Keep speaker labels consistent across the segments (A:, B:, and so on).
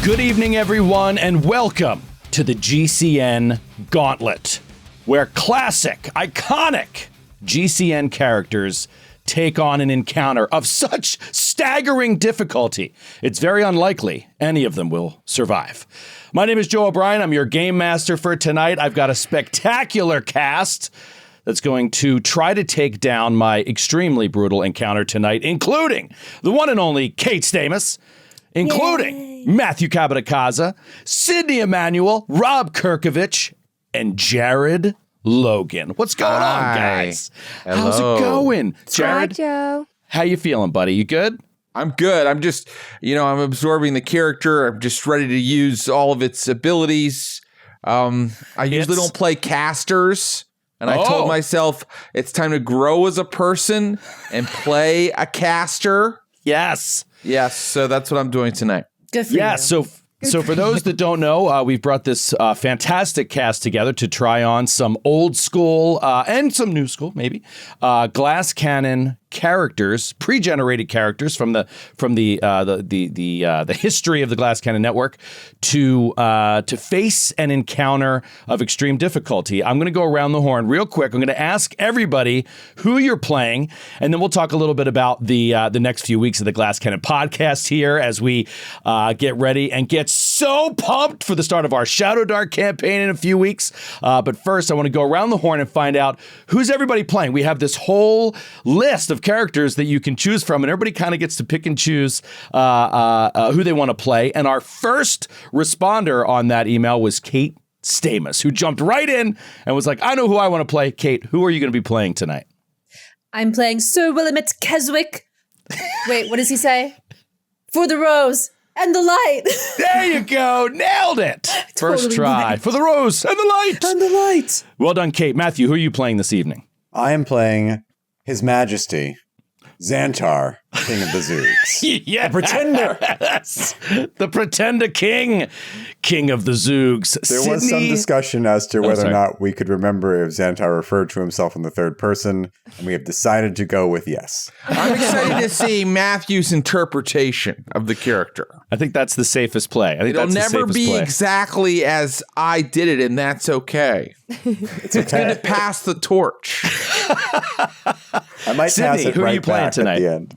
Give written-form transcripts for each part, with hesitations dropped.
A: Good evening, everyone, and welcome to the GCN Gauntlet, where classic, iconic GCN characters take on an encounter of such staggering difficulty, it's very unlikely any of them will survive. My name is Joe O'Brien. I'm your game master for tonight. I've got a spectacular cast that's going to try to take down my extremely brutal encounter tonight, including the one and only Kate Stamas, including Matthew Capodicasa, Sydney Amanuel, Rob Kerkovich, and Jared Logan. What's going on, guys?
B: Hello.
A: How's it going? Jared,
C: hi, Joe.
A: How you feeling, buddy? You good?
B: I'm good. I'm just, I'm absorbing the character. I'm just ready to use all of its abilities. I usually don't play casters. And I told myself it's time to grow as a person and play a caster.
A: Yes.
B: Yes. So that's what I'm doing tonight.
C: Good for you.
A: So for those that don't know, we've brought this fantastic cast together to try on some old school and some new school, maybe, glass cannon characters, pre-generated characters from the history of the Glass Cannon Network to face an encounter of extreme difficulty. I'm going to go around the horn real quick. I'm going to ask everybody who you're playing, and then we'll talk a little bit about the next few weeks of the Glass Cannon podcast here as we get ready and get so pumped for the start of our Shadow Dark campaign in a few weeks. But first, I want to go around the horn and find out who's everybody playing. We have this whole list of characters that you can choose from, and everybody kind of gets to pick and choose who they want to play. And our first responder on that email was Kate Stamas, who jumped right in and was like, I know who I want to play. Kate, who are you going to be playing tonight?
C: I'm playing Sir Willamette Keswick. Wait, what does he say? For the rose and the light.
A: There you go. Nailed it. First
C: Totally
A: try.
C: right.
A: For the rose and the light.
C: And the light.
A: Well done, Kate. Matthew, who are you playing this evening?
D: I am playing His Majesty, Xantar, King of the Zoogs.
A: Yeah.
D: The Pretender.
A: The Pretender King. King of the Zoogs.
D: There was some
A: Sydney.
D: discussion as to whether
A: sorry.
D: or not we could remember if Xantar referred to himself in the third person, and we have decided to go with yes.
B: I'm excited to see Matthew's interpretation of the character.
A: I think that's the safest play. I think
B: It'll
A: that's the
B: never
A: safest
B: be
A: play.
B: exactly as I did it, and that's okay.
D: It's
B: Going to
D: okay.
B: pass the torch.
D: I might
A: Sydney,
D: pass it
A: who are
D: right
A: you playing
D: back
A: tonight?
D: at the end.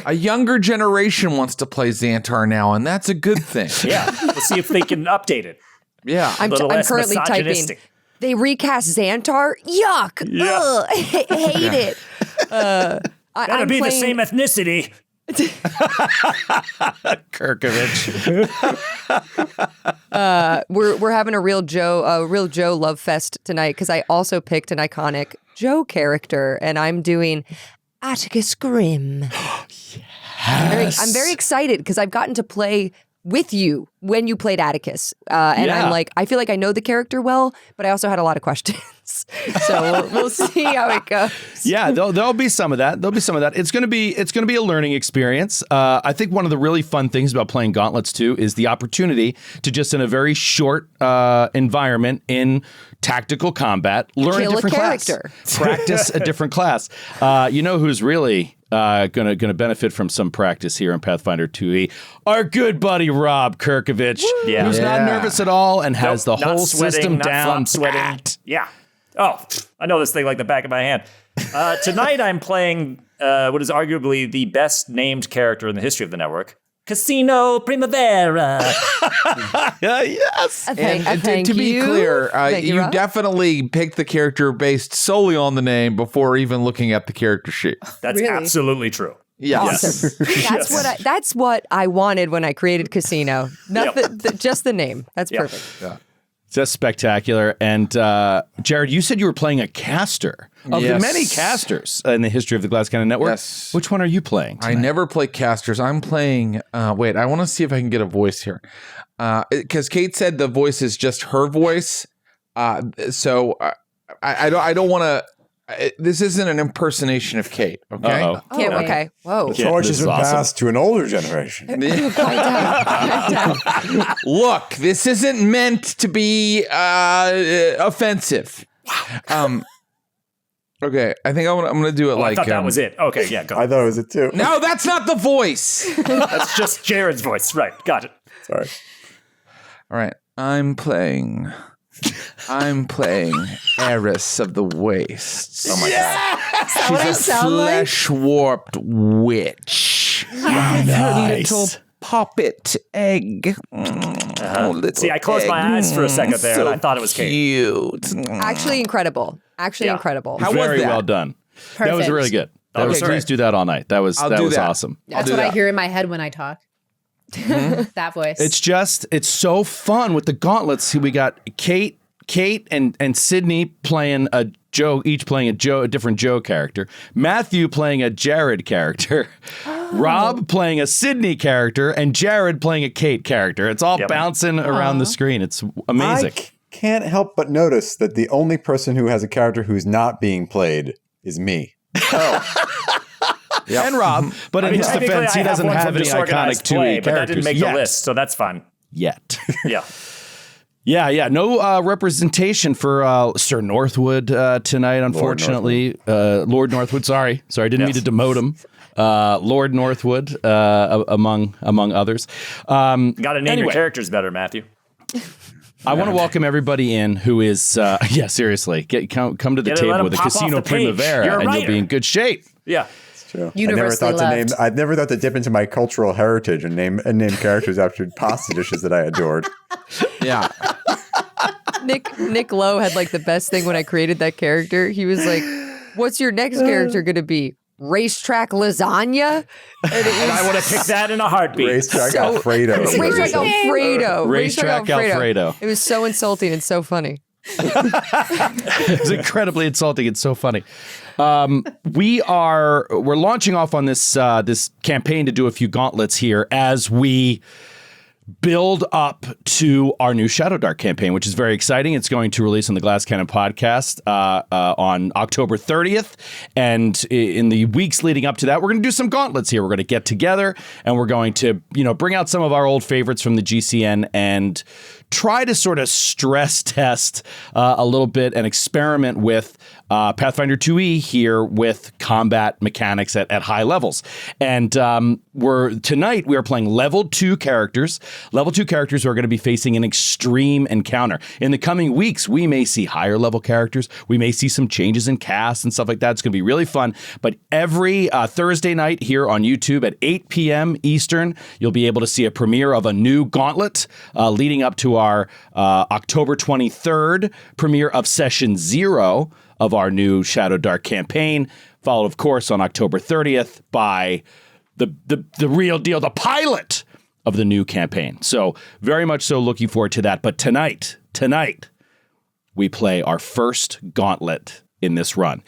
B: A younger generation wants to play Xantar now, and that's a good thing.
E: Yeah, we'll see if they can update it.
B: Yeah.
C: I'm
E: little less
C: currently typing.
E: misogynistic.
C: They recast Xantar? Yuck.
E: Yeah.
C: Ugh. Hate it.
E: Gotta
C: I'm
E: be
C: playing,
E: the same ethnicity.
A: Kerkovich.
C: We're having a real Joe love fest tonight because I also picked an iconic Joe character, and I'm doing Atticus Grimm. I'm very excited because I've gotten to play with you when you played Atticus. And
A: Yeah.
C: I'm like, I feel like I know the character well, but I also had a lot of questions. So we'll see how it goes.
A: Yeah, there'll be some of that. It's gonna be a learning experience. I think one of the really fun things about playing Gauntlets too is the opportunity to just in a very short environment in tactical combat learn
C: Kill
A: a
C: a
A: different class,
C: character.
A: practice a different class. You know who's really gonna benefit from some practice here in Pathfinder 2e? Our good buddy Rob Kerkovich,
E: Yeah.
A: who's not
B: Yeah.
A: nervous at all and has the
E: Nope, not
A: whole
E: sweating,
A: system
E: not
A: down.
E: flop sweating.
A: pat.
E: Yeah. Oh, I know this thing like the back of my hand. Tonight I'm playing what is arguably the best named character in the history of the network, Casino Primavera.
A: Yes.
B: To be clear, you
C: Rob.
B: definitely picked the character based solely on the name before even looking at the character sheet.
E: That's
C: Really?
E: absolutely true.
B: Yes.
C: Awesome. That's what I wanted when I created Casino. Nothing, just the name. That's
E: Yep.
C: perfect.
A: Just spectacular. And Jared, you said you were playing a caster. Of the
B: Yes.
A: many casters in the history of the Glass Cannon Network,
B: Yes.
A: which one are you playing
B: I
A: tonight?
B: never play casters. I'm playing. Wait, I want to see if I can get a voice here. Because Kate said the voice is just her voice. So I don't want to. This isn't an impersonation of Kate. Okay.
A: Uh-oh.
C: Oh, okay. Whoa.
D: The torch
A: this
D: has
A: is
D: been
A: awesome.
D: passed to an older generation.
B: Look, this isn't meant to be offensive. Okay, I think I'm gonna do it
E: I
B: like
E: thought that was it. Okay, yeah, go.
D: I thought it was it too.
B: No, that's not the voice.
E: That's just Jared's voice. Right, got it.
D: Sorry.
B: All right. I'm playing Heiress of the Wastes.
D: Oh my God.
B: She's a flesh-warped witch. Little puppet egg. Oh, little
E: See, I closed my eyes for a second there, and I thought it was Kate.
B: Cute.
C: Actually incredible. Incredible.
B: How was
A: Very
B: that?
A: well done. That was
F: Perfect.
A: really good.
E: Okay,
A: Please do that all night. That was
B: I'll do that.
A: awesome.
F: That's what I hear in my head when I talk. That voice.
A: It's so fun with the gauntlets. See, we got Kate and Sydney playing a Joe, each playing a different Joe character. Matthew playing a Jared character. Rob playing a Sydney character, and Jared playing a Kate character. It's all bouncing around the screen. It's amazing.
D: I can't help but notice that the only person who has a character who's not being played is me.
A: And Rob, but in his
E: Technically,
A: defense, he
E: I
A: doesn't
E: one
A: have
E: from
A: any
E: Disorganized
A: iconic 2E
E: Play, but that
A: characters
E: didn't make
A: yet.
E: the list, so that's fine.
A: Yet.
E: Yeah.
A: Yeah. No representation for Sir Northwood tonight, unfortunately. Lord Northwood, sorry. I didn't mean to demote him. Lord Northwood, among others.
E: Got to name your characters better, Matthew.
A: I want to welcome everybody in who is, seriously, come to the table with a Casino Primavera, and you'll be in good shape.
E: Yeah.
D: True.
F: Universally loved.
D: I've never thought to dip into my cultural heritage and name characters after pasta dishes that I adored.
B: Yeah.
C: Nick Lowe had like the best thing when I created that character. He was like, "What's your next character going to be? Racetrack lasagna?" And
E: I would have picked that in a heartbeat.
D: Racetrack Alfredo.
C: Racetrack Alfredo.
A: Racetrack Alfredo.
C: It was so insulting and so funny.
A: It's incredibly insulting. It's so funny. We're launching off on this campaign to do a few gauntlets here as we build up to our new Shadow Dark campaign, which is very exciting. It's going to release on the Glass Cannon podcast on October 30th. And in the weeks leading up to that, we're going to do some gauntlets here. We're going to get together and we're going to, bring out some of our old favorites from the GCN and try to sort of stress test a little bit and experiment with Pathfinder 2E here with combat mechanics at high levels. And tonight we are playing level 2 characters. Level 2 characters who are going to be facing an extreme encounter. In the coming weeks, we may see higher level characters. We may see some changes in cast and stuff like that. It's going to be really fun. But every Thursday night here on YouTube at 8 p.m. Eastern, you'll be able to see a premiere of a new Gauntlet leading up to our October 23rd premiere of Session 0 of our new Shadow Dark campaign, followed, of course, on October 30th by the real deal, the pilot of the new campaign. So very much so looking forward to that. But tonight, we play our first Gauntlet in this run.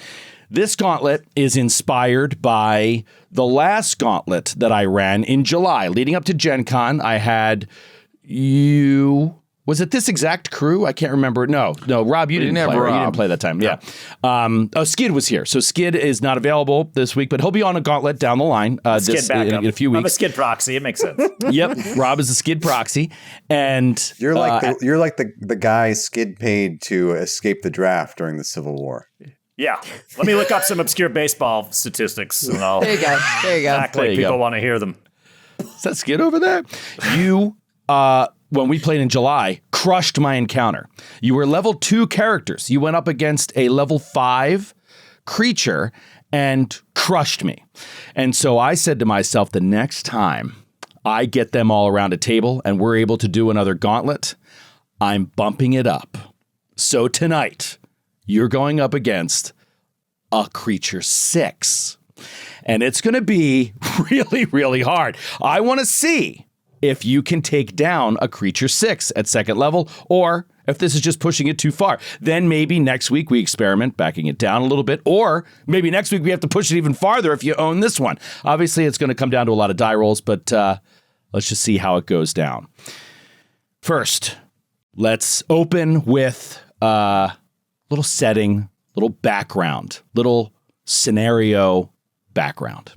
A: This Gauntlet is inspired by the last Gauntlet that I ran in July. Leading up to Gen Con, I had you... Was it this exact crew? I can't remember. No, Rob, you didn't play. You didn't play that time. Yeah. Skid was here. So Skid is not available this week, but he'll be on a Gauntlet down the line in a few weeks.
E: I'm a Skid proxy. It makes sense.
A: Yep. Rob is a Skid proxy. And
D: You're like the guy Skid paid to escape the draft during the Civil War.
E: Yeah. Let me look up some obscure baseball statistics and I'll
C: There you go.
E: act like people want to hear them.
A: Is that Skid over there? You, when we played in July, crushed my encounter. You were level 2 characters. You went up against a level 5 creature and crushed me. And so I said to myself, the next time I get them all around a table and we're able to do another Gauntlet, I'm bumping it up. So tonight, you're going up against a creature 6. And it's going to be really, really hard. I want to see if you can take down a creature 6 at second level, or if this is just pushing it too far. Then maybe next week we experiment backing it down a little bit, or maybe next week we have to push it even farther if you own this one. Obviously, it's going to come down to a lot of die rolls, but let's just see how it goes down. First, let's open with a little setting, little background, little scenario background.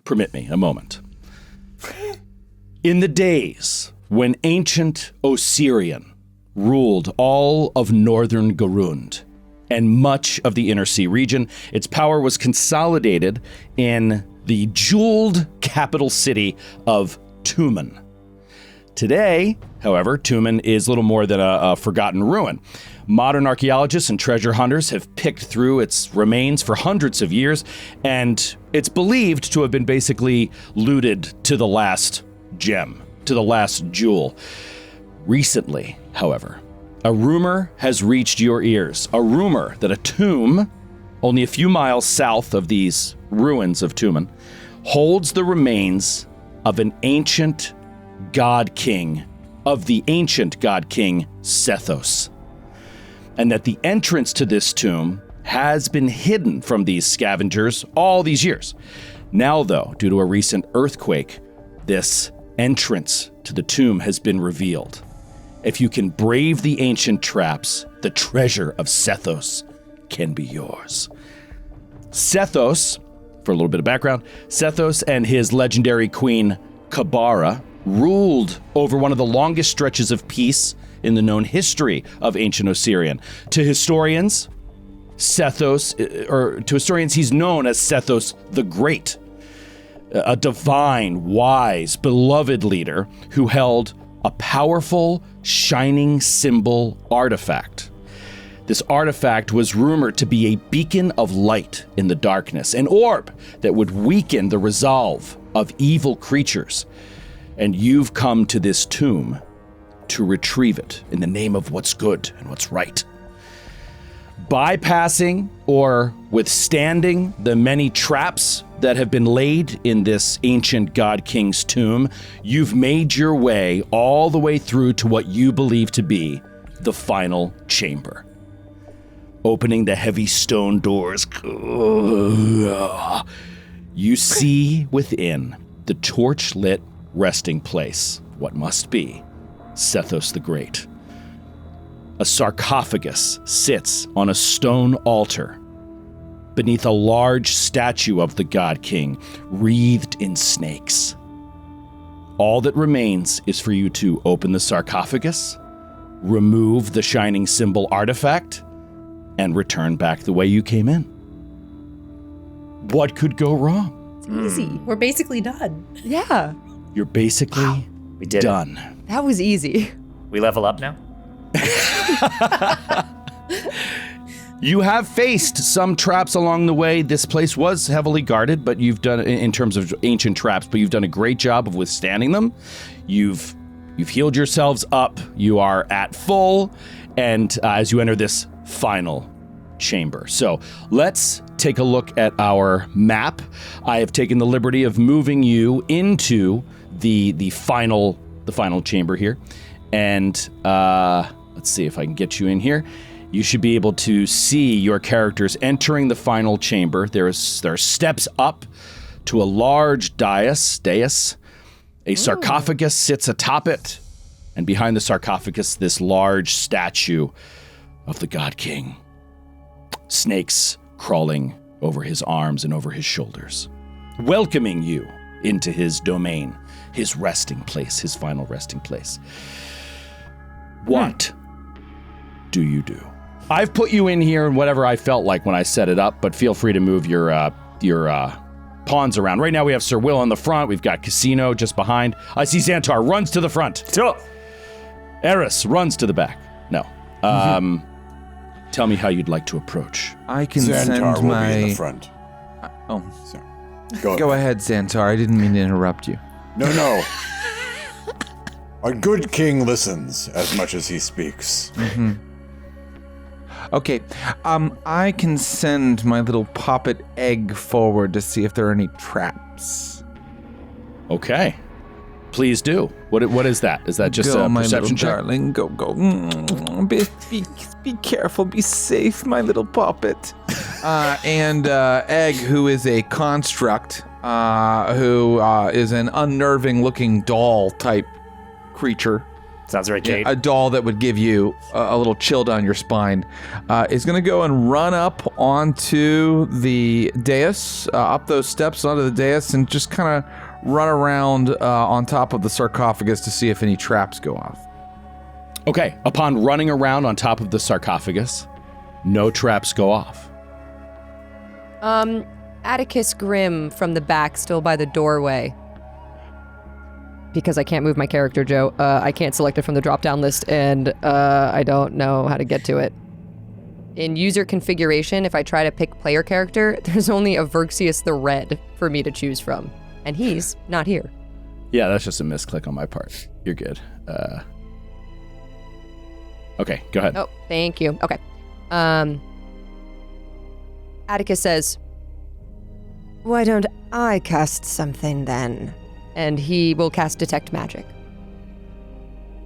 A: Permit me a moment. In the days when ancient Osirion ruled all of northern Garund and much of the Inner Sea region, its power was consolidated in the jeweled capital city of Tumen. Today, however, Tumen is little more than a forgotten ruin. Modern archaeologists and treasure hunters have picked through its remains for hundreds of years, and it's believed to have been basically looted to the last gem, to the last jewel. Recently, however, a rumor has reached your ears. A rumor that a tomb, only a few miles south of these ruins of Tumen, holds the remains of an ancient god king, of the ancient god king Sethos. And that the entrance to this tomb has been hidden from these scavengers all these years. Now, though, due to a recent earthquake, this entrance to the tomb has been revealed. If you can brave the ancient traps, the treasure of Sethos can be yours. Sethos, for a little bit of background, Sethos and his legendary queen, Kabara, ruled over one of the longest stretches of peace in the known history of ancient Osirion. To historians, he's known as Sethos the Great, a divine, wise, beloved leader who held a powerful, shining symbol artifact. This artifact was rumored to be a beacon of light in the darkness, an orb that would weaken the resolve of evil creatures. And you've come to this tomb to retrieve it in the name of what's good and what's right. Bypassing or withstanding the many traps that have been laid in this ancient god king's tomb, you've made your way all the way through to what you believe to be the final chamber. Opening the heavy stone doors, you see within the torch-lit resting place what must be Sethos the Great. A sarcophagus sits on a stone altar beneath a large statue of the God King, wreathed in snakes. All that remains is for you to open the sarcophagus, remove the shining symbol artifact, and return back the way you came in. What could go wrong?
F: It's easy. We're basically done.
C: Yeah,
A: You're basically
E: We did
A: done.
C: that was easy.
E: We level up now?
A: You have faced some traps along the way. This place was heavily guarded, but you've done, in terms of ancient traps, but you've done a great job of withstanding them. You've healed yourselves up. You are at full, and as you enter this final chamber. So let's take a look at our map. I have taken the liberty of moving you into the final chamber here, and let's see if I can get you in here. You should be able to see your characters entering the final chamber. There are steps up to a large dais. A sarcophagus sits atop it, and behind the sarcophagus, this large statue of the God King. Snakes crawling over his arms and over his shoulders, welcoming you into his domain, his resting place, his final resting place. What do you do? I've put you in here in whatever I felt like when I set it up, but feel free to move your pawns around. Right now we have Sir Will in the front. We've got Casino just behind. I see Xantar runs to the front. Eris runs to the back. No. Tell me how you'd like to approach.
B: I can
D: Xantar
B: send
D: will
B: my...
D: be in the front.
B: Sorry.
D: Go
B: ahead, Xantar. I didn't mean to interrupt you.
D: No. A good king listens as much as he speaks.
B: Mm-hmm. Okay, I can send my little poppet egg forward to see if there are any traps.
A: Okay. Please do. What is that? Is that just
B: go,
A: a
B: my
A: perception
B: little
A: check?
B: darling. Go. Be careful. Be safe, my little puppet. And Egg, who is a construct, who is an unnerving-looking doll-type creature.
E: Sounds very Jade.
B: A doll that would give you a little chill down your spine, is going to go and run up onto the dais, up those steps onto the dais, and just kind of run around on top of the sarcophagus to see if any traps go off.
A: Okay. Upon running around on top of the sarcophagus, no traps go off.
C: Atticus Grimm from the back, still by the doorway. because I can't move my character, Joe, I can't select it from the drop-down list, and I don't know how to get to it. In user configuration, if I try to pick player character, there's only a Verxius the Red for me to choose from, and he's not here.
A: Yeah, that's just a misclick on my part. You're good. Okay, go ahead.
C: Oh, thank you. Okay. Atticus says, "Why don't I cast something then?" And he will cast Detect Magic.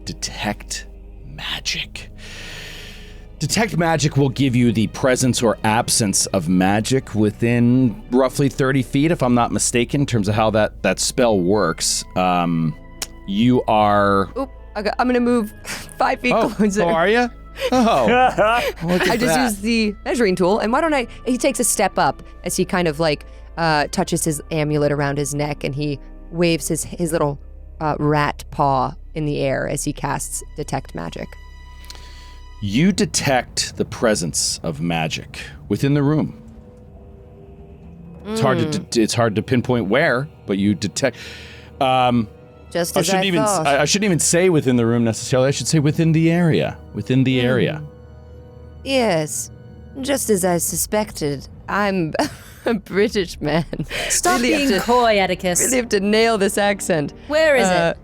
A: Detect Magic. Detect Magic will give you the presence or absence of magic within roughly 30 feet, if I'm not mistaken, in terms of how that spell works. You are...
C: Oop, I'm going to move 5 feet closer.
A: Oh, are you? Oh, look at
C: I just
A: that.
C: used the measuring tool, and why don't I... He takes a step up as he kind of like touches his amulet around his neck, and he waves his little rat paw in the air as he casts Detect Magic.
A: You detect the presence of magic within the room. It's hard to pinpoint where, but you detect.
C: Just as I thought.
A: I shouldn't even say within the room necessarily. I should say within the area. Within the area.
C: Yes, just as I suspected. I'm a British man.
F: Stop being coy, Atticus.
C: Really have to nail this accent.
F: Where is it?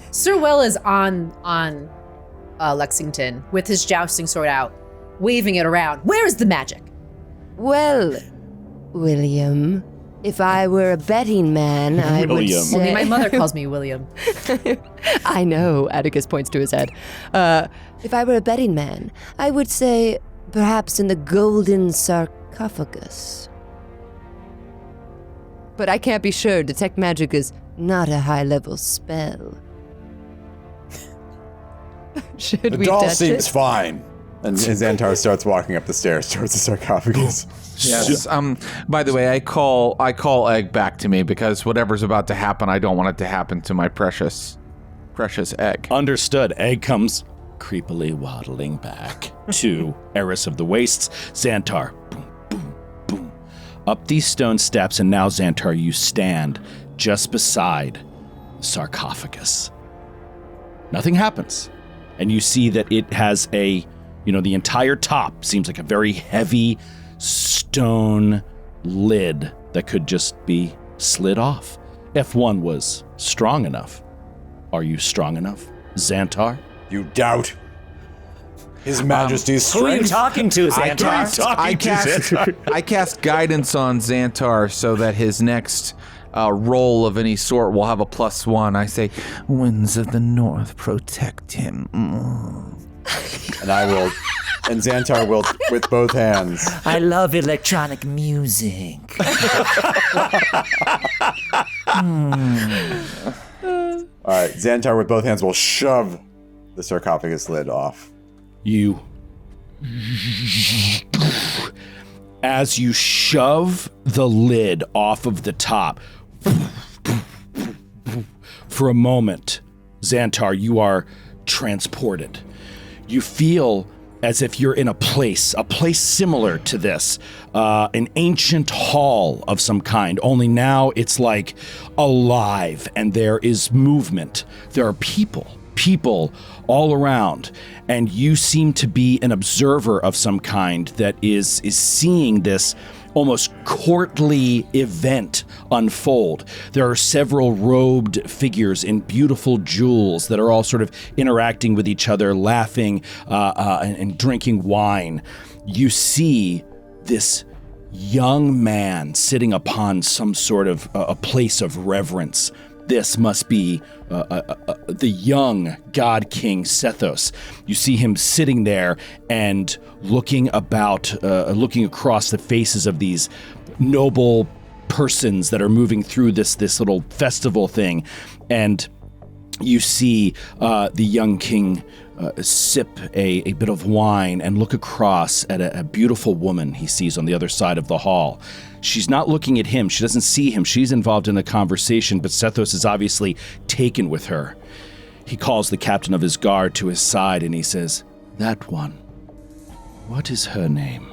F: Sir Well is on Lexington with his jousting sword out, waving it around. Where is the magic?
C: Well, William, if I were a betting man, I would
A: William.
C: say...
F: Only my mother calls me William.
C: I know, Atticus points to his head. If I were a betting man, I would say perhaps in the golden sarcophagus. But I can't be sure. Detect Magic is not a high-level spell. Should we
D: The doll
C: touch
D: seems
C: it?
D: fine. And Xantar starts walking up the stairs towards the sarcophagus.
B: Yes. By the way, I call Egg back to me because whatever's about to happen, I don't want it to happen to my precious Egg.
A: Understood. Egg comes creepily waddling back to Eris of the Wastes. Xantar. Boom, boom, boom. Up these stone steps, and now, Xantar, you stand just beside the sarcophagus. Nothing happens. And you see that it has the entire top seems like a very heavy stone lid that could just be slid off if one was strong enough. Are you strong enough, Xantar?
D: You doubt His Majesty's
E: Who are you
D: strength?
E: talking to, Xantar?
B: I cast guidance on Xantar so that his next roll of any sort will have a +1. I say, winds of the north protect him.
D: And I will, and Xantar will, with both hands.
E: I love electronic music.
D: All right, Xantar with both hands will shove the sarcophagus lid off.
A: You, as you shove the lid off of the top, for a moment, Xantar, you are transported. You feel as if you're in a place similar to this, an ancient hall of some kind, only now it's like alive and there is movement. There are people all around, and you seem to be an observer of some kind that is seeing this almost courtly event unfold. There are several robed figures in beautiful jewels that are all sort of interacting with each other, laughing and drinking wine. You see this young man sitting upon some sort of a place of reverence. This must be the young God King Sethos. You see him sitting there and looking across the faces of these noble persons that are moving through this little festival thing. And you see the young king sip a bit of wine and look across at a beautiful woman he sees on the other side of the hall. She's not looking at him. She doesn't see him. She's involved in the conversation, but Sethos is obviously taken with her. He calls the captain of his guard to his side and he says, "That one, what is her name?"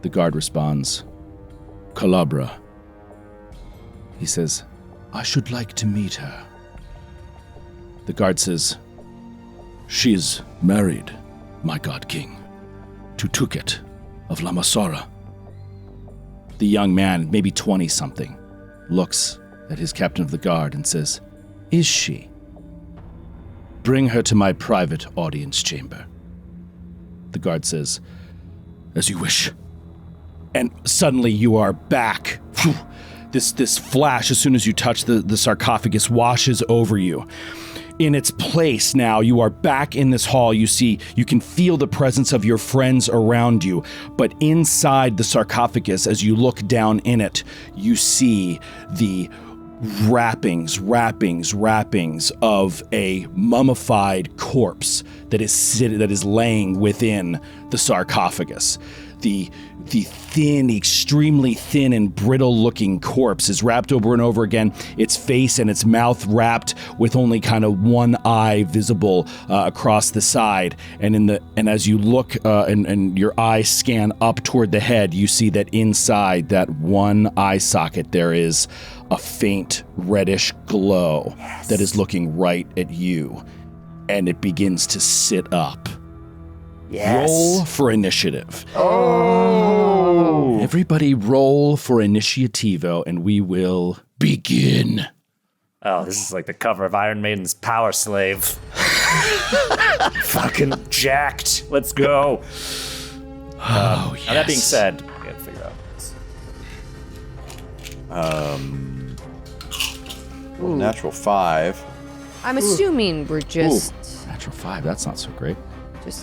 A: The guard responds, "Calabra." He says, I should like to meet her. The guard says, she is married, my god king, to Tuket of Lamasara. The young man, maybe 20-something, looks at his captain of the guard and says, is she? Bring her to my private audience chamber. The guard says, as you wish. And suddenly you are back. Phew. This flash, as soon as you touch the sarcophagus, washes over you. In its place now, you are back in this hall. You can feel the presence of your friends around you. But inside the sarcophagus, as you look down in it, you see the wrappings of a mummified corpse that is laying within the sarcophagus. The thin, extremely thin and brittle-looking corpse is wrapped over and over again, its face and its mouth wrapped with only kind of one eye visible across the side. And as you look and your eyes scan up toward the head, you see that inside that one eye socket there is a faint reddish glow that is looking right at you, and it begins to sit up.
E: Yes.
A: Roll for initiative.
E: Oh.
A: Everybody roll for initiativo, and we will begin.
E: Oh, this is like the cover of Iron Maiden's Power Slave. Fucking jacked. Let's go.
A: Oh, yes.
E: Now that being said, we gotta figure out this.
D: Natural 5.
C: I'm assuming we're just
A: Natural 5, that's not so great.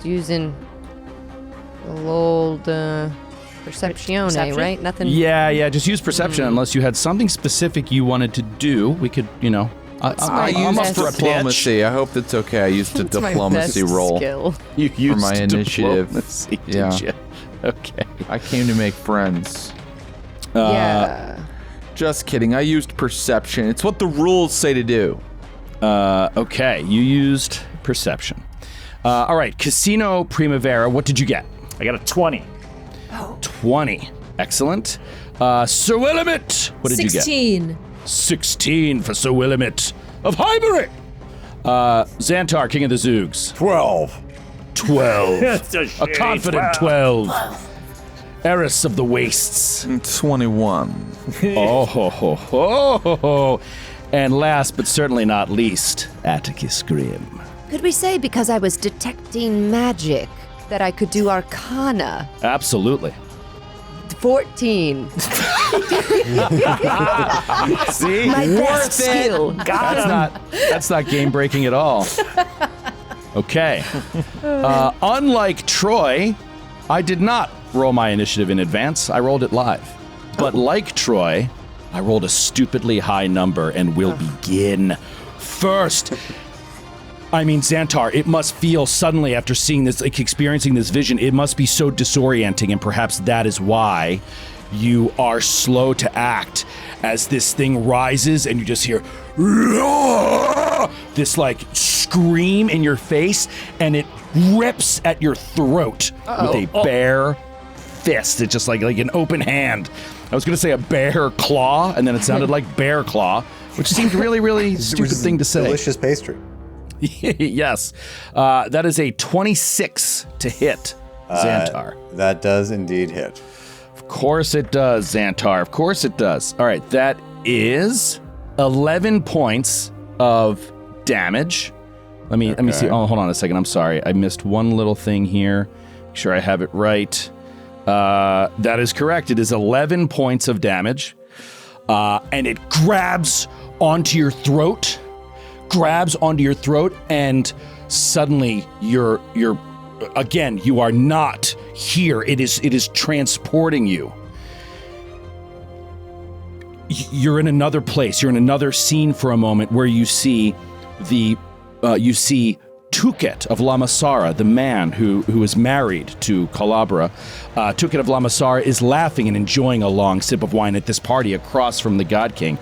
C: using the old perceptione, right? Nothing.
A: Yeah, just use perception unless you had something specific you wanted to do. We could,
B: I
C: my
B: used
C: best
B: diplomacy. I hope that's okay. I used a
C: It's my
B: diplomacy
C: best
B: roll.
C: skill.
A: You used
B: my initiative.
A: diplomacy, did
B: Yeah.
A: you? Okay.
B: I came to make friends.
C: Yeah.
B: Just kidding. I used perception. It's what the rules say to do.
A: Okay, you used perception. All right, Casino Primavera, what did you get?
E: I got a 20.
A: 20. Excellent. Sir Willamette, what did you get?
F: 16.
A: 16 for Sir Willamette of Highbury. Xantar, King of the Zoogs.
D: 12.
A: 12.
E: It's
A: A
E: shitty
A: confident 12. Eris of the Wastes.
B: 21.
A: Oh, ho, ho, ho, ho, ho. And last but certainly not least, Atticus Grimm.
C: Could we say because I was detecting magic that I could do Arcana?
A: Absolutely.
C: 14.
A: See?
C: My best skill.
A: That's not game breaking at all. Okay. Unlike Troy, I did not roll my initiative in advance. I rolled it live. But like Troy, I rolled a stupidly high number and will begin first. I mean, Xantar, it must feel suddenly after seeing this, like experiencing this vision, it must be so disorienting, and perhaps that is why you are slow to act as this thing rises and you just hear this like scream in your face, and it rips at your throat with a bare fist. It's just like an open hand. I was going to say a bear claw, and then it sounded like bear claw, which seemed really, really stupid thing to say.
D: Delicious pastry.
A: Yes. That is a 26 to hit, Xantar.
D: That does indeed hit.
A: Of course it does, Xantar. Of course it does. All right, that is 11 points of damage. Let me see. Oh, hold on a second. I'm sorry. I missed one little thing here. Make sure I have it right. That is correct. It is 11 points of damage. And it grabs onto your throat. And suddenly you are not here. It is transporting you. You're in another place. You're in another scene for a moment where you see Tuket of Lamasara, the man who is married to Calabra. Tuket of Lamasara is laughing and enjoying a long sip of wine at this party across from the God King.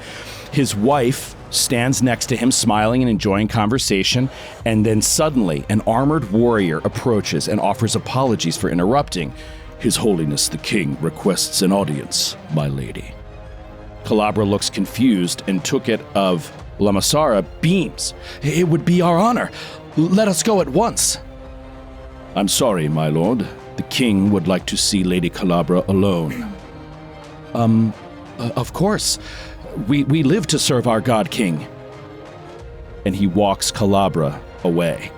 A: His wife stands next to him, smiling and enjoying conversation, and then suddenly an armored warrior approaches and offers apologies for interrupting. His Holiness the King requests an audience, my lady. Calabra looks confused and took it of Lamasara beams. It would be our honor. Let us go at once. I'm sorry, my lord. The king would like to see Lady Calabra alone. Of course. We live to serve our god king. And he walks Calabra away.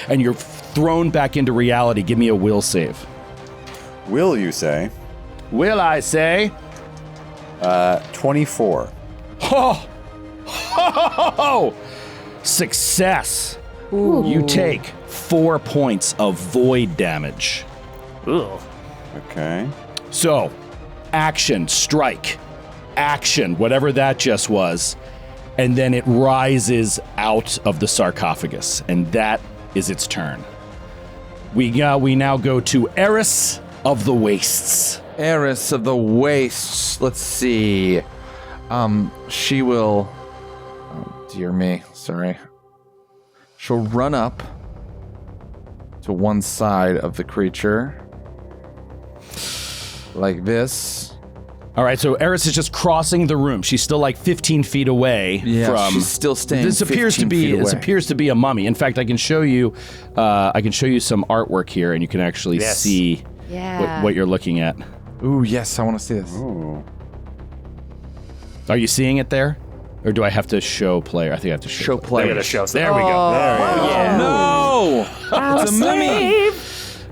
A: And you're thrown back into reality. Give me a will save.
D: Will you say?
A: Will I say?
D: 24.
A: Ho! Success. Ooh. You take 4 points of void damage.
E: Ooh.
D: Okay.
A: So, action, strike, action, whatever that just was, and then it rises out of the sarcophagus, and that is its turn. We now go to Eris of the Wastes.
B: Heiress of the Wastes. Let's see. She will... Oh, dear me. Sorry. She'll run up to one side of the creature. Like this.
A: All right, so Eris is just crossing the room. She's still like 15 feet away from...
B: she's still staying
A: This appears to be a mummy. In fact, I can show you some artwork here, and you can actually see what you're looking at.
B: Ooh, yes, I want to see this.
D: Ooh.
A: Are you seeing it there? Or do I have to show player? I think I have to show player.
E: They're gonna show.
A: There we go. There we go.
B: Yeah. No! It's a mummy!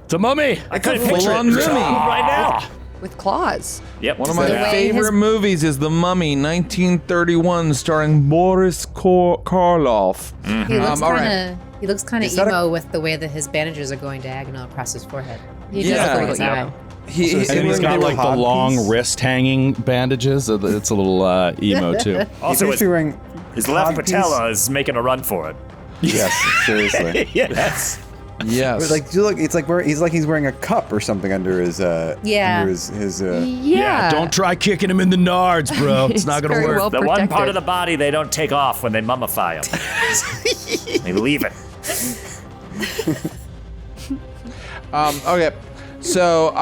A: It's a mummy!
E: I couldn't
B: full
E: picture
B: on
E: it
B: mummy.
E: right now.
C: With claws.
E: Yep.
B: One of my
F: The way
B: favorite
F: his-
B: movies is The Mummy, 1931, starring Boris Karloff.
F: He looks kind of
D: Is that
F: emo with the way that his bandages are going diagonal across his forehead.
C: He
B: Yeah.
C: does look
F: His
C: like
F: eye.
C: that.
A: And he's got like the
D: hot
A: long
D: piece?
A: wrist hanging bandages. It's a little emo too.
E: Also,
D: He's wearing
E: his left
D: codpiece.
E: patella is making a run for it.
D: Yes, seriously.
A: Yes.
B: Yes.
D: Like, look, it's like he's wearing a cup or something under his
F: Yeah.
D: under his
C: Yeah.
A: Don't try kicking him in the nards, bro. It's not gonna
C: very
A: work.
C: well
E: The one part
C: protected.
E: of the body they don't take off when they mummify him. They leave it.
B: Okay. So,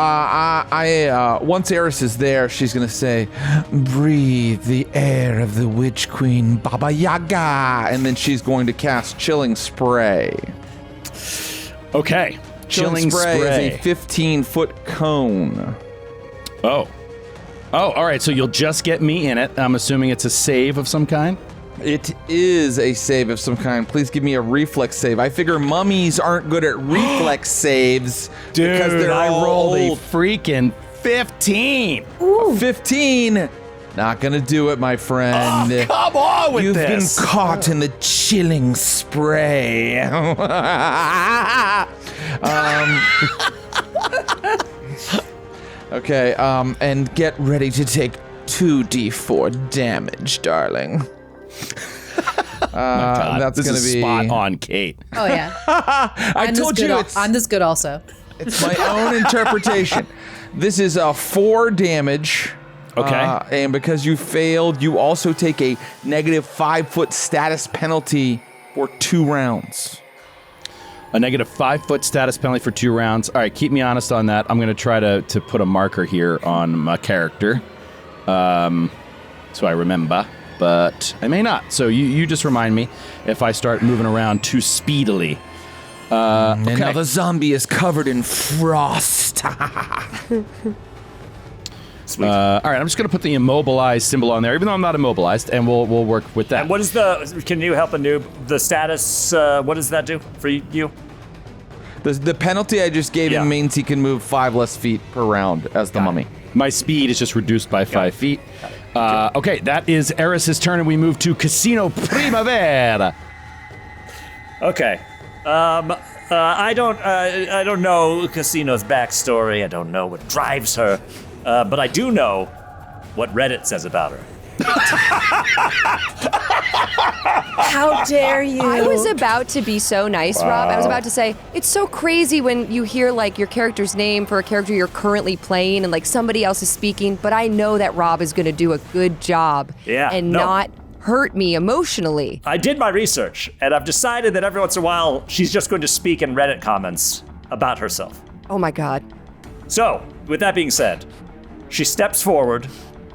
B: once Eris is there, she's gonna say, "Breathe the air of the Witch Queen, Baba Yaga," and then she's going to cast Chilling Spray.
A: Okay. Chilling spray
B: is a 15-foot cone.
A: Oh, all right. So you'll just get me in it. I'm assuming it's a save of some kind.
B: It is a save of some kind. Please give me a reflex save. I figure mummies aren't good at reflex saves because they're
A: I
B: all
A: rolled
B: old.
A: a freaking 15.
B: 15. Not gonna do it, my friend.
A: Oh, come on with
B: You've
A: this.
B: been caught in the chilling spray. Okay, and get ready to take 2d4 damage, darling. That's
A: this
B: gonna
A: is
B: be
A: spot on, Kate.
F: Oh yeah.
B: I told you
F: I'm this good also.
B: it's my own interpretation. This is 4 damage.
A: Okay.
B: And because you failed, you also take a negative 5-foot status penalty for 2 rounds.
A: A negative 5-foot status penalty for 2 rounds. All right, keep me honest on that. I'm going to try to put a marker here on my character, so I remember, but I may not. So you just remind me if I start moving around too speedily.
B: And
A: Okay.
B: now the zombie is covered in frost.
E: Sweet.
A: All right, I'm just going to put the immobilized symbol on there, even though I'm not immobilized, and we'll work with that.
E: And what is can you help a noob? The status, what does that do for you?
B: The penalty I just gave him means he can move 5 less feet per round as the mummy.
A: My speed is just reduced by 5 feet. Okay, that is Eris's turn, and we move to Casino Primavera.
E: Okay. I don't know Casino's backstory. I don't know what drives her. But I do know what Reddit says about her.
C: How dare you? I was about to be so nice, Rob. I was about to say, it's so crazy when you hear like your character's name for a character you're currently playing and like somebody else is speaking, but I know that Rob is going to do a good job and not hurt me emotionally.
E: I did my research, and I've decided that every once in a while, she's just going to speak in Reddit comments about herself.
C: Oh my God.
E: So, with that being said, she steps forward,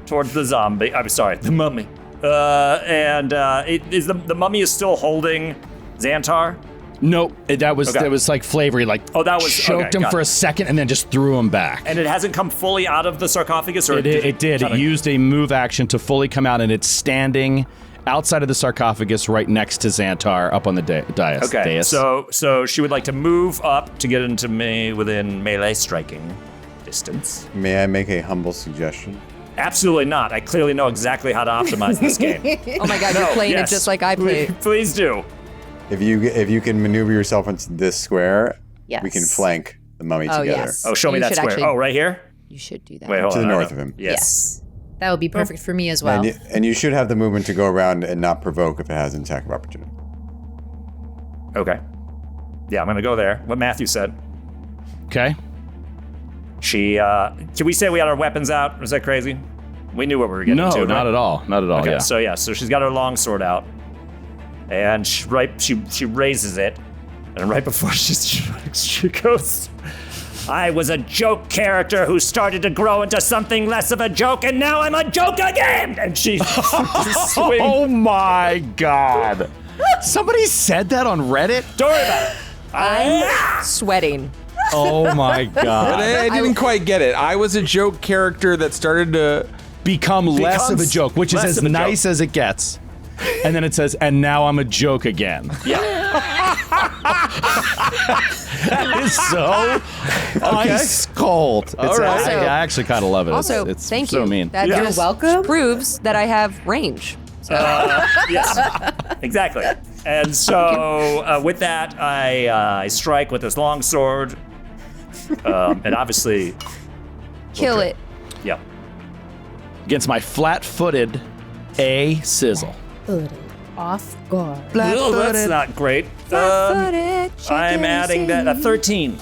E: towards the zombie. I'm sorry, the mummy. The mummy is still holding Xantar?
A: Nope, that was like flavory, like
E: that was
A: choked him for a second and then just threw him back.
E: And it hasn't come fully out of the sarcophagus, or
A: it did. It used a move action to fully come out, and it's standing outside of the sarcophagus, right next to Xantar, up on the dais.
E: Okay, so she would like to move up to get into me within melee striking distance.
D: May I make a humble suggestion?
E: Absolutely not. I clearly know exactly how to optimize this game.
C: Oh my God, you're playing it just like I played.
E: Please do.
D: If you can maneuver yourself into this square,
F: Yes.
D: we can flank the mummy together.
C: Yes.
E: Oh, show me
C: You
E: that
C: should
E: square.
C: actually-
E: Right here?
C: You should do that.
E: Wait, hold
D: To
E: on.
D: the
E: I
D: north
E: know.
D: of him.
E: Yes.
F: That would be perfect for me as well.
D: And you should have the movement to go around and not provoke if it has an attack of opportunity.
E: Okay. Yeah, I'm going to go there. What Matthew said.
A: Okay.
E: Can we say we had our weapons out? Was that crazy? We knew what we were getting
A: No,
E: to, right?
A: not at all. Not at all.
E: Okay,
A: Yeah.
E: so she's got her longsword out, and she raises it, and right before she goes, I was a joke character who started to grow into something less of a joke, and now I'm a joke again. And she swings.
A: Oh my God! Somebody said that on Reddit.
E: Don't worry about it.
C: I'm sweating.
A: Oh my
B: But
A: God!
B: I didn't quite get it. I was a joke character that started to.
A: Become less of a joke, which is
E: less
A: as
E: of a
A: nice as it gets. And then it says, and now I'm a joke again.
E: Yeah.
A: That is so ice cold.
B: All right.
C: Also-
A: I actually kind of love it.
C: Also,
A: it's
C: thank
A: so
C: you.
A: mean.
C: That
E: You're
C: just
F: welcome.
C: proves that I have range.
E: Yes. Exactly. And so with that, I strike with this long sword, and obviously,
C: Kill it.
E: yeah.
A: Against my flat-footed A sizzle.
F: Off guard.
E: Oh, that's not great. I'm adding that a 13.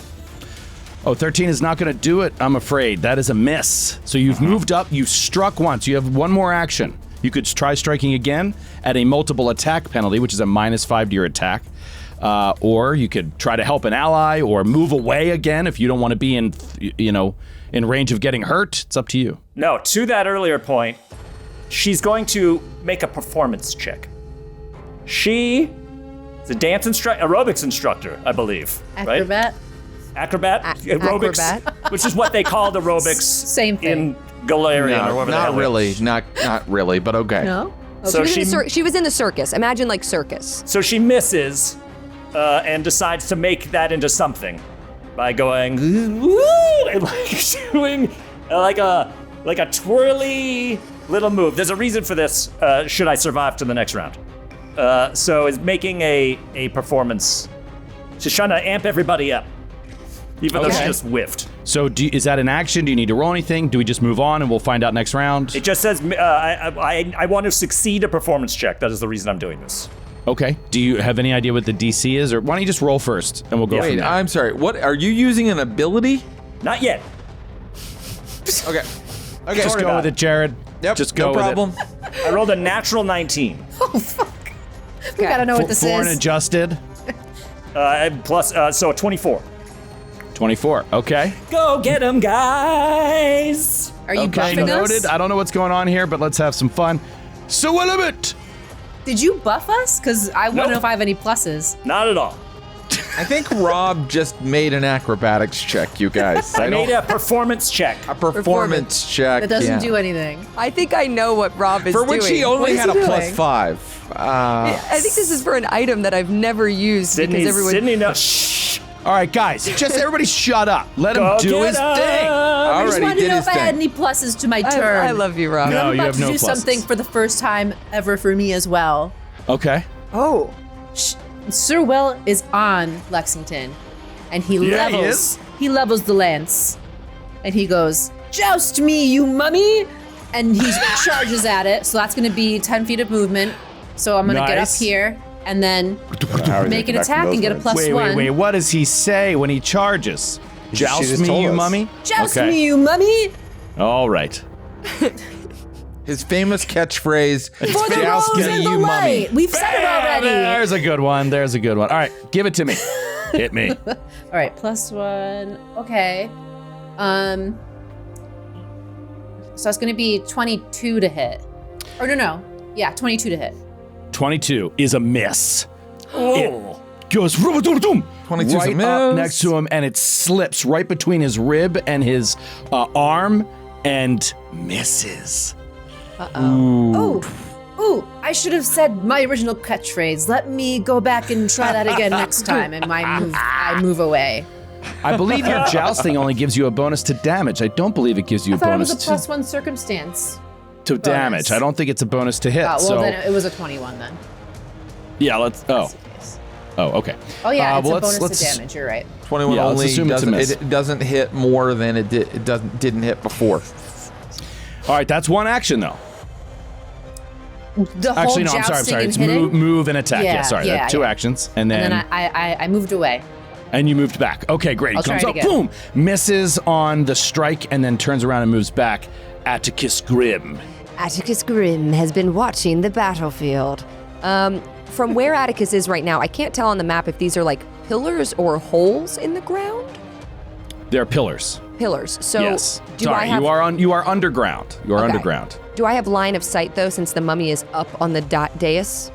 A: Oh, 13 is not going to do it, I'm afraid. That is a miss. So you've moved up, you've struck once. You have one more action. You could try striking again at a multiple attack penalty, which is a -5 to your attack. Or you could try to help an ally or move away again if you don't want to be in range of getting hurt. It's up to you.
E: No, to that earlier point, she's going to make a performance check. She is a aerobics instructor, I believe.
F: Acrobat.
E: Right? Acrobat? Aerobics.
C: acrobat.
E: Which is what they call the aerobics
F: Same thing.
E: in Galarian or
B: No,
E: whatever the
B: not
E: hell it
B: really.
E: is.
B: Not really, but okay.
F: No?
E: So
C: She was in the circus. Imagine like circus.
E: So she misses and decides to make that into something by going and like doing like a twirly little move. There's a reason for this. Should I survive to the next round? So is making a performance. She's trying to amp everybody up, even though she
A: Okay.
E: just whiffed.
A: So is that an action? Do you need to roll anything? Do we just move on and we'll find out next round?
E: It just says I want to succeed a performance check. That is the reason I'm doing this.
A: Okay. Do you have any idea what the DC is? Or why don't you just roll first and we'll go from
B: Wait,
A: there.
B: I'm sorry. What are you using an ability?
E: Not yet.
B: Okay. Okay.
A: Just go
E: about
A: with it, Jared.
B: Yep.
A: Just go
B: no
A: with
B: problem.
E: I rolled a natural 19.
F: We gotta know
A: it.
F: what this
A: For an
F: is.
A: adjusted,
E: Plus, so 24.
A: 24. Okay.
E: Go get 'em, guys!
F: Are you
A: Okay,
F: buffing
A: noted.
F: us?
A: I don't know what's going on here, but let's have some fun. So what of it?
F: Did you buff us? Because I want to
E: Nope.
F: know if I have any pluses.
E: Not at all.
B: I think Rob just made an acrobatics check, you guys.
E: I made a performance check.
B: a performance check.
F: That doesn't
B: yeah.
F: do anything.
C: I think I know what Rob is
B: For
C: doing.
B: which he
C: What
B: only
C: is
B: had
C: he
B: a
C: doing?
B: +5.
C: I think this is for an item that I've never used because everyone.
E: Sydney, no, shh.
A: All right, guys, just everybody shut up. Let him
E: Go
A: do
E: get
A: his
E: 'em.
A: thing.
F: I just
B: Already
F: wanted to
B: did
F: know
B: his
F: if I had
B: thing.
F: any pluses to my turn.
C: I love you, Rob.
A: No,
F: I'm
A: you
F: about
A: have
F: to
A: no
F: do
A: pluses.
F: something for the first time ever for me as well.
A: Okay.
C: Oh.
F: Sir Will is on Lexington, and he
A: Yeah, he
F: levels.
A: is.
F: He levels the lance, and he goes, "Joust me, you mummy!" And he charges at it. So that's going to be 10 feet of movement. So I'm going to get up
A: Nice.
F: here and then
D: How is
F: make
D: it
F: an
D: back from
F: attack
D: those
F: and get a
D: words?
F: plus
A: Wait,
F: one.
A: wait. What does he say when he charges?
D: She
A: Joust
D: just
A: me,
D: told
A: you
D: us.
A: mummy?
F: Joust
A: Okay.
F: me, you mummy!
A: All right.
B: His famous catchphrase,
F: For the
B: "Joust
F: rose
B: me,
F: and the
B: you mummy."
F: light. We've said it already.
A: There's a good one. There's a good one. All right, give it to me. Hit me.
F: All right, plus one. Okay. So it's going to be 22 to hit. Or no. Yeah, 22 to hit.
A: 22 is a miss. It goes 22
B: 22's a
A: right
B: miss.
A: up next to him, and it slips right between his rib and his arm and misses.
F: Ooh, I should have said my original catchphrase. Let me go back and try that again next time. And I move away.
A: I believe your jousting only gives you a bonus to damage. I don't believe it gives you
F: I
A: a
F: thought it
A: bonus
F: was a +1 circumstance.
A: to damage. I don't think it's a bonus to hit.
F: Well,
A: so
F: then it was a 21 then.
A: yeah, let's. Oh, okay.
F: Oh yeah, it's
A: well,
F: a bonus
A: let's-
F: to damage. You're right.
B: 21
A: Yeah, let's
B: only
A: assume it's a miss.
B: it doesn't hit more than it didn't hit before.
A: All right, that's one action though.
F: The whole
A: Actually, no, I'm sorry.
F: jousting
A: It's
F: and hitting?
A: move and attack. Yeah, sorry,
F: yeah,
A: that's two
F: yeah.
A: actions, and then
F: And then I moved away.
A: and you moved back. Okay, great. He
F: I'll try
A: comes
F: it
A: up,
F: again.
A: boom, misses on the strike, and then turns around and moves back. Atticus Grim.
C: Atticus Grim has been watching the battlefield. From where Atticus is right now, I can't tell on the map if these are like pillars or holes in the ground.
A: They're pillars.
C: Pillars. So
A: Yes.
C: do I have,
A: you are underground. You are
C: Okay.
A: underground.
C: Do I have line of sight though, since the mummy is up on the dais?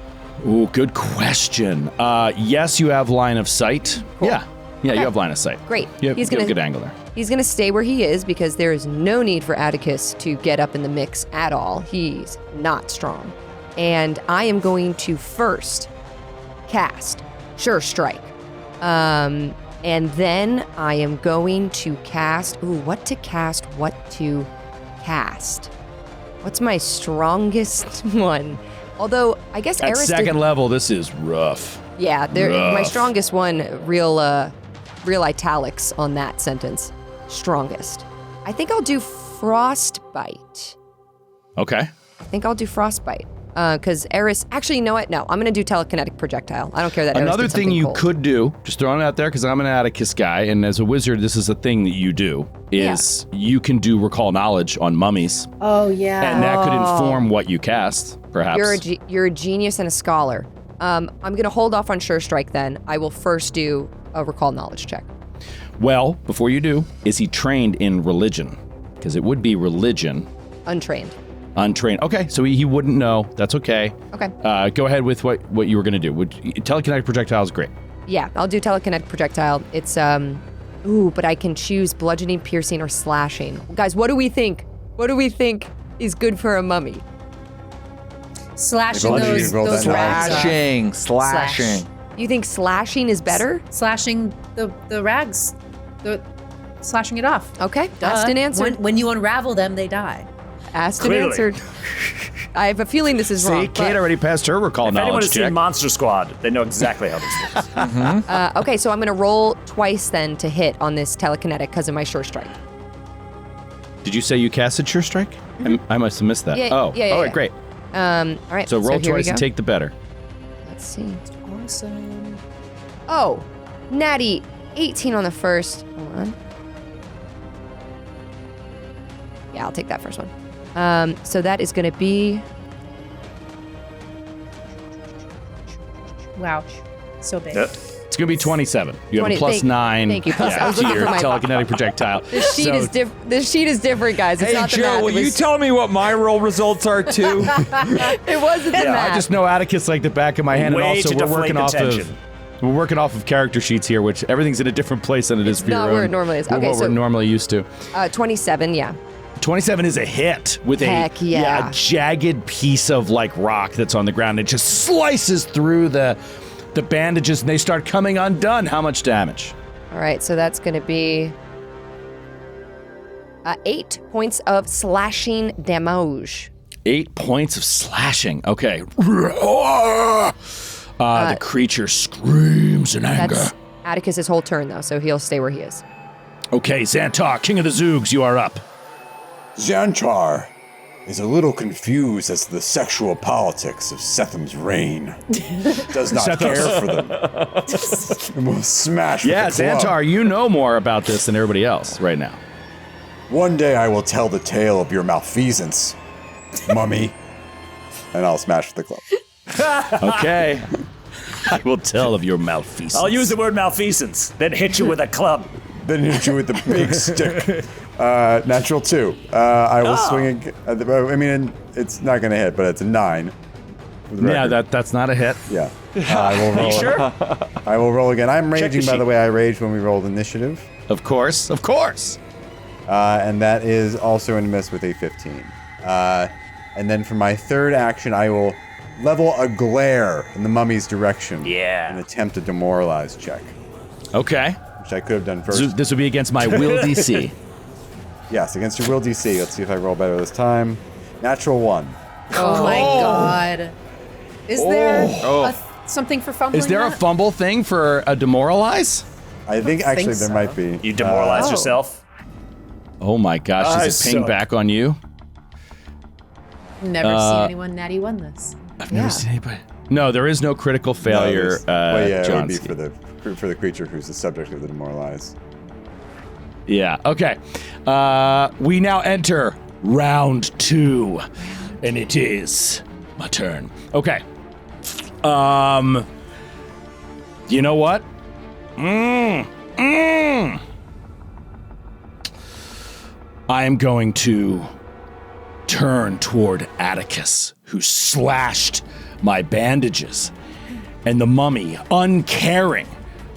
A: Ooh, good question. Yes, you have line of sight.
C: Cool.
A: Yeah,
C: Okay.
A: you have line of sight.
C: Great.
A: You have,
C: He's
A: you have
C: gonna-
A: a good angle there.
C: He's going to stay where he is because there is no need for Atticus to get up in the mix at all. He's not strong. And I am going to first cast Sure Strike. And then I am going to cast... Ooh, what to cast? What's my strongest one? Although, I guess
A: At
C: Eris
A: second level, this is rough.
C: Yeah, my
A: Rough.
C: strongest one, real italics on that sentence. Strongest. I think I'll do Frostbite.
A: Okay.
C: Because Eris, actually, you know what? No, I'm going to do telekinetic projectile. I don't care that Eris
A: Another
C: did
A: thing
C: something
A: you
C: cold.
A: could do, just throwing it out there because I'm an Atticus guy, and as a wizard, this is a thing that you do, is you can do recall knowledge on mummies,
F: Oh yeah.
A: and that could inform what you cast, perhaps.
C: You're a genius and a scholar. I'm going to hold off on Sure Strike then. I will first do a recall knowledge check.
A: Well, before you do, is he trained in religion? Because it would be religion.
C: Untrained.
A: Untrained. Okay, so he wouldn't know. That's okay.
C: Okay.
A: Go ahead with what you were going to do. Telekinetic projectile is great.
C: Yeah, I'll do telekinetic projectile. It's but I can choose bludgeoning, piercing, or slashing. Guys, what do we think? What do we think is good for a mummy?
F: Slashing
D: Maybe
F: those
D: roll that
F: rags off.
B: Slashing.
C: You think slashing is better?
F: Slashing the rags. Slashing it off.
C: Okay, asked and answered.
F: When you unravel them, they die.
C: Asked and
E: Clearly.
C: answered. I have a feeling this is
A: See,
C: wrong.
A: Kate already passed her recall
E: If anyone
A: knowledge
E: has seen
A: check.
E: Monster Squad, they know exactly how this works.
C: Okay, so I'm going to roll twice then to hit on this telekinetic because of my Sure Strike.
A: Did you say you casted Sure Strike? I must have missed that.
C: Yeah,
A: oh,
C: yeah,
A: all right,
C: yeah.
A: great.
C: All right,
A: So roll
C: here we
A: twice and
C: go.
A: take the better.
C: Let's see.
F: Awesome.
C: Oh, natty 18 on the first. Hold on. Yeah, I'll take that first one. So that is going to be
F: Wow. So big.
A: It's going to be 27. You have
C: 20
A: a plus
C: thank-
A: 9
C: thank you. Plus, I was
A: to
C: looking
A: your
C: for my-
A: telekinetic projectile.
C: This sheet
A: So-
C: is different. This sheet is different, guys. It's
B: Hey
C: not the
B: Joe,
C: math.
B: will
C: It was,
B: you tell me what my roll results are too?
C: it wasn't the math.
A: I just know Atticus like the back of my hand,
E: Way
A: and also
E: to
A: we're
E: deflate
A: working off
E: attention.
A: We're working off of character sheets here, which everything's in a different place than it is for
C: not
A: your
C: where
A: own-
C: it normally is.
A: what
C: Okay,
A: we're
C: so-
A: normally used to.
C: 27. Yeah.
A: 27 is a hit with
C: Heck yeah.
A: a jagged piece of like rock that's on the ground. It just slices through the bandages and they start coming undone. How much damage?
C: All right. So that's going to be 8 points of slashing damage.
A: 8 points of slashing. Okay. The creature screams in anger.
C: That's Atticus's whole turn, though, so he'll stay where he is.
A: Okay, Xantar, King of the Zoogs, you are up.
D: Xantar is a little confused as to the sexual politics of Setham's reign. Does not care for them. And will smash
A: Yeah,
D: with the club.
A: Xantar, you know more about this than everybody else right now.
D: One day I will tell the tale of your malfeasance, mummy. And I'll smash with the club.
A: Okay. I will tell of your malfeasance.
E: I'll use the word malfeasance, then hit you with a club.
D: Then hit you with the big stick. Natural 2. I will swing. I mean, it's not going to hit, but it's a 9.
A: Yeah, that's not a hit.
D: Yeah. I will roll.
E: Sure.
D: I will roll again. I'm
E: Check
D: raging,
E: your
D: by the
E: sheet.
D: way. I raged when we rolled initiative.
A: Of course.
D: And that is also a miss with a 15. And then for my third action, I will level a glare in the mummy's direction.
E: Yeah.
D: And attempt a demoralize check,
A: Okay.
D: which I could have done first.
A: So this would be against my will DC.
D: Yes, against your will DC. Let's see if I roll better this time. Natural 1.
F: Oh my god. Is there something for fumbling?
A: Is there a
F: that?
A: fumble thing for a demoralize?
D: I think actually there
F: so.
D: might be.
E: You demoralize yourself.
A: Oh my gosh, does it ping
E: so-
A: back on you?
F: Never seen anyone natty one this.
A: I've never seen anybody. No, there is no critical failure,
D: Well, yeah, it would be
A: Johnsky.
D: for the creature who's the subject of the demoralize.
A: Yeah, okay. We now enter round 2, and it is my turn. Okay. You know what? I am going to turn toward Atticus, who slashed my bandages. And the mummy, uncaring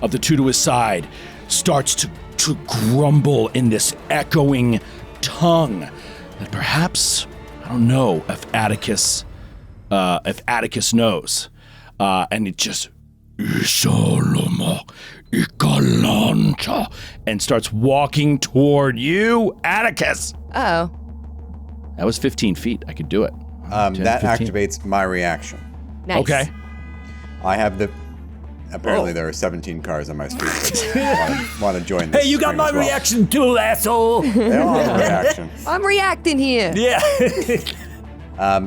A: of the two to his side, starts to grumble in this echoing tongue that perhaps, I don't know if Atticus knows. And it just, and starts walking toward you, Atticus.
C: Oh.
A: That was 15 feet. I could do it. 10,
D: That
A: 15.
D: activates my reaction.
C: Nice.
A: Okay.
D: I have the. Apparently, there are 17 cars on my street. Want to join this?
E: Hey, you got
D: stream
E: my
D: as well.
E: reaction too, asshole.
D: They all have a reaction.
C: I'm reacting here.
E: Yeah.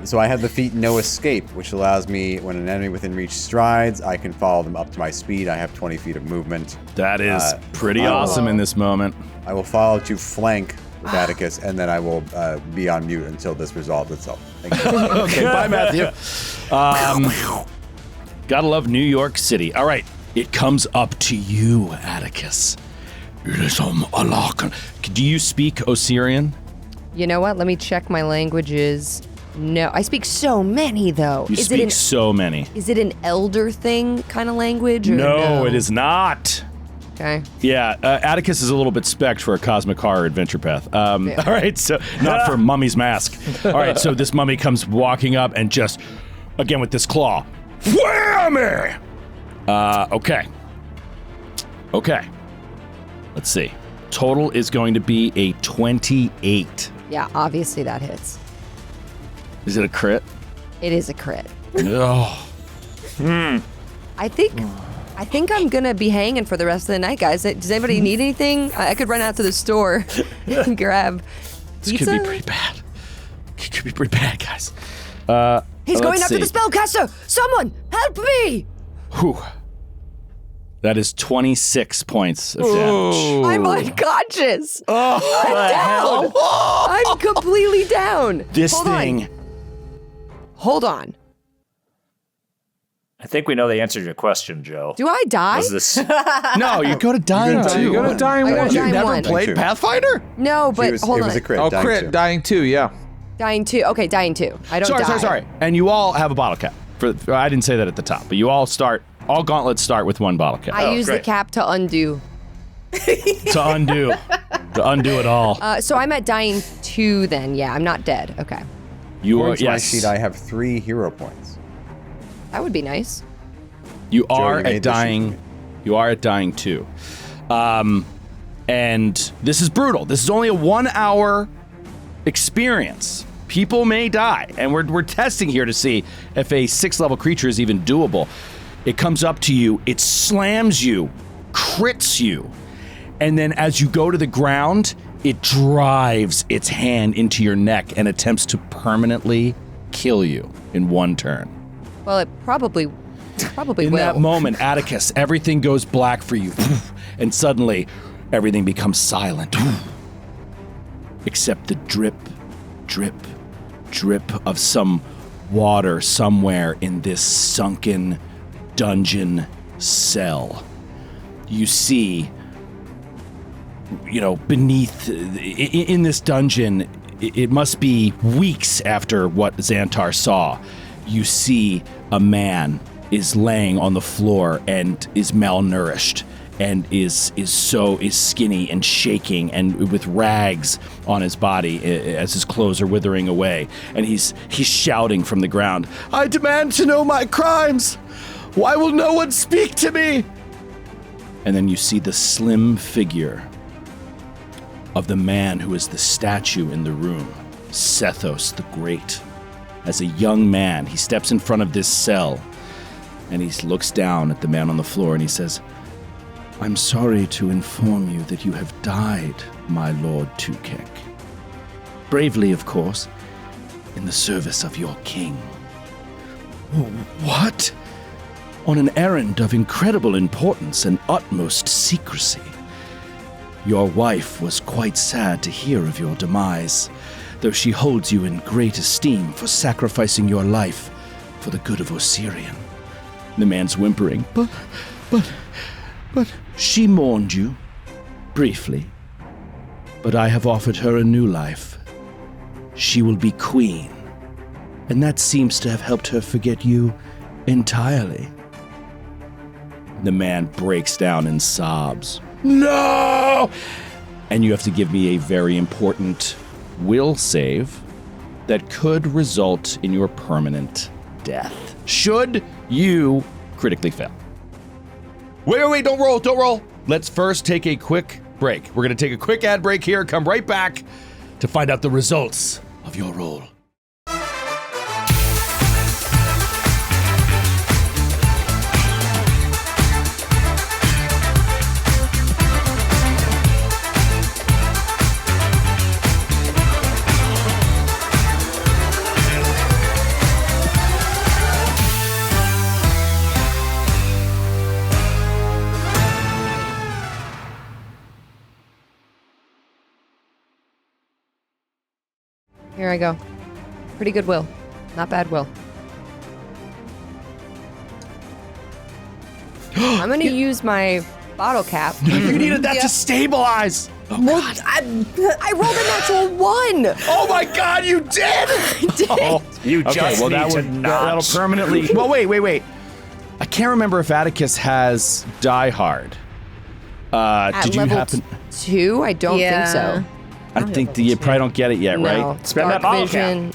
D: So I have the feat No Escape, which allows me, when an enemy within reach strides, I can follow them up to my speed. I have 20 feet of movement.
A: That is pretty
D: I will-
A: awesome in this moment.
D: I will follow to flank with Atticus, and then I will be on mute until this resolves itself. Thank you.
A: Okay, bye, Matthew. Gotta love New York City. All right, it comes up to you, Atticus. It is Alakan. Do you speak Osirion?
C: You know what? Let me check my languages. No, I speak so many though.
A: You speak so many.
C: Is it an elder thing kind of language? Or
A: No, it is not.
C: Okay.
A: Yeah, Atticus is a little bit spec'd for a cosmic horror adventure path. All right, so not for Mummy's Mask. All right, so this mummy comes walking up and just, again with this claw, whammy! Okay. Let's see. Total is going to be a 28.
C: Yeah, obviously that hits.
A: Is it a crit?
C: It is a crit.
A: Oh.
C: I think I'm gonna be hanging for the rest of the night, guys. Does anybody need anything? I could run out to the store and grab
A: This
C: pizza.
A: could be pretty bad. It could be pretty bad, guys.
C: He's going
A: let's
C: after the
A: see.
C: spellcaster! Someone, help me!
A: Whew. That is 26 points of damage.
C: I'm unconscious.
A: Oh,
C: I'm down. I'm completely down.
A: This
C: Hold on.
A: thing.
C: Hold on.
E: I think we know the answer to your question, Joe.
C: Do I die?
E: Was this?
A: No, you go to dying
D: go to-
A: too.
B: You go to dying
C: I go
B: one.
C: to dying
A: Never
C: one.
A: played
D: Two.
A: Pathfinder?
C: No, but hold
D: it
C: on.
D: was a crit.
B: Oh,
D: dying
B: crit,
D: two.
B: dying too, yeah.
C: Dying 2. Okay, dying 2. I don't die.
A: Sorry. And you all have a bottle cap. I didn't say that at the top, but you all gauntlets start with one bottle cap.
C: I use the
E: great.
C: cap to undo.
A: To undo it all.
C: So I'm at dying 2 then. Yeah, I'm not dead. Okay.
A: You are,
D: According to my
A: yes.
D: sheet, I have 3 hero points.
C: That would be nice.
A: You are
D: you made
A: at
D: this
A: dying.
D: sheet.
A: You are at dying too. And this is brutal. This is only a 1 hour experience. People may die, and we're testing here to see if a 6th level creature is even doable. It comes up to you, it slams you, crits you, and then as you go to the ground, it drives its hand into your neck and attempts to permanently kill you in one turn.
C: Well, it probably
A: In
C: will.
A: that moment, Atticus, everything goes black for you, and suddenly everything becomes silent. Except the drip, drip, drip of some water somewhere in this sunken dungeon cell. You see beneath, in this dungeon, it must be weeks after what Xantar saw. You see a man is laying on the floor and is malnourished and is skinny and shaking and with rags on his body as his clothes are withering away. And he's shouting from the ground, "I demand to know my crimes! Why will no one speak to me?" And then you see the slim figure of the man who is the statue in the room, Sethos the Great. As a young man, he steps in front of this cell and he looks down at the man on the floor and he says, "I'm sorry to inform you that you have died, my Lord Tukek. Bravely, of course, in the service of your king." "What?" "On an errand of incredible importance and utmost secrecy. Your wife was quite sad to hear of your demise, though she holds you in great esteem for sacrificing your life for the good of Osirion." The man's whimpering, But she mourned you, briefly. But I have offered her a new life. She will be queen, and that seems to have helped her forget you entirely." The man breaks down and sobs. "No!" And you have to give me a very important will save that could result in your permanent death, should you critically fail. Wait, don't roll. Let's first take a quick break. We're going to take a quick ad break here, come right back to find out the results of your roll.
C: Here I go. Pretty good will. Not bad will. I'm going to use my bottle cap.
A: You needed that to stabilize. Oh,
C: Well,
A: God.
C: I rolled a natural 1.
A: Oh my God, you did!
C: I did.
A: Oh,
E: You just need to
A: that'll
E: not.
A: permanently. Well, wait. I can't remember if Atticus has Die Hard.
C: At
A: Did you
C: level
A: happen?
C: 2? I don't think so.
A: I think you probably don't get it yet,
C: No.
A: right?
E: Spend that
C: Dark
E: bottle
C: vision,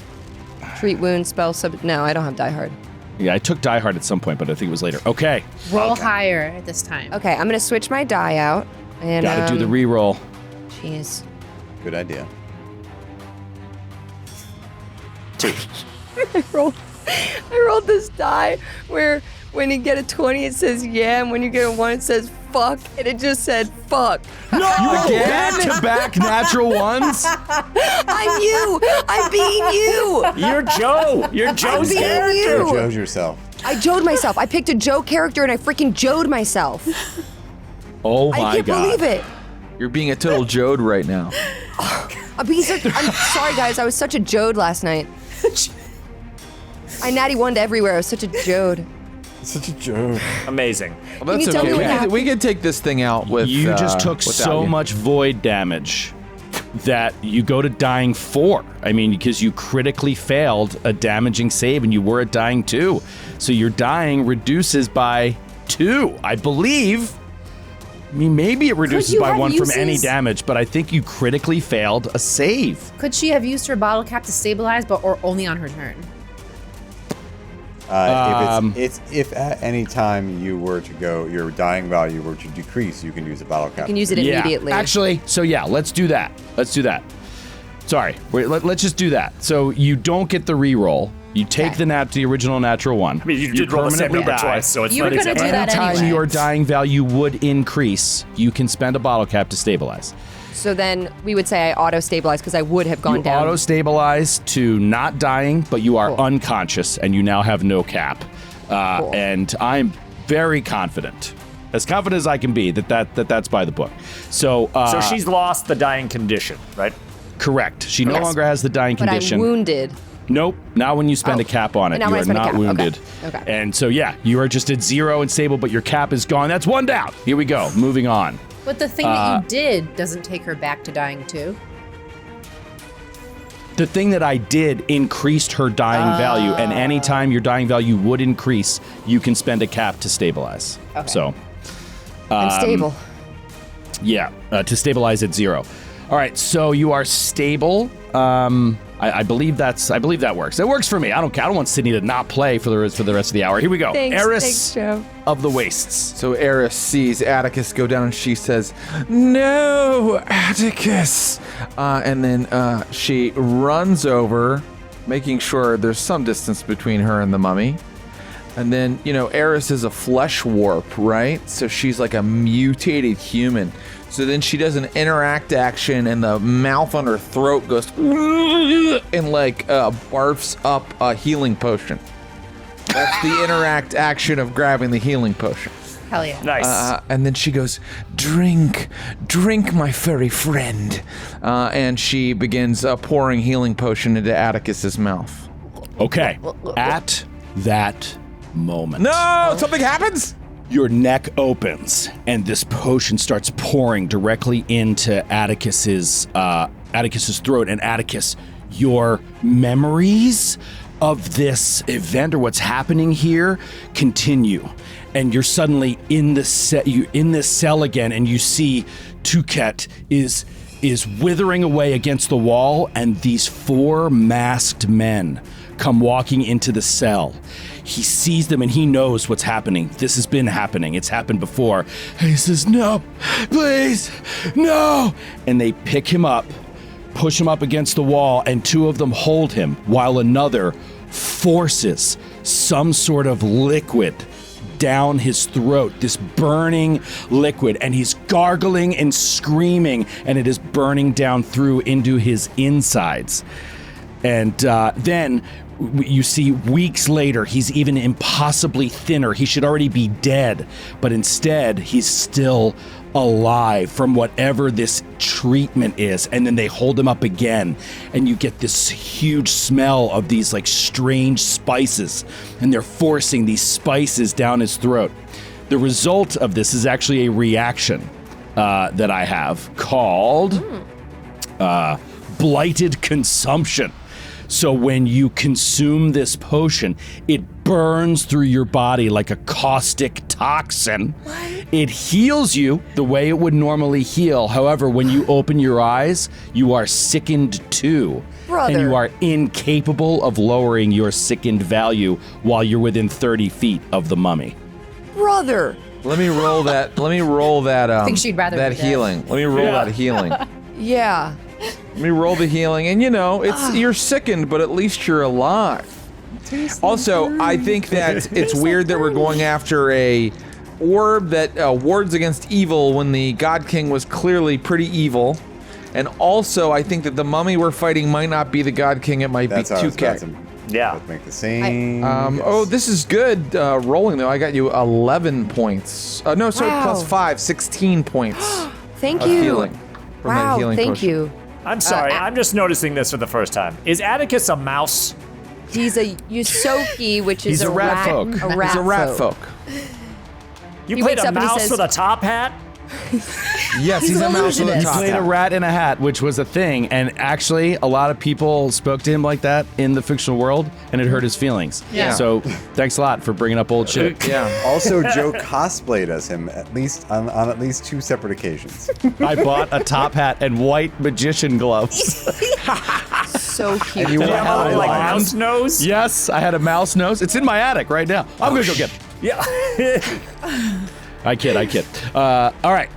C: treat wounds, spell sub. No, I don't have Die Hard.
A: Yeah, I took Die Hard at some point, but I think it was later. Okay,
F: Roll higher this time.
C: Okay, I'm gonna switch my die out. And
A: gotta do the re-roll.
C: Jeez.
D: Good idea.
C: I rolled this die where when you get a 20 it says yeah, and when you get a 1 it says fuck, and it just said fuck.
A: No, back-to-back natural ones.
C: I'm you. I'm being you.
E: You're Joe. You're Joe's
C: being
E: character.
C: you.
D: Chose yourself.
C: I Joed myself. I picked a Joe character and I freaking Joed myself.
A: Oh my
C: I can't
A: God!
C: believe it.
B: You're being a total Jode right now.
C: I'm sorry, guys. I was such a Jode last night. I natty one to everywhere. I was such a Jode.
D: Such a joke.
E: Amazing.
B: Well,
C: you
B: that's
C: tell me what
B: okay.
C: happened?
B: We could take this thing out with.
A: You just took
B: without
A: so
B: you.
A: much void damage that you go to dying 4. I mean, because you critically failed a damaging save and you were at dying 2. So your dying reduces by 2, I believe. I mean, maybe it reduces
F: you
A: by
F: have
A: 1 from any
F: uses?
A: damage, but I think you critically failed a save.
F: Could she have used her bottle cap to stabilize, or only on her turn?
D: If at any time you were to go, your dying value were to decrease, you can use a bottle cap.
C: You can use it immediately.
A: Actually, so yeah, let's do that. Sorry, let's just do that. So you don't get the reroll. You take the original natural 1.
E: I mean, you did roll the same
A: permanently
E: number twice, so it's
F: You were
E: not
F: gonna
E: exactly.
F: do that
A: Anytime
F: anyway.
A: your dying value would increase, you can spend a bottle cap to stabilize.
C: So then we would say I auto-stabilize because I would have gone
A: You
C: down.
A: auto-stabilize to not dying, but you are
C: Cool.
A: unconscious and you now have no cap.
C: Cool.
A: And I'm very confident, as confident as I can be, that's by the book. So,
E: So she's lost the dying condition, right?
A: correct. She no
C: Yes.
A: longer has the dying
C: but
A: condition.
C: I'm wounded.
A: Nope. Not when you spend
C: Oh.
A: a cap on it.
C: Not
A: You
C: when I
A: are
C: spend a
A: not
C: cap. Okay.
A: wounded.
C: Okay.
A: And so, yeah, you are just at 0 and stable, but your cap is gone. That's 1 down. Here we go. Moving on.
F: But the thing that you did doesn't take her back to dying too.
A: The thing that I did increased her dying value, and anytime your dying value would increase, you can spend a cap to stabilize. Okay. So,
C: I'm stable.
A: Yeah, to stabilize at 0. All right, so you are stable. I believe that works. It works for me. I don't want Sydney to not play for the rest of the hour. Here we go.
C: Thanks, Joe.
A: Of the Wastes.
B: So Eris sees Atticus go down and she says, "No, Atticus!" And then she runs over, making sure there's some distance between her and the mummy. And then, Eris is a flesh warp, right? So she's like a mutated human. So then she does an interact action and the mouth on her throat goes and barfs up a healing potion. That's the interact action of grabbing the healing potion.
F: Hell yeah.
E: Nice.
B: And then she goes, drink, my furry friend. And she begins pouring healing potion into Atticus's mouth.
A: Okay. At that moment.
B: No, something happens.
A: Your neck opens, and this potion starts pouring directly into Atticus's throat. And Atticus, your memories of this event or what's happening here continue, and you're suddenly in this cell again, and you see Tuket is withering away against the wall, and these 4 masked men come walking into the cell. He sees them and he knows what's happening. This has been happening. It's happened before. And he says, "No, please, no." And they pick him up, push him up against the wall, and 2 of them hold him while another forces some sort of liquid down his throat, this burning liquid, and he's gargling and screaming, and it is burning down through into his insides. And then you see weeks later, he's even impossibly thinner. He should already be dead, but instead he's still alive from whatever this treatment is. And then they hold him up again, and you get this huge smell of these strange spices, and they're forcing these spices down his throat. The result of this is actually a reaction that I have called blighted consumption. So when you consume this potion, it burns through your body like a caustic toxin. What? It heals you the way it would normally heal. However, when you open your eyes, you are sickened too.
C: Brother.
A: And you are incapable of lowering your sickened value while you're within 30 feet of the mummy.
C: Brother.
B: Let me roll that. I
F: think she'd rather
B: that
F: be dead.
B: healing. Let me roll that healing.
C: Yeah.
B: Let me roll the healing, and you're sickened, but at least you're alive. Also, I think that it's weird that we're going after a orb that wards against evil when the God King was clearly pretty evil. And also, I think that the mummy we're fighting might not be the God King; it might be Tuket.
E: Yeah.
D: Make the same.
B: Oh, this is good rolling though. I got you 11 points. No, sorry,
C: Wow.
B: plus 5, 16 points.
C: Thank
B: of
C: you.
B: Healing from that
C: Wow,
B: healing
C: thank
B: potion.
C: you.
E: I'm sorry, I'm just noticing this for the first time. Is Atticus a mouse?
C: He's a Yusoki, which is
A: He's a rat folk.
C: A rat
B: He's a rat
C: folk.
B: folk.
E: You
C: He
E: played
C: wakes
E: a
C: up and he
E: mouse
C: says-
E: with a top hat?
B: Yes, he's a mouse with a
F: illusionist.
B: top
A: Played a
B: hat.
A: rat in a hat, which was a thing, and actually a lot of people spoke to him like that in the fictional world, and it hurt his feelings.
F: Yeah.
A: So thanks a lot for bringing up old shit.
B: Yeah.
D: Also, Joe cosplayed as him at least on at least 2 separate occasions.
A: I bought a top hat and white magician gloves.
C: So cute.
D: And you
E: Do you
D: were
E: have a
D: hella
E: like
D: alive.
E: mouse nose?
A: Yes, I had a mouse nose. It's in my attic right now. I'm gonna go get it.
E: Yeah.
A: I kid. All right.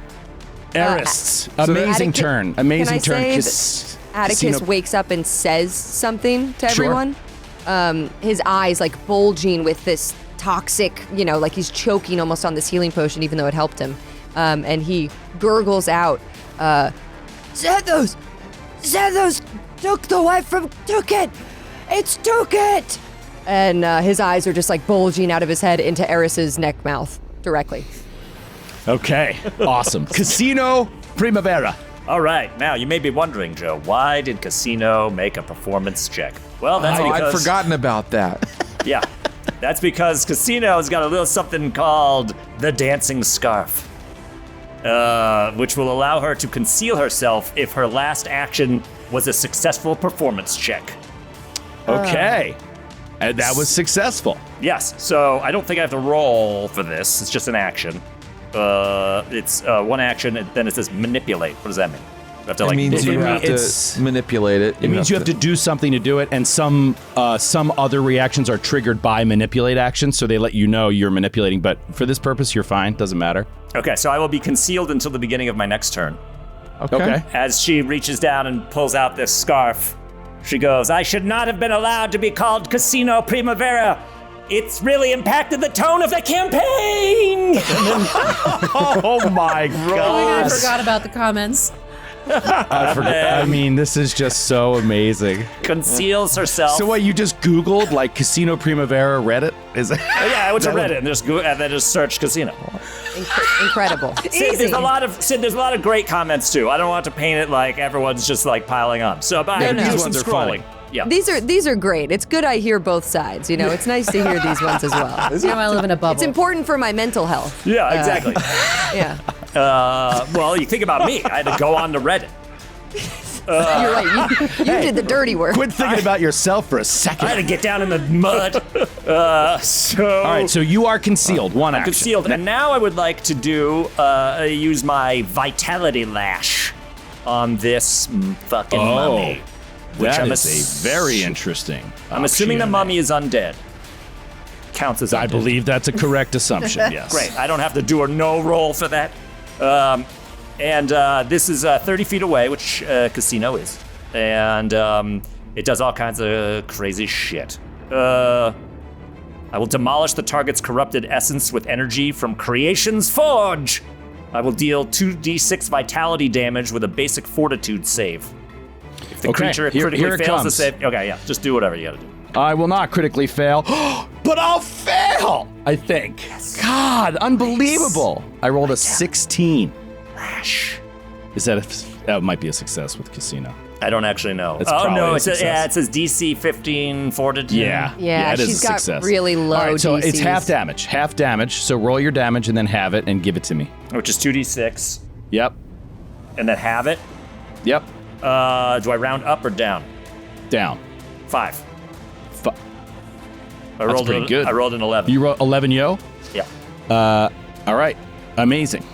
A: Arists. Amazing
C: Atticus-
A: turn. Amazing
C: can I
A: turn.
C: say Atticus
A: Casino-
C: wakes up and says something to
A: Sure.
C: everyone. His eyes bulging with this toxic, like he's choking almost on this healing potion, even though it helped him. And he gurgles out, Zethos took the wife from Tuket. It's Tuket. And his eyes are just bulging out of his head into Eris's neck mouth directly.
A: Okay. Awesome. Casino Primavera.
E: All right, now you may be wondering, Joe, why did Casino make a performance check? Well, that's
B: Oh, I'd
E: because
B: forgotten about that.
E: Yeah, that's because Casino's got a little something called the dancing scarf. which will allow her to conceal herself if her last action was a successful performance check.
A: Okay. And that was successful.
E: Yes, so I don't think I have to roll for this. It's just an action. It's one action, and then it says manipulate. What does that mean? I have to,
B: It means you have
A: it's-
B: to manipulate it.
A: It means you have to do something to do it, and some other reactions are triggered by manipulate actions, so they let you know you're manipulating. But for this purpose, you're fine. Doesn't matter.
E: Okay, so I will be concealed until the beginning of my next turn.
A: Okay.
E: As she reaches down and pulls out this scarf, she goes, I should not have been allowed to be called Casino Primavera. It's really impacted the tone of the campaign.
A: Oh my
F: I
A: god!
F: forgot about the comments.
A: I forgot. I mean, this is just so amazing.
E: Conceals herself.
A: So what? You just Googled like Casino Primavera Reddit? Is it?
E: Yeah, I went to Reddit and then just searched casino.
C: Incredible.
E: Sid, there's a lot of great comments too. I don't want to paint it like everyone's just like piling on. So, but I
C: No,
E: can
C: no.
E: do some
A: These ones are
E: scrolling.
A: funny.
E: Yeah.
C: These are great. It's good I hear both sides. You know, it's nice to hear these ones as well.
F: You know, I live in a bubble.
C: It's important for my mental health.
E: Yeah, exactly.
C: Yeah,
E: Well, you think about me. I had to go on to Reddit.
C: you're right. You did the dirty work.
A: Quit thinking about yourself for a
E: I
A: second.
E: had to get down in the mud. So
A: All right, so you are concealed. One
E: I'm
A: action.
E: concealed, and now I would like to do use my vitality lash on this fucking mummy. Which
A: That
E: I'm
A: is a very interesting.
E: I'm assuming the
A: option.
E: mummy is undead. Counts as undead.
A: I believe that's a correct assumption. Yes.
E: Great. I don't have to do a no roll for that. And this is 30 feet away, which Casino is. And it does all kinds of crazy shit. I will demolish the target's corrupted essence with energy from Creation's Forge. I will deal 2d6 vitality damage with a basic fortitude save. If the creature critically
A: here it
E: fails to
A: comes.
E: save... Okay, yeah. Just do whatever you gotta do.
A: I will not critically fail, but I'll fail, I think. God, unbelievable. I rolled a 16.
E: Lash.
A: Is that might be a success with Casino.
E: I don't actually know.
A: It's
E: Oh,
A: probably
E: no.
A: a
E: It says
A: success.
E: DC 15 fortitude.
C: Yeah,
A: it is
C: she's
A: a
C: got
A: success.
C: really low
A: All right, so it's
C: DCs.
A: half damage. So roll your damage and then have it and give it to me.
E: Which is 2d6.
A: Yep.
E: And then have it.
A: Yep.
E: Do I round up or down?
A: Down.
E: 5. I
A: That's
E: rolled
A: pretty good.
E: I rolled an 11.
A: You roll 11 yo?
E: Yeah.
A: All right. Amazing.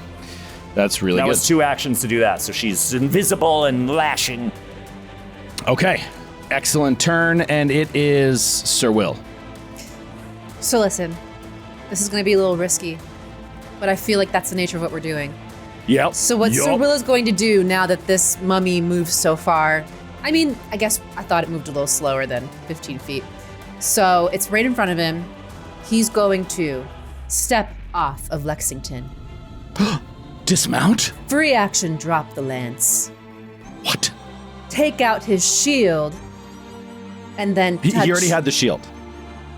A: That's really
E: That
A: good.
E: was 2 actions to do that. So she's invisible and lashing.
A: Okay. Excellent turn, and it is Sir Will.
F: So listen, this is going to be a little risky, but I feel like that's the nature of what we're doing.
A: Yep.
F: So what Sir Will is going to do now that this mummy moves so far, I mean, I guess I thought it moved a little slower than 15 feet. So it's right in front of him. He's going to step off of Lexington.
A: Dismount?
F: Free action, drop the lance.
A: What?
F: Take out his shield, and then
A: He
F: touch.
A: already had the shield.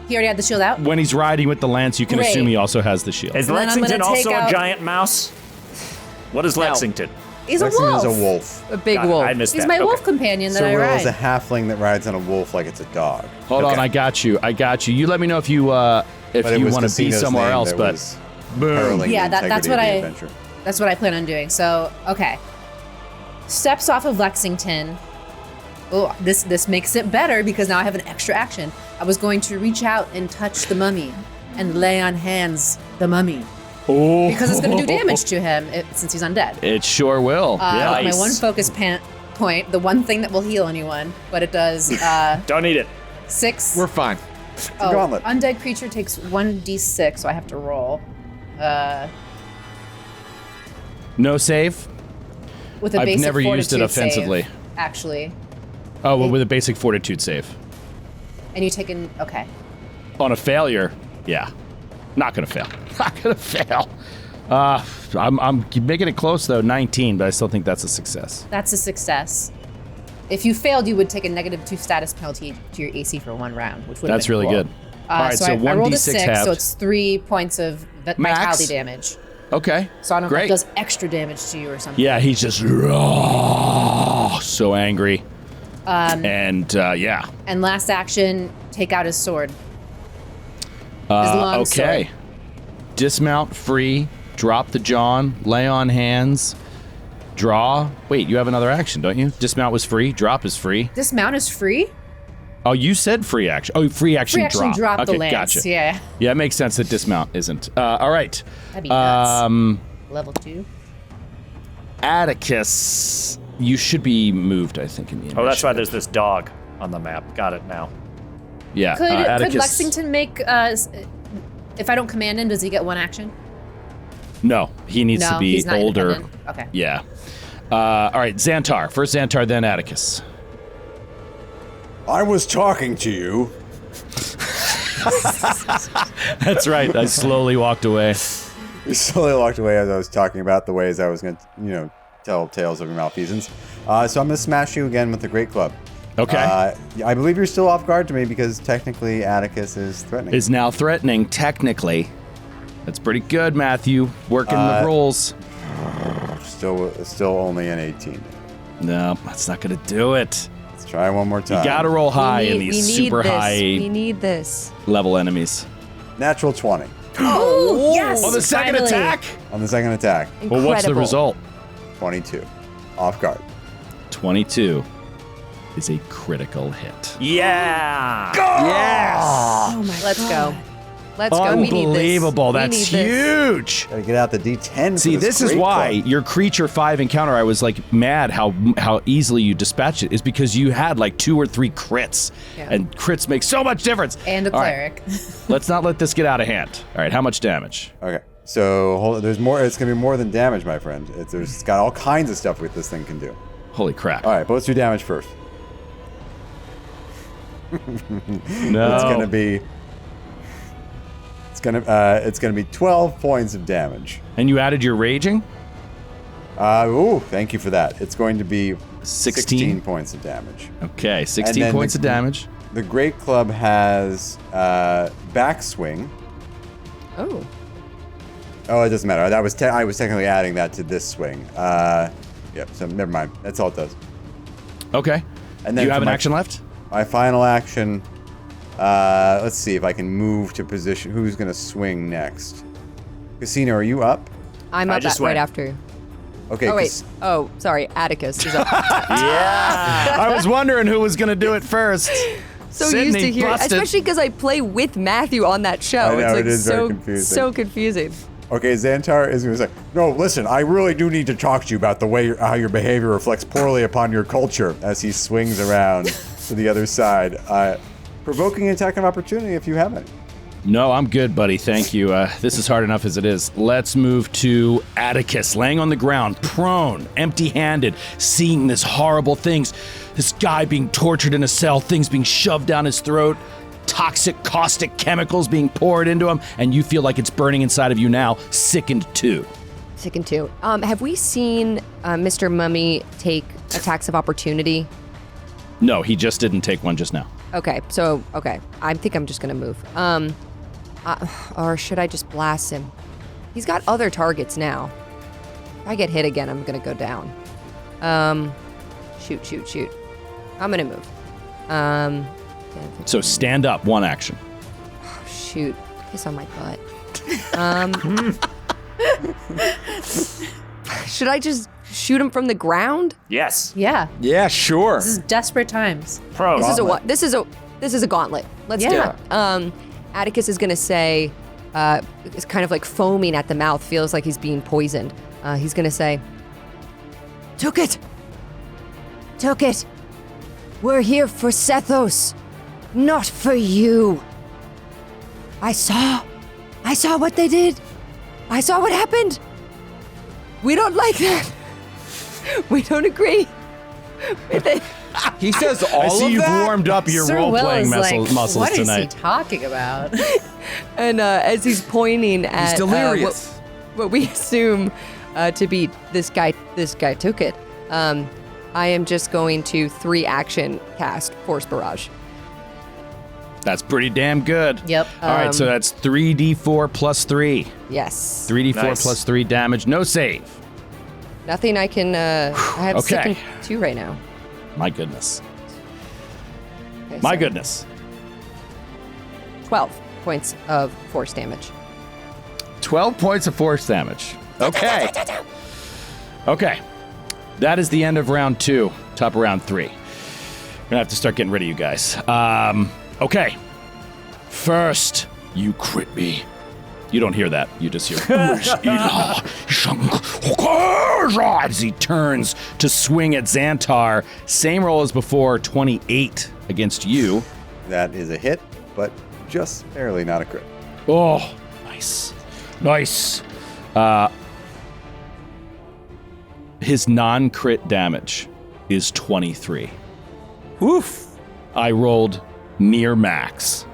F: He already had the shield out?
A: When he's riding with the lance, you can
F: Great.
A: assume he also has the shield.
E: Is
F: And then I'm
E: Lexington
F: gonna take
E: also a
F: out-
E: giant mouse? What is Lexington?
F: He's a
D: Lexington
F: wolf.
D: is a wolf.
C: A big
E: God,
C: wolf.
E: I missed
F: He's
E: that.
F: my
E: Okay.
F: wolf companion that I
D: Sir Will
F: ride.
D: is a halfling that rides on a wolf like it's a dog.
A: Hold on, I got you. You let me know if you
D: But it
A: you
D: was
A: want to be
D: Casino's
A: somewhere
D: name
A: else.
D: that
A: But
D: was
A: boom.
D: heralding
F: Yeah,
D: the
F: that's
D: integrity
F: what
D: of the
F: I-
D: adventure.
F: That's what I plan on doing. So, okay. Steps off of Lexington. Oh, this makes it better because now I have an extra action. I was going to reach out and touch the mummy and lay on hands the mummy
A: Oh.
F: because it's going to do damage to him since he's undead.
A: It sure will. yeah.
F: With my one focus point, the one thing that will heal anyone, but it does
E: Don't need it.
F: 6.
B: We're fine.
F: Oh,
D: gauntlet.
F: undead creature takes 1d6, so I have to roll.
A: No save?
F: With a
A: I've
F: basic
A: never used it
F: fortitude
A: offensively.
F: save, actually.
A: Oh, well, with a basic fortitude save.
F: And you take an okay.
A: On a failure, yeah. Not gonna fail. Not gonna fail. I'm making it close though, 19, but I still think that's a success.
F: That's a success. If you failed, you would take a -2 status penalty to your AC for 1 round, which would have
A: That's
F: been
A: really
F: cool.
A: good. All right,
F: so
A: so
F: I rolled a
A: 1d6
F: 6,
A: halved.
F: so it's 3 points of
A: Max?
F: vitality damage.
A: Okay.
F: So I don't know
A: Great.
F: if it does extra damage to you or something.
A: Yeah, he's just so angry. Yeah.
F: And last action, take out his sword. His long
A: Okay.
F: sword.
A: Dismount, free, drop the John, lay on hands, draw. Wait, you have another action, don't you? Dismount was free. Drop is free.
F: Dismount is free?
A: Oh, you said free action. Oh, free action drop.
F: Free action drop
A: okay,
F: the lance.
A: Gotcha.
F: Yeah.
A: Yeah, it makes sense that dismount isn't. All right.
F: That'd be nuts. Level 2.
A: Atticus, you should be moved, I think, in the
E: Oh, that's why
A: initiative.
E: there's this dog on the map. Got it now.
A: Yeah.
F: Could
A: Atticus,
F: Lexington make, if I don't command him, does he get 1 action?
A: No, he needs to be
F: he's not
A: older.
F: independent. Okay.
A: Yeah. All right, Xantar. First Xantar, then Atticus.
D: I was talking to you.
A: That's right. I slowly walked away.
D: You slowly walked away as I was talking about the ways I was going to, tell tales of your malfeasance. So I'm going to smash you again with the Great Club.
A: Okay.
D: I believe you're still off guard to me because technically Atticus is threatening.
A: Is now threatening, technically. That's pretty good, Matthew. Working the rules.
D: Still only an 18.
A: No, that's not going to do it.
D: Let's try one more time.
A: You got to roll high in these super
C: We
A: high
C: need this.
A: level enemies.
D: Natural 20
F: Oh, yes!
A: On the second
F: finally.
A: attack?
D: on the second attack.
C: Incredible.
A: Well, what's the result?
D: 22. Off guard.
A: 22 is a critical hit.
E: Yeah.
F: Oh my
C: Let's
F: God.
C: go. Let's go. We need this.
A: Unbelievable.
C: We
A: That's
C: need this.
A: huge.
D: Gotta get out the D10.
A: See,
D: for
A: this is
D: Great
A: why
D: Club.
A: your creature 5 encounter, I was like mad how easily you dispatched it, is because you had like 2 or 3 crits.
F: Yeah.
A: And crits make so much difference.
F: And a
A: All right,
F: cleric.
A: let's not let this get out of hand. All right, how much damage?
D: Okay, so there's more. It's gonna be more than damage, my friend. It's got all kinds of stuff this thing can do.
A: Holy crap.
D: All right, but let's do damage first.
A: No.
D: It's gonna be. It's gonna be 12 points of damage.
A: And you added your raging?
D: Thank you for that. It's going to be
A: 16
D: points of damage.
A: Okay, 16
D: then
A: points of damage.
D: The Great Club has backswing.
C: Oh.
D: Oh, it doesn't matter. I was technically adding that to this swing. Yep. So never mind. That's all it does.
A: Okay.
D: And
A: Do
D: then
A: you have
D: for
A: an
D: my-
A: action left?
D: My final action. Let's see if I can move to position. Who's gonna swing next? Casino, are you up?
C: I'm
E: I
C: up
E: just
C: right
E: went.
C: after.
D: Okay.
C: Oh, wait. Oh, sorry. Atticus is up.
E: Yeah.
A: I was wondering who was going to do it first.
C: So
A: Sydney
C: used to hear,
A: busted.
C: especially because I play with Matthew on that show.
D: I know,
C: it's like
D: it is very
C: so
D: confusing.
C: so confusing.
D: Okay, Xantar is going to say, no, listen, I really do need to talk to you about the way how your behavior reflects poorly upon your culture as he swings around to the other side. Provoking an attack of opportunity if you have any.
A: No, I'm good, buddy. Thank you. This is hard enough as it is. Let's move to Atticus, laying on the ground, prone, empty-handed, seeing this horrible things. This guy being tortured in a cell, things being shoved down his throat, toxic, caustic chemicals being poured into him, and you feel like it's burning inside of you now, sickened too.
C: Sickened too. Have we seen Mr. Mummy take attacks of opportunity?
A: No, he just didn't take one just now.
C: Okay, I think I'm just gonna move. Or should I just blast him? He's got other targets now. If I get hit again, I'm gonna go down. Shoot. I'm gonna move. 10, 15.
A: So stand up, one action.
C: Shoot, piss on my butt. Should I just shoot him from the ground?
E: Yes.
F: Yeah.
B: Yeah, sure.
F: This is desperate times.
E: Pro.
C: This is a what? This is a gauntlet. Let's
F: Yeah.
C: do it. Atticus is gonna say, it's kind of like foaming at the mouth, feels like he's being poisoned. He's gonna say, "Took it. We're here for Sethos, not for you. I saw what they did. I saw what happened. We don't like that. We don't agree with it."
B: He says all
A: I see
B: of
A: you've
B: that?
A: warmed up your
F: Sir Will
A: role-playing
F: is like,
A: muscles
F: what is he
A: tonight.
F: talking about?
C: And as he's pointing at
B: He's delirious.
C: what we assume to be this guy took it. I am just going to 3 action cast Force Barrage.
A: That's pretty damn good.
F: Yep.
A: All right, so that's 3d4 plus 3.
C: Yes.
A: 3d4
E: Nice.
A: plus 3 damage. No save.
C: Nothing I can. I have
A: Okay.
C: 2 right now.
A: My goodness.
C: Okay,
A: My
C: so
A: goodness.
C: 12 points of force damage.
A: 12 points of force damage. Okay. Okay. That is the end of round 2. Top of round 3. Gonna have to start getting rid of you guys. Okay. First, you crit me. You don't hear that. You just hear as he turns to swing at Xantar. Same roll as before, 28 against you.
D: That is a hit, but just barely not a crit.
A: Oh, nice. Nice. His non-crit damage is 23.
B: Woof.
A: I rolled near max.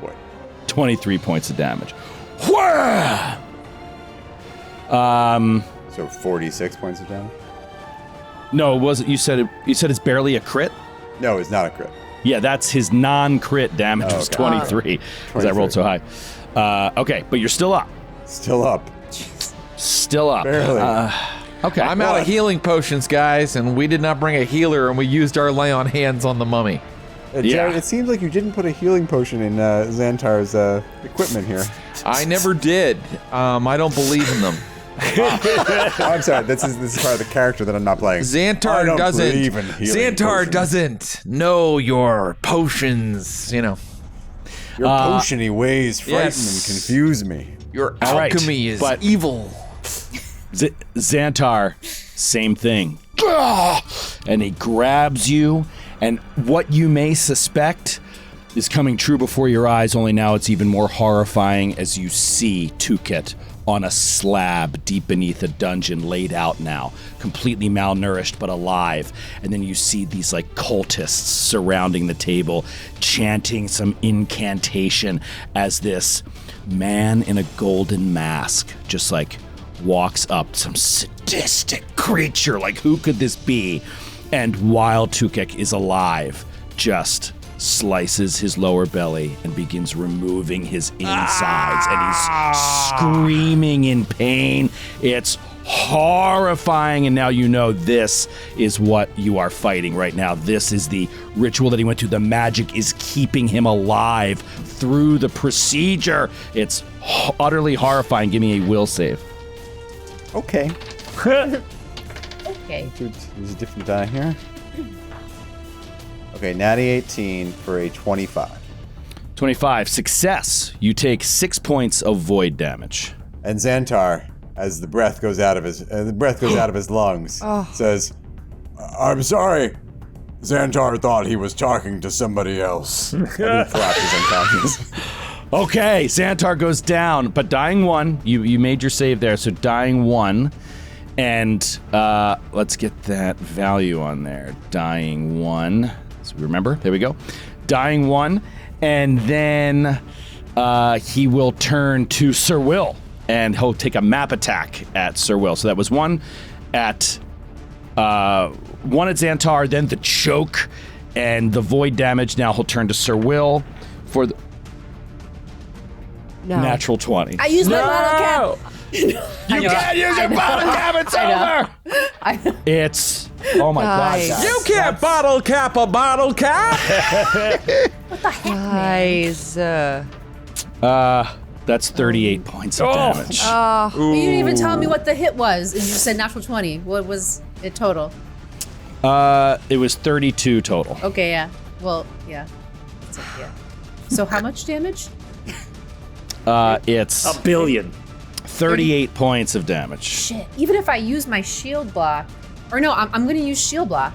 D: Boy.
A: 23 points of damage.
D: So 46 points of damage?
A: No, it wasn't. You said it's barely a crit?
D: No, it's not a crit.
A: Yeah, that's his non-crit damage was 23 because I rolled so high. Okay, but you're still up.
D: Still up.
A: Still up.
D: Barely.
A: Okay.
B: I'm out of healing potions, guys, and we did not bring a healer, and we used our lay on hands on the mummy.
D: Jared, it seems like you didn't put a healing potion in Xantar's equipment here.
B: I never did. I don't believe in them.
D: Oh, I'm sorry. This is part of the character that I'm not playing.
B: Xantar doesn't.
D: believe in healing
B: Xantar
D: potions.
B: doesn't know your potions. You know,
D: Your potion-y ways frighten
B: yes.
D: and confuse me.
B: your
A: All right,
B: alchemy is
A: but-
B: evil.
A: Xantar, same thing. And he grabs you, and what you may suspect is coming true before your eyes, only now it's even more horrifying as you see Tukit on a slab deep beneath a dungeon, laid out now, completely malnourished but alive. And then you see these like cultists surrounding the table, chanting some incantation as this man in a golden mask just like walks up, some sadistic creature, like who could this be? And while Tukik is alive, just slices his lower belly and begins removing his insides, and he's screaming in pain. It's horrifying, and now you know this is what you are fighting right now. This is the ritual that he went to. The magic is keeping him alive through the procedure. It's utterly horrifying. Give me a will save.
D: Okay.
F: Okay.
D: There's a different die here. Okay, natty 18 for a 25.
A: 25. Success. You take 6 points of void damage.
D: And Xantar, as the breath goes out of his lungs, says, "I'm sorry. Xantar thought he was talking to somebody else." And he collapses unconscious.
A: Okay, Xantar goes down, but dying 1. You made your save there, so dying 1. And let's get that value on there. Dying 1. So remember, there we go. Dying 1. And then he will turn to Sir Will, and he'll take a map attack at Sir Will. So that was one at Xantar, then the choke and the void damage. Now he'll turn to Sir Will for the natural 20.
F: I used my bottle cap.
A: You can't use your bottle cap. It's over. It's oh my
C: Nice.
A: god, guys.
B: You can't bottle cap a bottle cap.
F: What the heck, man?
C: Guys.
A: That's 38 points of damage.
F: You didn't even tell me what the hit was. You just said natural 20. What was it total?
A: It was 32 total.
F: Okay, yeah. Well, yeah. Yeah. So how much damage?
A: It's
E: A billion.
A: 38 points of damage.
F: Shit. Even if I use my shield block, or no, I'm going to use shield block.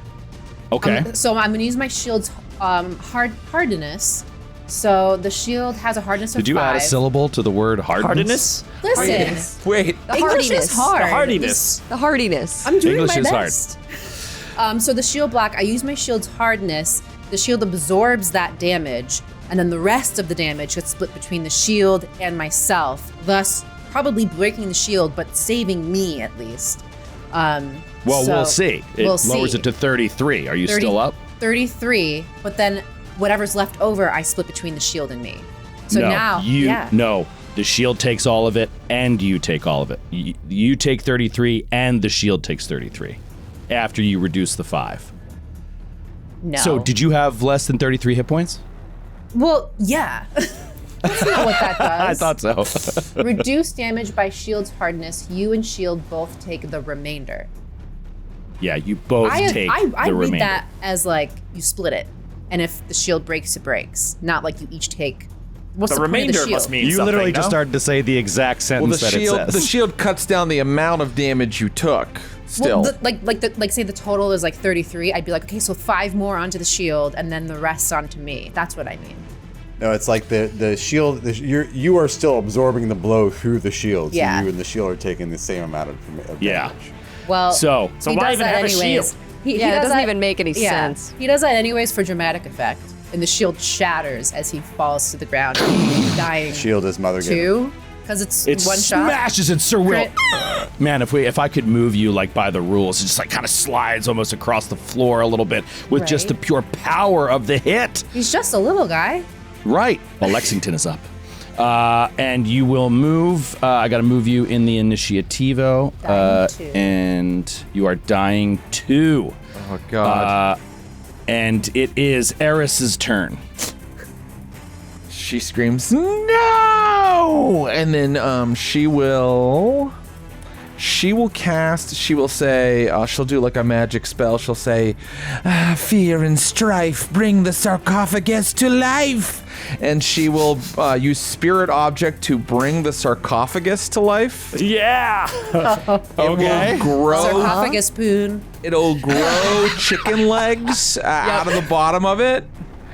A: Okay.
F: So I'm going to use my shield's hardiness. So the shield has a hardness of 5.
A: Did you add a syllable to the word hardness?
E: Hardiness?
F: Listen,
B: Wait,
C: The
F: English
C: hardiness.
F: is hard.
E: The hardiness.
C: The hardiness.
F: I'm doing
A: English
F: my
A: is hard.
F: best. So the shield block, I use my shield's hardness. The shield absorbs that damage, and then the rest of the damage gets split between the shield and myself, thus probably breaking the shield, but saving me at least.
A: Well,
F: So,
A: we'll see. It
F: we'll
A: lowers
F: see.
A: it to 33. Are you
F: 30
A: still up?
F: 33, but then whatever's left over, I split between the shield and me. So
A: no,
F: now,
A: No, the shield takes all of it, and you take all of it. You take 33, and the shield takes 33 after you reduce the 5.
F: No.
A: So, did you have less than 33 hit points?
F: Well, yeah. That's not what that
A: I
F: does.
A: thought so.
F: Reduce damage by shield's hardness. You and shield both take the remainder.
A: Yeah, you both take
F: I
A: the
F: read
A: remainder.
F: that as like you split it, and if the shield breaks, it breaks. Not like you each take. What's
E: The
F: the point of
E: remainder
F: the shield?
E: must mean
A: You
E: something,
A: literally just
E: no?
A: started to say the exact
B: Well,
A: sentence that it
B: the
A: says.
B: shield cuts down the amount of damage you took. Still,
F: Well, like say the total is like 33. I'd be like, okay, so 5 more onto the shield, and then the rest onto me. That's what I mean.
D: No, it's like the shield. You are still absorbing the blow through the shield. So
F: Yeah.
D: you and the shield are taking the same amount of
A: Yeah.
D: damage.
F: Well,
A: So
F: he
E: why
F: does
E: even
F: that
E: have a
F: anyways.
E: shield?
F: He
C: Yeah, it
F: does
C: doesn't
F: that-
C: even make any
F: yeah.
C: sense.
F: He does that anyways for dramatic effect, and the shield shatters as he falls to the ground, dying.
D: Shield is mother given.
F: 2, because it's
A: It
F: one shot.
A: smashes it, Sir Will.
F: Crit.
A: Man, if I could move you like by the rules, it just like kind of slides almost across the floor a little bit with just the
F: Right.
A: pure power of the hit.
F: He's just a little guy.
A: Right. Well, Lexington is up. And you will move. I got to move you in the Initiativo.
F: Dying 2.
A: And you are dying 2.
B: oh god,
A: And it is Eris's turn.
B: she screams no, and then she will cast. She will say, she'll do like a magic spell. She'll say, "Fear and strife bring the sarcophagus to life," and she will use spirit object to bring the sarcophagus to life.
E: Yeah.
A: Okay.
B: It will grow.
F: Sarcophagus spoon.
B: It'll grow chicken legs out of the bottom of it,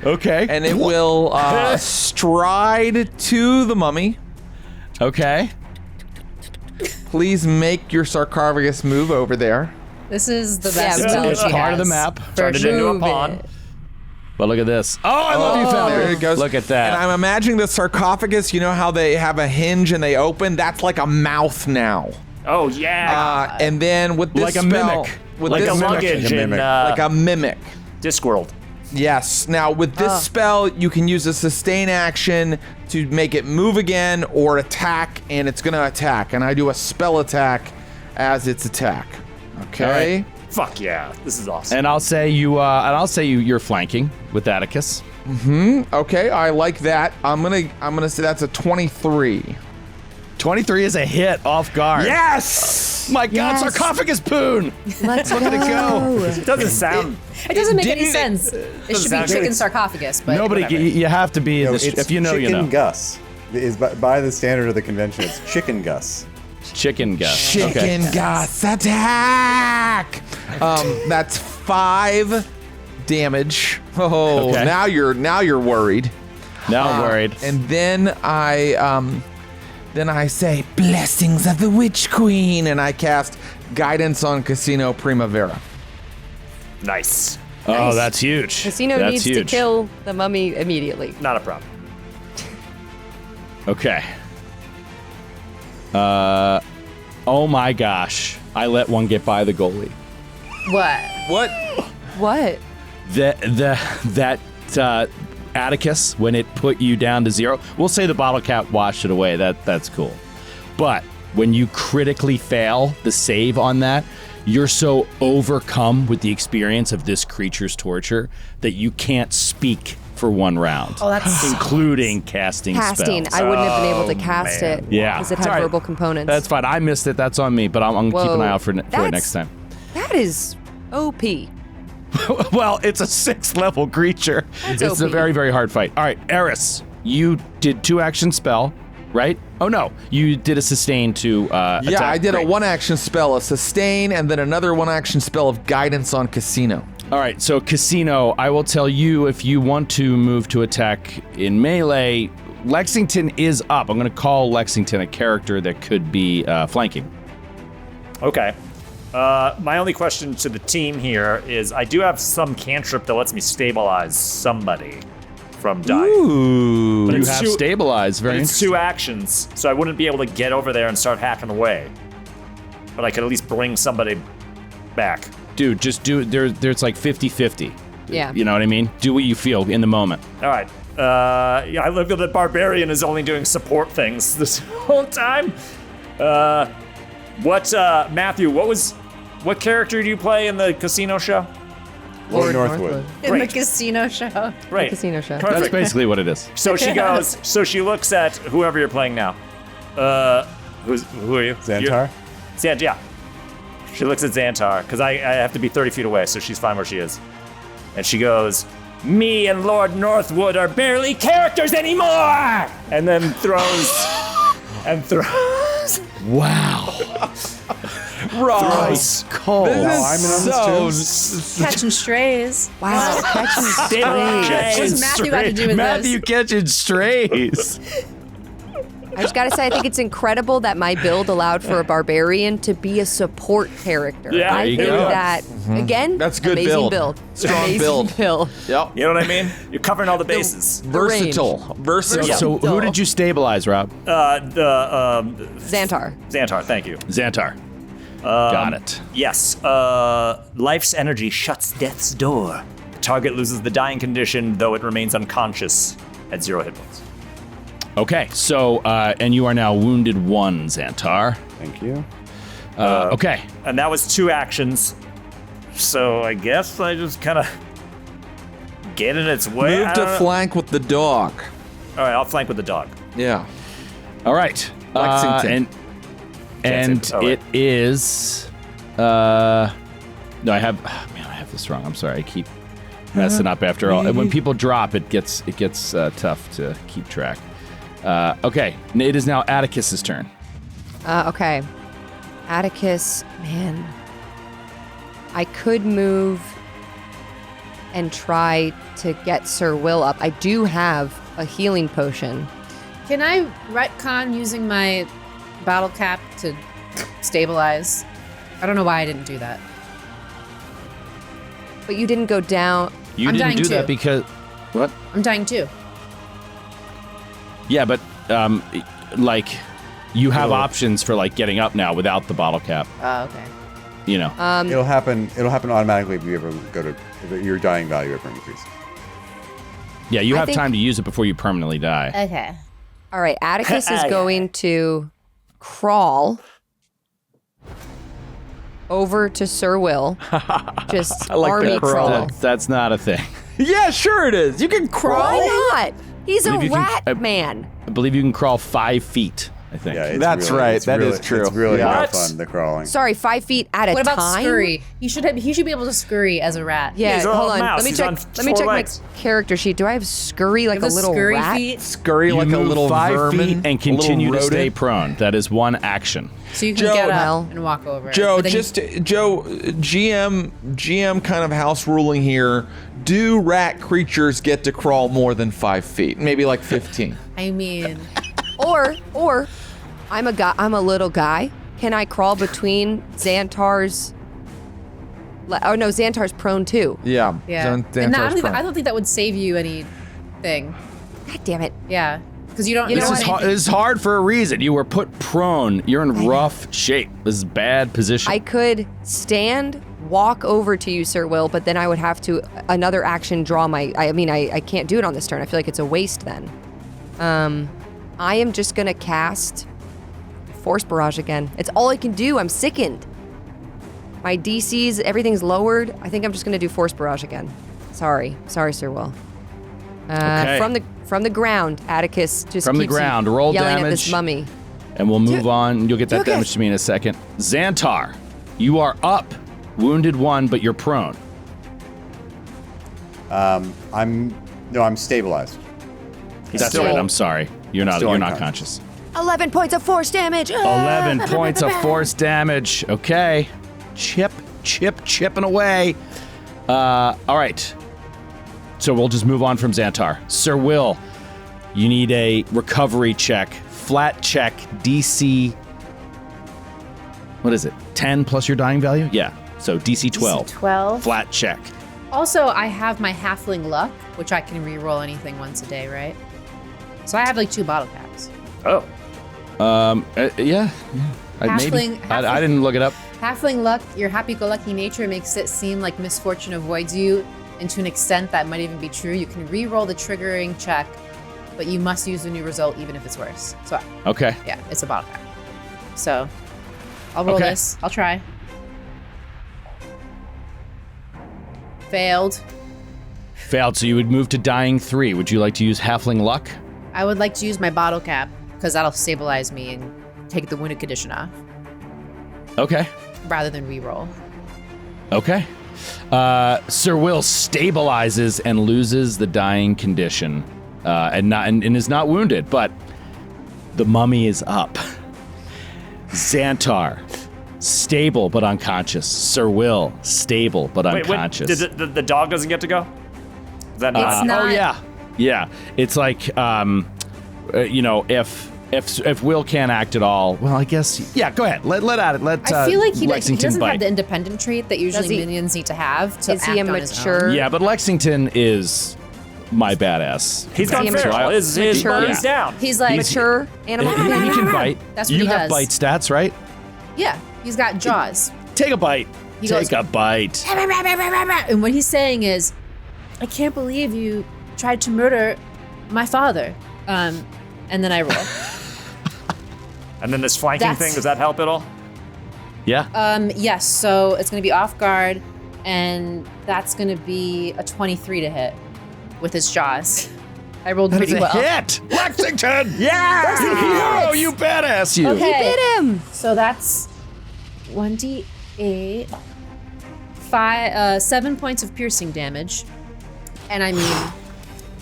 A: Okay.
B: and it will stride to the mummy.
A: Okay.
B: Please make your sarcophagus move over there.
F: This is the
C: Yeah,
F: best
C: move
F: spell
C: it.
F: she
A: Part of the
F: has.
A: map.
E: Turned it into a
C: Move
E: pawn.
C: it.
A: But look at this. Oh, I love you, Falcon.
B: There it goes.
A: Look at that.
B: And I'm imagining the sarcophagus, you know how they have a hinge and they open? That's like a mouth now.
E: Oh yeah.
B: And then with this
A: Like a
B: spell,
A: mimic.
B: with
E: Like
B: this
E: a
B: spell-
E: luggage
D: Like a
E: in
D: mimic.
B: like a mimic.
E: Discworld.
B: Yes. Now with this spell, you can use a sustain action to make it move again or attack, and it's gonna attack. And I do a spell attack as its attack. Okay.
A: All right.
E: Fuck yeah. This is awesome.
A: And I'll say you're flanking with Atticus.
B: Okay, I like that. I'm gonna say that's a 23.
A: 23 is a hit off guard.
B: Yes.
A: My God,
C: Yes.
A: sarcophagus poon.
C: Let's
A: Look at it go.
E: It doesn't sound.
F: It doesn't make any
B: didn't-
F: sense. It should be
E: sound
F: chicken
E: good.
F: sarcophagus, but
A: Nobody,
F: whatever.
A: you have to be.
D: No,
A: This,
D: it's
A: if you know, you
D: Chicken
A: know.
D: Gus. Is by the standard of the convention, it's Chicken Gus.
A: Chicken Gus.
B: Chicken Gus attack. That's 5 damage. Oh,
A: Okay.
B: now you're worried.
A: Now I'm worried.
B: And then I say blessings of the Witch Queen, and I cast guidance on Casino Primavera.
E: Nice.
A: Oh, that's huge.
C: Casino
A: That's
C: needs to
A: huge.
C: kill the mummy immediately.
E: Not a problem.
A: Okay. Oh my gosh! I let one get by the goalie.
F: What?
B: What?
C: What?
A: That Atticus, when it put you down to 0, we'll say the bottle cap washed it away. That's cool. But when you critically fail the save on that, you're so overcome with the experience of this creature's torture that you can't speak for 1 round.
F: Oh, that's
A: including casting
C: Casting.
A: spells.
C: I wouldn't have been able to cast it.
A: Yeah.
C: Because it
A: It's
C: had
A: all right.
C: verbal components.
A: That's fine. I missed it. That's on me. But I'm gonna keep an
C: Whoa.
A: eye out for it
C: That's-
A: next time.
C: That is OP.
A: Well, it's a 6th level creature.
C: That's
A: It's a
C: OP.
A: very, very hard fight. All right, Eris, you did 2-action spell, right? Oh no, you did a sustain to attack.
B: Yeah, I did
A: Great.
B: a 1-action spell, a sustain, and then another 1-action spell of guidance on Casino.
A: All right, so Casino, I will tell you if you want to move to attack in melee, Lexington is up. I'm going to call Lexington a character that could be flanking.
E: Okay. My only question to the team here is I do have some cantrip that lets me stabilize somebody from dying.
B: Ooh.
E: But
A: You
E: it's
A: have
E: two-
A: stabilize, very
E: But it's
A: interesting.
E: 2 actions, so I wouldn't be able to get over there and start hacking away. But I could at least bring somebody back.
A: Dude, just do it. There's like 50-50.
C: Yeah.
A: You know what I mean? Do what you feel in the moment.
E: All right. Yeah, I look at the barbarian is only doing support things this whole time. Matthew? What character do you play in the casino show?
D: Lord Northwood.
F: In the casino show.
E: Great.
C: Casino show.
A: That's
E: Perfect.
A: basically what it is.
E: So she goes. So she looks at whoever you're playing now. Who are you?
D: Xantar?
E: Yeah. She looks at Xantar because I have to be 30 feet away, so she's fine where she is. And she goes, "Me and Lord Northwood are barely characters anymore!" And then throws.
A: Wow.
B: Ross.
A: Cold.
D: I'm in on this too.
F: Catching strays.
C: Wow. Catching strays.
F: What's Matthew got to do with
A: Matthew
F: this?
A: catching strays.
C: I just gotta say, I think it's incredible that my build allowed for a barbarian to be a support character.
E: Yeah,
C: I
E: there you
C: think
E: go.
C: that again,
B: That's good
C: amazing
B: build. Strong
C: amazing
B: build.
C: build.
B: Yep.
E: You know what I mean? You're covering all the bases.
B: Versatile. Versatile.
A: So who did you stabilize, Rob?
C: Xantar.
E: Xantar, thank you.
A: Xantar. Got it.
E: Yes. Life's energy shuts death's door. The target loses the dying condition, though it remains unconscious at 0 hit points.
A: Okay, so, and you are now wounded 1, Xantar.
D: Thank you.
A: Okay.
E: And that was 2 actions. So I guess I just kind of get in its way.
B: Move
E: I
B: to
E: don't know.
B: flank with the dog.
E: All right, I'll flank with the dog.
B: Yeah.
A: All right.
B: Lexington.
A: And
E: Oh, wait.
A: it is. No, I have. Oh, man, I have this wrong. I'm sorry. I keep messing up after all. And when people drop, it gets tough to keep track. Okay, it is now Atticus's turn.
C: Okay. Atticus, man. I could move and try to get Sir Will up. I do have a healing potion.
F: Can I retcon using my battle cap to stabilize? I don't know why I didn't do that.
C: But you didn't go down.
A: You
F: I'm
A: didn't
F: dying
A: do that
F: too.
A: because what?
F: I'm dying too.
A: Yeah, but like you have options for like getting up now without the bottle cap.
F: Oh, okay.
A: You know.
D: It'll happen automatically if you ever go to if your dying value ever increases.
A: Yeah, you
C: I
A: have
C: think-
A: time to use it before you permanently die.
F: Okay.
C: All right, Atticus is going to crawl over to Sir Will. Just army crawl.
A: That's not a thing.
B: Yeah, sure it is. You can crawl.
C: Why not? He's a
A: Believe you can-
C: rat man.
A: I believe you can crawl 5 feet. I think.
D: Yeah, it's
B: That's
D: really,
B: right.
D: It's
B: That
D: really,
B: is true.
D: It's really
B: Yeah.
D: not
E: What?
D: fun, the crawling.
C: Sorry, 5 feet at a
F: What about
C: time.
F: scurry? He should be able to scurry as a rat.
C: Yeah,
E: He's a
C: hold
E: little
C: on.
E: mouse.
C: Let me
E: He's
C: check.
E: on
C: Let me
E: 4
C: check
E: legs.
C: my character sheet. Do I have scurry like a
F: The
C: little
F: scurry
C: rat?
F: feet,
B: Scurry
A: You
B: like a
A: move
B: little
A: 5
B: vermin
A: feet and
B: a little
A: continue to
B: rodent.
A: stay prone. That is one action.
F: so you can
B: Joe,
F: get
C: well-
F: up and walk over. it.
B: Joe,
F: But then
B: GM kind of house ruling here. Do rat creatures get to crawl more than 5 feet? Maybe like 15.
F: I mean,
C: Or I'm a little guy. Can I crawl between Xantar's? Oh no, Xantar's prone too.
B: Yeah.
F: yeah.
B: Zan-
F: And
B: Xantar's prone.
F: I don't think that would save you anything.
C: God damn it!
F: Yeah, because you don't.
C: You know
A: This
C: what?
A: is hard for a reason. You were put prone. You're in rough shape. This is bad position.
C: I could stand, walk over to you, Sir Will, but then I would have to another action draw my. I can't do it on this turn. I feel like it's a waste then. I am just gonna cast Force Barrage again. It's all I can do. I'm sickened. My DCs, everything's lowered. I think I'm just gonna do Force Barrage again. Sorry, Sir Will.
A: Okay.
C: From the ground, Atticus just
A: From the
C: keeps
A: ground, roll
C: yelling at
A: damage.
C: this mummy.
A: and we'll move on. You'll get that
C: Okay.
A: damage to me in a second. Xantar, you are up. Wounded 1, but you're prone.
D: I'm stabilized.
A: That's
C: still-
A: right. I'm sorry. You're not.
D: still
A: You're not
D: unconscious.
A: conscious.
C: 11 points of force damage.
A: 11 points of force damage. Okay. Chipping away. All right. So we'll just move on from Xantar. Sir Will, you need a recovery check. Flat check, DC. What is it? 10 plus your dying value? Yeah. So DC 12.
F: 12.
A: Flat check.
F: Also, I have my halfling luck, which I can re-roll anything once a day, right? So I have like 2 bottle caps.
E: Oh.
A: Yeah. Maybe. I didn't look it up.
F: Halfling luck, your happy-go-lucky nature makes it seem like misfortune avoids you, and to an extent that might even be true. You can re-roll the triggering check, but you must use the new result even if it's worse. So
A: Okay.
F: yeah, it's a bottle cap. So I'll roll
A: Okay.
F: this. I'll try. Failed.
A: Failed, so you would move to dying 3. Would you like to use halfling luck?
F: I would like to use my bottle cap because that'll stabilize me and take the wounded condition off
A: Okay.
F: rather than re-roll.
A: Okay. Sir Will stabilizes and loses the dying condition, and is not wounded, but the mummy is up. Xantar, stable but unconscious. Sir Will, stable but unconscious.
E: The dog doesn't get to go? Is that
F: It's not.
A: Oh yeah. It's like if Will can't act at all, well, I guess go ahead. Let at it.
F: I feel like he
A: Lexington
F: doesn't
A: bite.
F: have the independent trait that usually
C: Does he-
F: minions need to have to
C: Is he
F: act
C: a
F: on his
C: mature-
F: own.
A: Yeah, but Lexington is my badass.
E: He's gone
C: Is he
E: feral.
C: mature?
E: His
C: Mature?
E: body's down.
F: He's like,
C: Mature animal.
A: He can bite.
F: That's what
A: you
F: he
A: have
F: does.
A: bite stats, right?
F: yeah, he's got jaws.
A: Take a bite.
F: He
A: Take
F: goes-
A: a bite.
F: And what he's saying is, I can't believe you tried to murder my father. And then I roll.
E: And then this flanking
F: That's-
E: thing, does that help at all?
A: Yeah.
F: Yes, so it's going to be off guard, and that's going to be a 23 to hit with his jaws. I rolled
A: That is
F: pretty
A: a
F: well.
A: hit. Lexington. Yeah. Hero, you badass, you.
F: Okay.
C: Bit him.
F: So that's 1d8, 7 points of piercing damage. And I mean,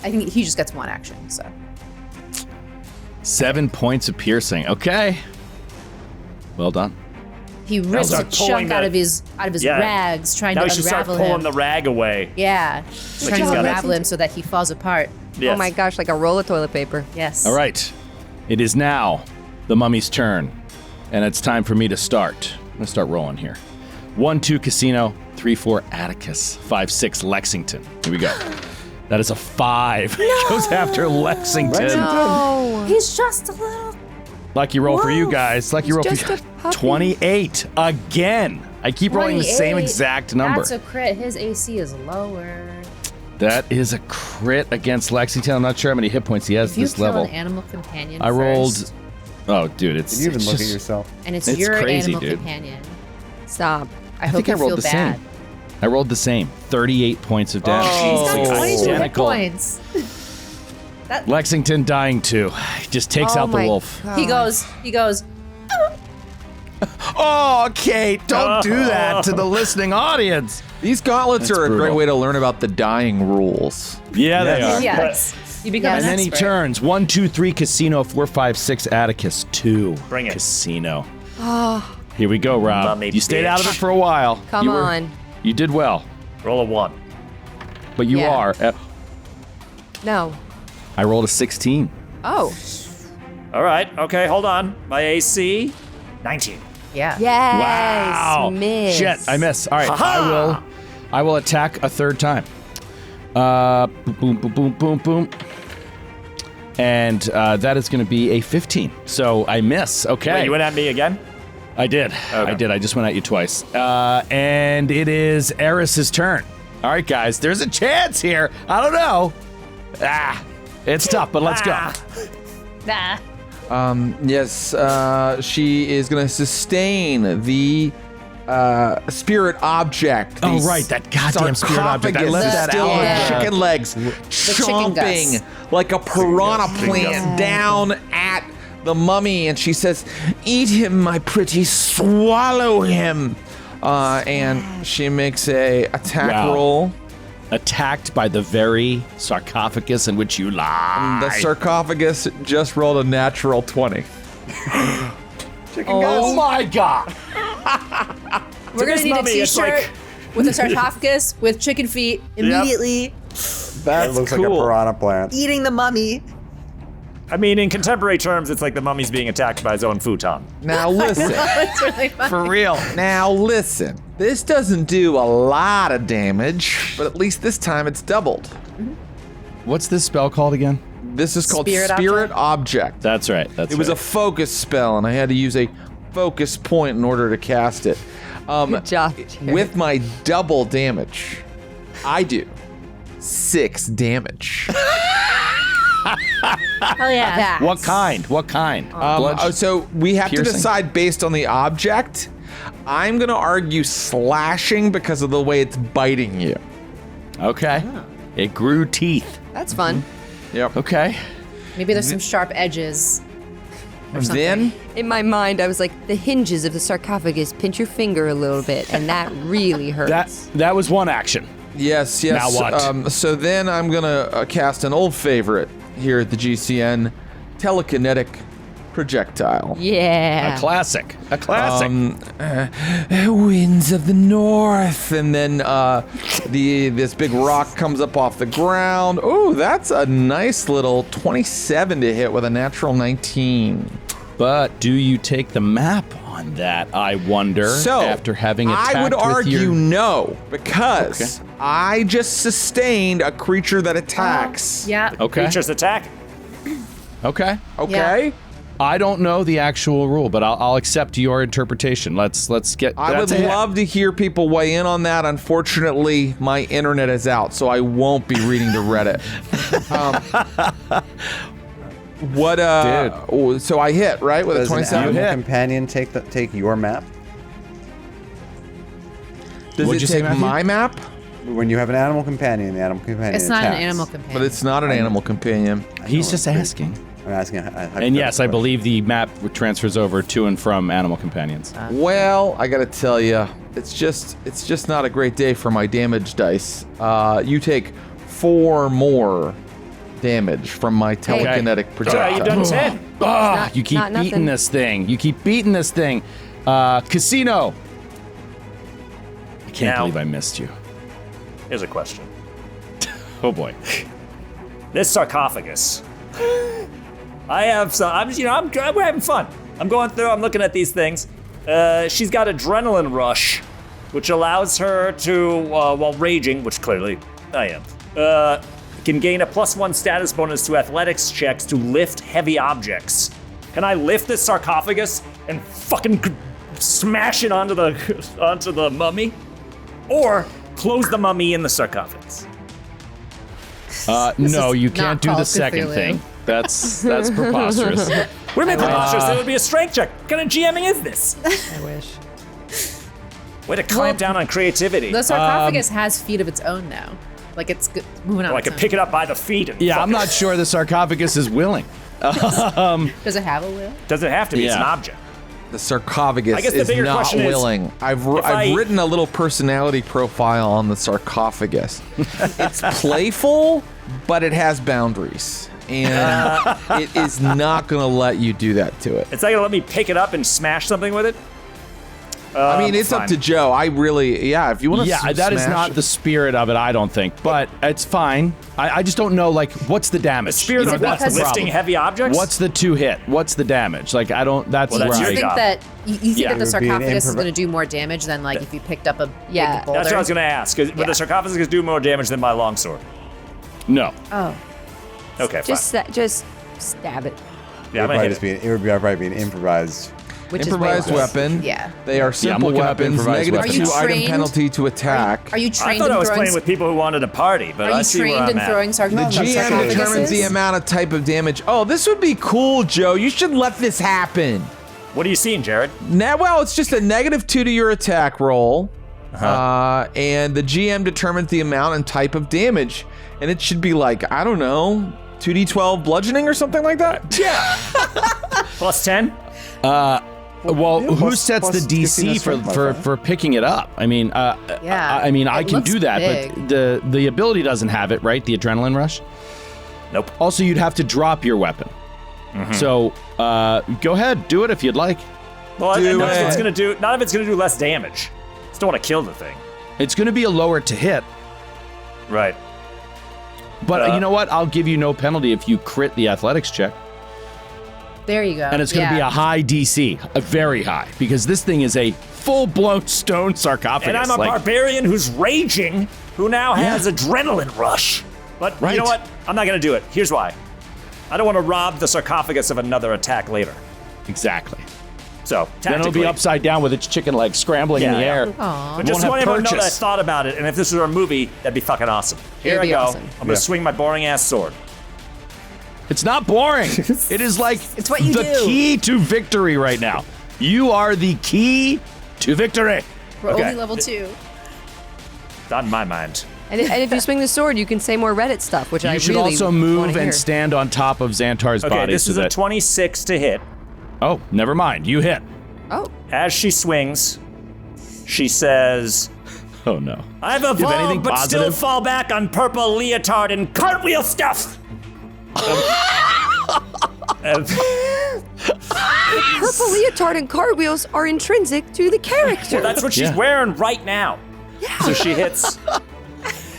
F: I think he just gets one action, so.
A: 7 points of piercing. Okay. Well done.
F: He rips a
E: start pulling
F: chunk out
E: the-
F: of his
E: Yeah.
F: rags, trying
E: Now
F: to
E: we should start
F: unravel
E: pulling
F: him.
E: the rag away.
F: Yeah, trying
E: he's
F: to
E: got
F: unravel him so that he falls apart.
E: Yes.
C: Oh my gosh, like a roll of toilet paper.
F: Yes.
A: All right. It is now the mummy's turn, and it's time for me to start. I'm going to start rolling here. 1, 2, Casino. 3, 4, Atticus. 5, 6, Lexington. Here we go. That is a 5. Goes after Lexington.
C: Oh.
F: He's just a little.
A: Lucky roll for you
C: Wolf.
A: guys. Lucky
C: He's
A: roll
C: just
A: for
C: a
A: you.
C: puppy.
A: 28 again. I keep rolling the same
F: 28.
A: exact number.
F: That's a crit. His AC is lower.
A: That is a crit against Lexington. I'm not sure how many hit points he has
F: If
A: at
F: you
A: this
F: kill
A: level.
F: an animal companion
A: I rolled.
F: first,
A: Oh, dude, it's.
D: Did you even
A: it's
D: look
A: just-
D: at yourself?
F: and it's
A: It's
F: your
A: crazy,
F: animal
A: dude.
F: companion,
C: Stop.
F: I hope
A: think I
F: you
A: rolled
F: feel
A: the
F: bad.
A: same. I rolled the same. 38 points of damage.
F: He's got 22 hit
A: Identical.
F: points.
A: Lexington dying too. He just takes
C: Oh
A: out the
C: my
A: wolf.
C: God.
F: He goes.
A: Oh, Kate, don't do that to the listening audience.
B: These gauntlets
A: That's
B: are a
A: brutal.
B: great way to learn about the dying rules.
A: Yeah, they are.
F: Yes. You become
A: And
F: an
A: then he
F: expert.
A: turns 1, 2, 3, Casino. 4, 5, 6, Atticus. 2.
E: Bring it.
A: Casino. Here we go, Rob.
E: Mummy
A: You stayed out of it
E: bitch.
A: for a while.
C: Come
A: You were-
C: on.
A: You did well,
E: Roll a 1.
A: but you
C: Yeah.
A: are.
C: No.
A: I rolled a 16.
C: Oh.
E: All right. Okay, hold on. My AC, 19.
F: Yeah.
C: Yes.
A: Wow.
C: Miss.
A: Shit, I miss. All right, I will attack a third time. Boom, boom, boom, boom, boom. And that is going to be a 15. So I miss. Okay.
E: Wait, you went at me again?
A: I did.
E: Okay.
A: I did. I just went at you twice. And it is Eris's turn. All right, guys. There's a chance here. I don't know. It's tough, but let's go.
F: Nah.
B: Yes, she is going to sustain the spirit object.
A: Oh,
B: the
A: right, that goddamn spirit object. I left that
B: still
A: out.
B: on
F: Yeah.
B: chicken legs,
F: chicken
B: chomping
F: guts.
B: like a piranha plant down at the mummy, and she says, "Eat him, my pretty, swallow him." And she makes a attack
A: Wow.
B: roll.
A: Attacked by the very sarcophagus in which you lie.
B: The sarcophagus just rolled a natural 20.
A: Oh my god.
F: We're gonna
E: this
F: need a
E: mummy, it's
F: T-shirt
E: like-
F: with a sarcophagus with chicken feet immediately
D: That looks like a
B: cool.
D: piranha plant.
F: eating the mummy.
E: I mean, in contemporary terms, it's like the mummy's being attacked by his own futon.
B: Now listen.
F: It's really fun.
A: For real.
B: Now listen, this doesn't do a lot of damage, but at least this time it's doubled.
A: What's this spell called again?
B: This is called
F: Spirit
B: Spirit Object.
A: That's right. That's
B: It was a
A: right.
B: focus spell, and I had to use a focus point in order to cast it.
C: Good job, Jared.
B: With my double damage, I do 6 damage.
F: Hell yeah.
A: What kind? What kind? Bludge-
B: So we have to
A: Piercing?
B: decide based on the object. I'm going to argue slashing because of the way it's biting you.
A: Okay. It grew teeth.
C: That's fun.
B: Yep.
A: Okay.
F: Maybe there's some sharp edges.
B: And then
C: In my mind, I was like, the hinges of the sarcophagus pinch your finger a little bit, and that really hurts.
A: That was one action.
B: yes.
A: Now what?
B: So then I'm gonna cast an old favorite here at the GCN, telekinetic projectile.
C: Yeah.
A: A classic. A classic.
B: Winds of the north, and then this big rock comes up off the ground. Oh, that's a nice little 27 to hit with a natural 19.
A: But do you take the map on that, I wonder,
B: So
A: after having attacked
B: I would
A: with
B: argue
A: your...
B: no, because I just sustained a creature that attacks.
F: Yeah.
A: Okay.
E: Creatures attack.
A: Okay.
B: Okay.
A: I don't know the actual rule, but I'll accept your interpretation. Let's get.
B: I would
A: that's a hit.
B: love to hear people weigh in on that. Unfortunately, my internet is out, so I won't be reading to Reddit.
A: Dude.
B: So I hit, right, with a
D: Does an
B: 27?
D: animal
A: hit.
D: companion take your map?
B: Does
A: What'd
B: it
A: you say,
B: take
A: Matthew?
B: my map?
D: When you have an animal companion, the animal companion
F: It's not an
D: attacks.
F: animal companion.
B: But it's not an animal companion.
A: He's just asking.
D: I'm asking
A: And yes, I believe the map transfers over to and from animal companions.
B: Well, I gotta tell you, it's just not a great day for my damage dice. You take 4 more damage from my telekinetic
E: Yeah,
B: projectile.
E: you've done 10.
A: You keep
C: not
A: beating
C: nothing.
A: this thing. You keep beating this thing. Casino. I can't
E: Now-
A: believe I missed you.
E: Here's a question.
A: Oh boy.
E: This sarcophagus. I have some. We're having fun. I'm going through. I'm looking at these things. She's got adrenaline rush, which allows her to, while raging, which clearly I am, can gain a +1 status bonus to athletics checks to lift heavy objects. Can I lift this sarcophagus and fucking smash it onto the mummy, or close the mummy in the sarcophagus?
A: No,
F: is
A: you
F: not
A: can't do the
F: called
A: second
F: Cthulhu.
A: thing. That's preposterous.
E: What do you mean preposterous? It would be a strength check. What kind of GMing is this?
C: I wish.
E: Way to clamp down on creativity.
F: The sarcophagus has feet of its own now. Like it's moving on.
E: I could pick it up by the feet and
A: Yeah, I'm
E: fucking-
A: not sure the sarcophagus is willing.
F: Does it have a will?
E: Doesn't have to be. It's an
A: Yeah.
E: object.
B: The sarcophagus
E: I guess the
B: is
E: bigger
B: not
E: question is,
B: willing. I've written a little personality profile on the sarcophagus. It's playful, but it has boundaries. And it is not going to let you do that to it.
E: It's not gonna let me pick it up and smash something with it.
B: I mean, it's
E: fine.
B: up to Joe. I really, if you want to
A: Yeah, that is not the spirit of it, I don't think. But it's fine. I just don't know, like, what's the damage?
E: Spirit
F: Is
E: of
F: it
E: what?
F: because-
E: Lifting heavy objects.
A: What's the 2 hit? What's the damage? Like, I don't, that's
E: Well, that's
A: where
E: your
A: I
F: You think
E: job.
F: that you think
A: Yeah.
F: that the
D: It would be an
F: sarcophagus is
D: improv-
F: going to do more damage than like if you picked up a
C: Yeah.
F: big boulder?
E: That's what I was gonna ask. Would
F: Yeah.
E: the sarcophagus do more damage than my longsword?
A: No.
F: Oh,
E: Okay,
C: Just stab it.
E: fine. Yeah, I'm gonna hit it.
D: It would probably be an improvised.
C: Which
B: improvised
C: is way less.
B: weapon.
F: Yeah.
B: They are simple
A: looking up
B: weapons.
A: improvised
B: Negative
A: weapons.
F: Are you
B: 2 item
F: trained?
B: penalty to attack.
F: Are you
E: I
F: trained
E: thought
F: in
E: I was
F: throwing?
E: playing with people who wanted to party, but
F: Are
E: I
F: you
E: see where
F: trained
E: I'm
F: in
E: at.
F: throwing
B: The
F: sarcophagus?
B: GM determines the amount of type of damage. Oh, this would be cool, Joe. You should let this happen.
E: What are you seeing, Jared?
B: Well, it's just a -2 to your attack roll. And the GM determines the amount and type of damage. And it should be like, I don't know, 2d12 bludgeoning or something like that? Yeah.
E: +10.
A: Well, who
D: plus-
A: sets
D: plus
A: the DC
D: 15 strength modifier.
A: for picking it up? I mean,
F: Yeah.
A: I mean, I
F: It
A: can
F: looks
A: do that,
F: big.
A: but the ability doesn't have it, right? The adrenaline rush.
E: Nope.
A: Also, you'd have to drop your weapon.
E: Mm-hmm.
A: So, go ahead, do it if you'd like.
E: Well,
B: Do
E: none of
B: it.
E: it's gonna do. None of it's gonna do less damage. Just don't want to kill the thing.
A: It's going to be a lower to hit,
E: Right.
A: but you know what? I'll give you no penalty if you crit the athletics check.
F: There you go.
A: And it's going to be a high DC, a very high, because this thing is a full-blown stone sarcophagus.
E: And I'm a
A: like-
E: barbarian who's raging, who now has adrenaline rush. But you
A: Right.
E: know what? I'm not gonna do it. Here's why. I don't want to rob the sarcophagus of another attack later.
A: Exactly.
E: So
A: Then it'll be
E: tactically-
A: upside down with its chicken legs scrambling in
E: Yeah,
A: the
E: yeah.
A: air.
F: Aw.
E: But just
A: won't have
E: want everyone to know that I
A: purchase.
E: thought about it, and if this was a movie, that'd be fucking awesome. Here
C: It'd
E: I
C: be
E: go.
C: awesome.
E: I'm gonna
D: Yeah.
E: swing my boring ass sword.
A: It's not boring. It is like
F: It's what you
A: the
F: do.
A: key to victory right now. You are the key to victory.
F: We're
E: Okay.
F: only level 2.
E: Not in my mind.
C: And if you swing the sword, you can say more Reddit stuff, which I
A: You
C: really
A: should also
C: wanna
A: move
C: hear.
A: and stand on top of Xantar's
E: Okay,
A: body.
E: this is a 26 to hit.
A: Oh, never mind. You hit.
C: Oh,
E: As she swings, she says,
A: Oh no.
E: I've
A: anything
E: evolved, but still
A: positive?
E: fall back on purple leotard and cartwheel stuff.
C: purple leotard and cartwheels are intrinsic to the character.
E: Well, that's what she's
A: Yeah.
E: wearing right now. So she hits.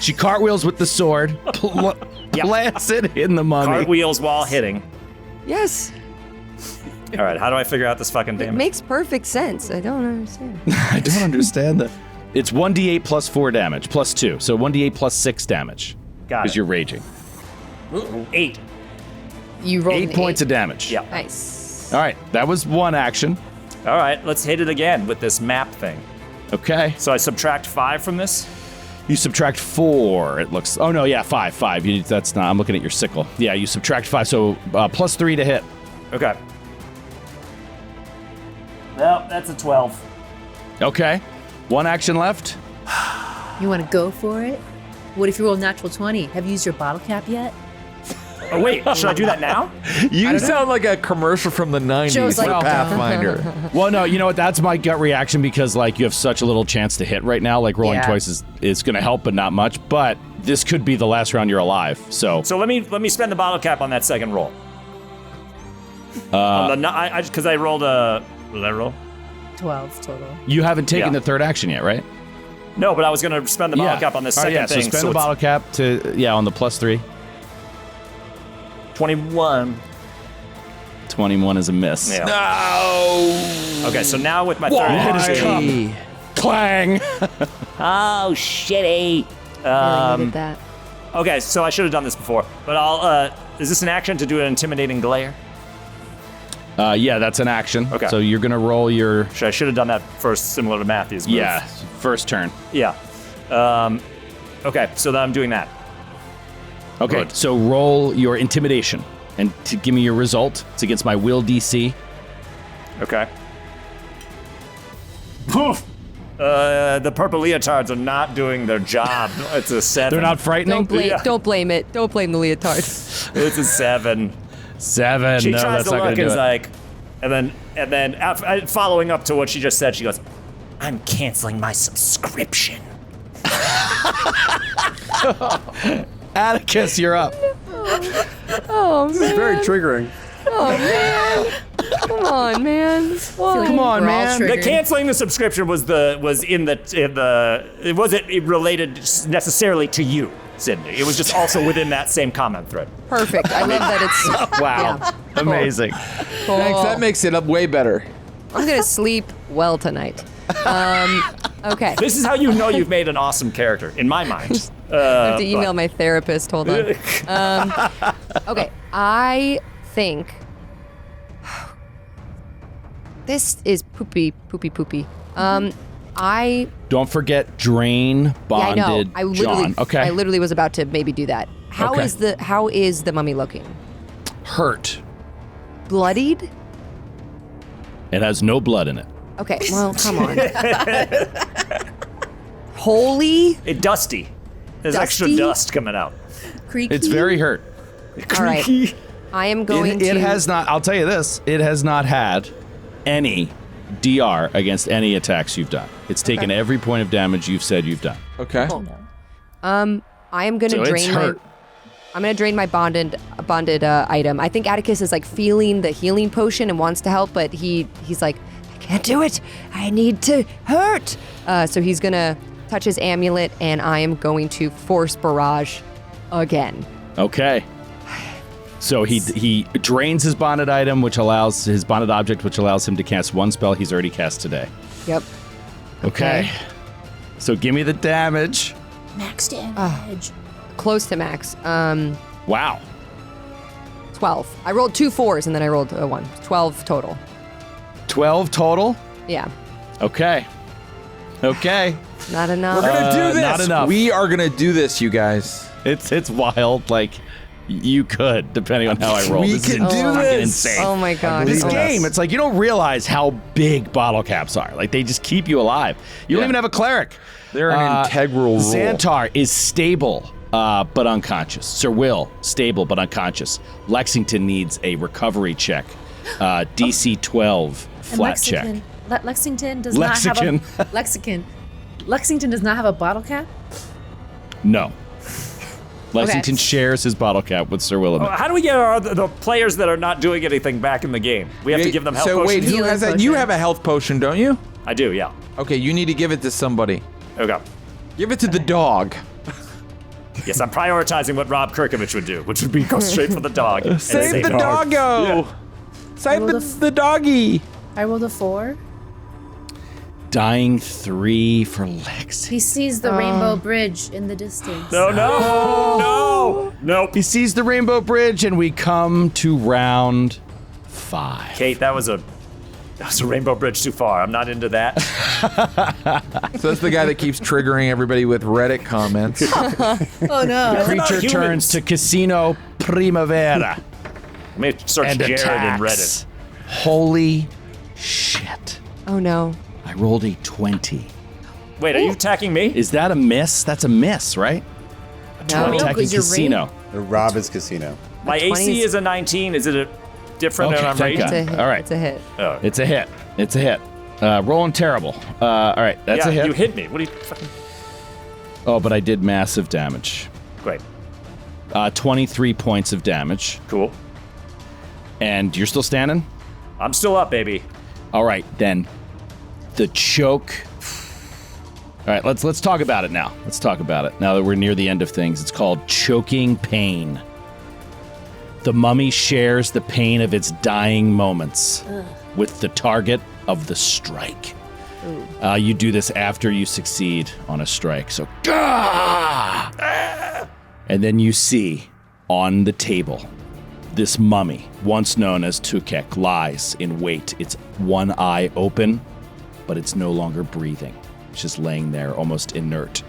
A: She cartwheels with the sword, plants it in the mummy.
E: Cartwheels while hitting.
C: Yes,
E: All right, how do I figure out this fucking
C: it
E: damage?
C: makes perfect sense. I don't understand.
A: I don't understand that. It's 1d8 plus 4 damage, plus 2. So 1d8 plus 6 damage.
E: Got
A: Because
E: it.
A: you're raging.
E: 8.
C: You rolled
A: 8
C: an
A: points of damage.
E: Yeah.
C: Nice.
A: All right, that was one action.
E: All right, let's hit it again with this map thing.
A: Okay.
E: So I subtract 5 from this.
A: You subtract 4, it looks. Oh, no, yeah, 5. That's not. I'm looking at your sickle. Yeah, you subtract 5, so plus 3 to hit.
E: Okay. Well, that's a 12.
A: Okay. One action left.
F: You want to go for it? What if you roll natural 20? Have you used your bottle cap yet?
E: Oh, wait, should I do that now?
B: You sound like a commercial from the 90s
F: Joe's
B: for
F: like,
B: Pathfinder.
A: Well, no, you know what? That's my gut reaction because, like, you have such a little chance to hit right now. Like, rolling
C: Yeah.
A: twice is going to help, but not much. But this could be the last round you're alive. So,
E: So let me spend the bottle cap on that second roll. Because I rolled a. What did I roll?
F: 12 total.
A: you haven't taken
E: Yeah.
A: the third action yet, right?
E: No, but I was gonna spend the bottle cap on this
A: All right,
E: second thing.
A: So spend the
E: it's
A: bottle cap to, on the plus 3.
E: 21.
A: 21 is a miss.
E: Yeah.
B: No.
E: Okay, so now with my third action.
A: Clang!
E: Oh, shitty.
C: I needed that.
E: Okay, so I should have done this before, but I'll. Is this an action to do an intimidating glare?
A: Yeah, that's an action.
E: Okay.
A: So you're going to roll your,
E: I should have done that first, similar to Matthew's move.
A: first turn.
E: Yeah. Okay, so then I'm doing that.
A: Okay,
E: Good.
A: so roll your intimidation. And to give me your result, it's against my will DC.
E: Okay. The purple leotards are not doing their job. It's a 7.
A: They're not frightening?
C: Don't blame it. Don't blame the leotard.
E: It's a 7.
A: 7.
E: She
A: No,
E: tries
A: that's
E: to
A: not going
E: look
A: to do
E: and is
A: it.
E: like, and then following up to what she just said, she goes, "I'm canceling my subscription."
A: Atticus, you're up.
C: Oh man.
D: It's very triggering.
C: Oh man. Come on, man. Whoa.
A: Come on,
F: We're all
A: man.
E: The
F: triggered.
E: canceling the subscription was in the it wasn't related necessarily to you, Sydney. It was just also within that same comment thread.
C: Perfect. I love that it's
A: Wow.
C: Yeah.
A: Amazing.
C: cool.
B: Thanks. That makes it up way better.
C: I'm gonna sleep well tonight. Okay.
E: This is how you know you've made an awesome character, in my mind.
C: I have to email my therapist. Hold on. Okay. I think this is poopy. I
A: Don't forget drain bonded
C: yeah, I know. I literally,
A: John. Okay.
C: I literally was about to maybe do that. How
A: Okay.
C: is the mummy looking?
A: Hurt.
C: Bloodied?
A: It has no blood in it.
C: Okay. Well, come on. Holy.
E: Dusty. There's extra
C: Dusty?
E: dust coming out.
F: Creaky.
A: It's very hurt.
C: All right. I am going
A: It
C: to.
A: has not, I'll tell you this, it has not had any DR against any attacks you've done. It's taken every point of damage you've said you've done.
B: Okay.
C: I am going to
A: So it's
C: drain my.
A: hurt.
C: I'm gonna drain my bonded item. I think Atticus is like feeling the healing potion and wants to help, but he's like, I can't do it. I need to hurt. So he's gonna touch his amulet, and I am going to force barrage again.
A: Okay. So he drains his bonded item, which allows his bonded object, which allows him to cast one spell he's already cast today.
C: Yep.
A: Okay. So give me the damage.
F: Max damage.
C: Close to max.
A: Wow.
C: 12. I rolled 2 4s and then I rolled a 1. 12 total.
A: 12 total?
C: Yeah.
A: Okay. Okay.
C: Not enough.
B: We're gonna do this.
A: not enough.
B: We are gonna do this, you guys.
A: It's wild. Like, you could, depending on how I roll.
B: We
A: This is
B: can do
A: fucking
B: this.
A: insane.
C: Oh my god.
A: This
C: Oh.
A: game, it's like you don't realize how big bottle caps are. Like, they just keep you alive. You don't
B: Yeah.
A: even have a cleric.
B: They're an integral rule.
A: Xantar is stable, but unconscious. Sir Will, stable, but unconscious. Lexington needs a recovery check. DC 12, flat check.
F: Lexington does not have a Lexington does not have a bottle cap.
A: No. Lexington shares his bottle cap with Sir Willamette.
E: How do we get the players that are not doing anything back in the game? We have to give them health potions.
B: So wait, who has that? You have a health potion, don't you?
E: I do, yeah.
B: Okay, you need to give it to somebody.
E: Okay.
B: Give it to the dog.
E: Yes, I'm prioritizing what Rob Kerkovich would do, which would be go straight for the dog. and
B: Save the doggo!
E: Yeah.
B: Save the doggy!
F: I rolled a 4.
A: Dying 3 for Lex.
F: He sees the rainbow bridge in the distance.
E: No.
A: He sees the Rainbow Bridge, and we come to round 5.
E: Kate, that was a rainbow bridge too far. I'm not into that.
B: So that's the guy that keeps triggering everybody with Reddit comments.
F: Oh no.
A: Creature turns to Casino Primavera
E: Let me search
A: and
E: Jared
A: attacks.
E: in Reddit.
A: Holy shit.
C: Oh no.
A: I rolled a 20.
E: Wait, are you attacking me?
A: Is that a miss? That's a miss, right?
C: No.
A: I'm attacking Casino.
D: Rob is Casino.
E: My
C: 20s.
E: AC is a 19. Is it a different
A: Okay,
E: and I'm
A: thank
E: raging?
A: God.
C: It's a hit.
A: All right.
C: It's a hit.
E: Oh.
A: It's a hit. It's a hit. Rolling terrible. All right, that's
E: yeah,
A: a hit.
E: You hit me. What are you fucking...
A: Oh, but I did massive damage.
E: Great.
A: 23 points of damage.
E: Cool.
A: And you're still standing?
E: I'm still up, baby.
A: All right, then. The choke. All right, let's talk about it now. Let's talk about it now that we're near the end of things. It's called choking pain. The mummy shares the pain of its dying moments with the target of the strike. You do this after you succeed on a strike. So, and then you see on the table this mummy, once known as Tukek, lies in wait. It's one eye open, but it's no longer breathing. It's just laying there, almost inert.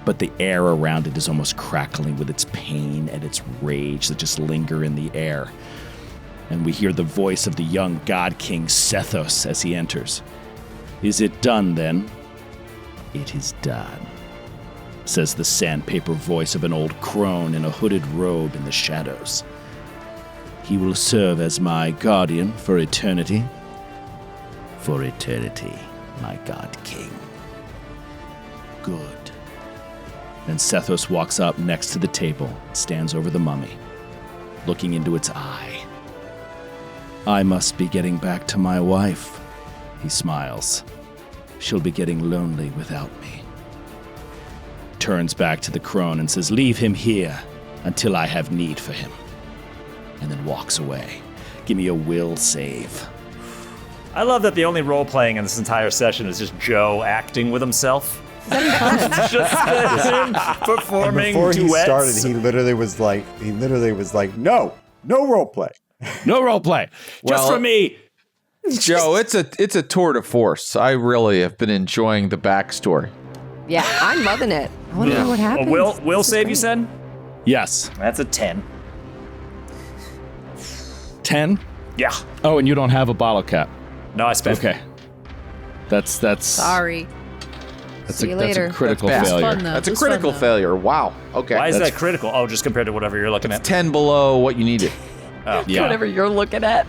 A: But the air around it is almost crackling with its pain and its rage that just linger in the air. And we hear the voice of the young god king Sethos as he enters. Is it done then? It is done, says the sandpaper voice of an old crone in a hooded robe in the shadows. He will serve as my guardian for eternity. For eternity, my god king. Good. Then Sethos walks up next to the table, stands over the mummy, looking into its eye. I must be getting back to my wife, he smiles. She'll be getting lonely without me. Turns back to the crone and says, leave him here until I have need for him. And then walks away. Give me a will save.
E: I love that the only role-playing in this entire session is just Joe acting with himself. It's just him performing
D: Before
E: duets.
D: he started, he literally was like, no role play.
A: No role play.
E: Just for me.
B: Joe, it's a tour de force. I really have been enjoying the backstory.
C: Yeah, I'm loving it. I want to know what happens.
E: Will save, you said?
A: Yes.
E: That's a 10.
A: 10?
E: Yeah.
A: Oh, and you don't have a bottle cap.
E: No, I spent.
A: Okay. That's
F: Sorry.
C: See you
A: that's
C: later.
A: a critical
B: That's bad.
A: failure.
F: Fun, though.
B: That's a
F: It was fun,
B: critical
F: though.
B: failure. Wow. Okay.
E: Why is
B: That's
E: that critical? Oh, just compared to whatever you're looking at.
B: 10 below what you needed.
A: Yeah.
C: Whatever you're looking at.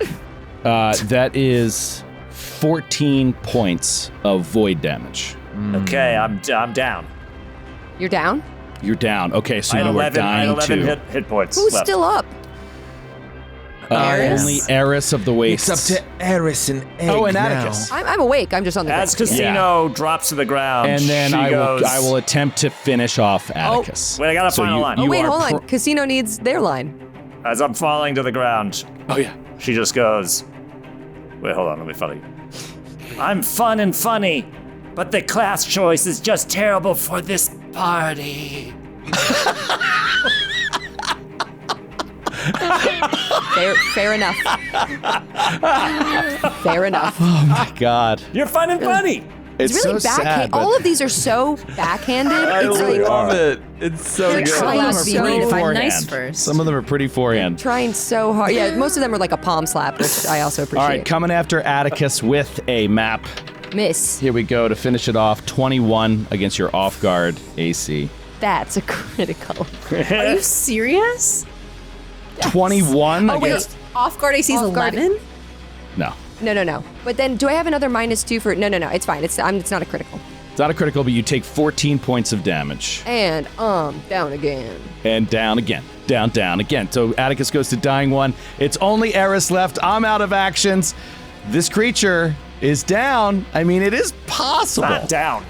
A: That is 14 points of void damage.
E: Okay, I'm down.
C: You're down?
A: You're down. Okay, so
E: I had
A: you are
E: 11,
A: dying
E: 11
A: too.
E: hit points
C: Who's
E: left.
C: still up? Eris?
A: Only Eris of the Wastes.
B: It's up to Eris and Egg
A: Oh, and
B: now.
A: Atticus.
C: I'm awake. I'm just on the
E: As
C: ground.
E: Casino drops to the ground,
A: And then
E: she
A: I
E: goes,
A: will attempt to finish off Atticus.
E: Wait, I got a final line.
C: Oh, wait,
A: are
C: hold on.
A: pro-
C: Casino needs their line.
E: As I'm falling to the ground,
A: Oh yeah.
E: she just goes, wait, hold on, let me follow you. I'm fun and funny, but the class choice is just terrible for this party.
C: Fair enough. Fair enough.
A: Oh my God.
E: You're fun and funny.
A: It's
C: really
A: so sad.
C: backhand.
A: but
C: All of these are so backhanded. It's
B: really
C: like
B: love it. It's so
C: They're
B: good.
C: trying
F: Allowed
C: so
F: to be mean if I'm
A: forehand.
F: nice first.
A: Some of them are pretty forehand.
C: trying so hard. Yeah, most of them are like a palm slap, which I also appreciate.
A: All right, coming after Atticus with a map.
C: Miss.
A: Here we go to finish it off. 21 against your off guard AC.
C: That's a critical.
F: Are you serious?
A: 21
C: Oh, wait.
A: against.
F: Off guard AC is
C: Off guard-
F: 11?
A: No.
C: No. But then, do I have another -2 for? No. It's fine. It's not a critical.
A: It's not a critical, but you take 14 points of damage.
C: And down again.
A: And down again. Down again. So Atticus goes to dying 1. It's only Eris left. I'm out of actions. This creature is down. I mean, it is possible.
E: Not down.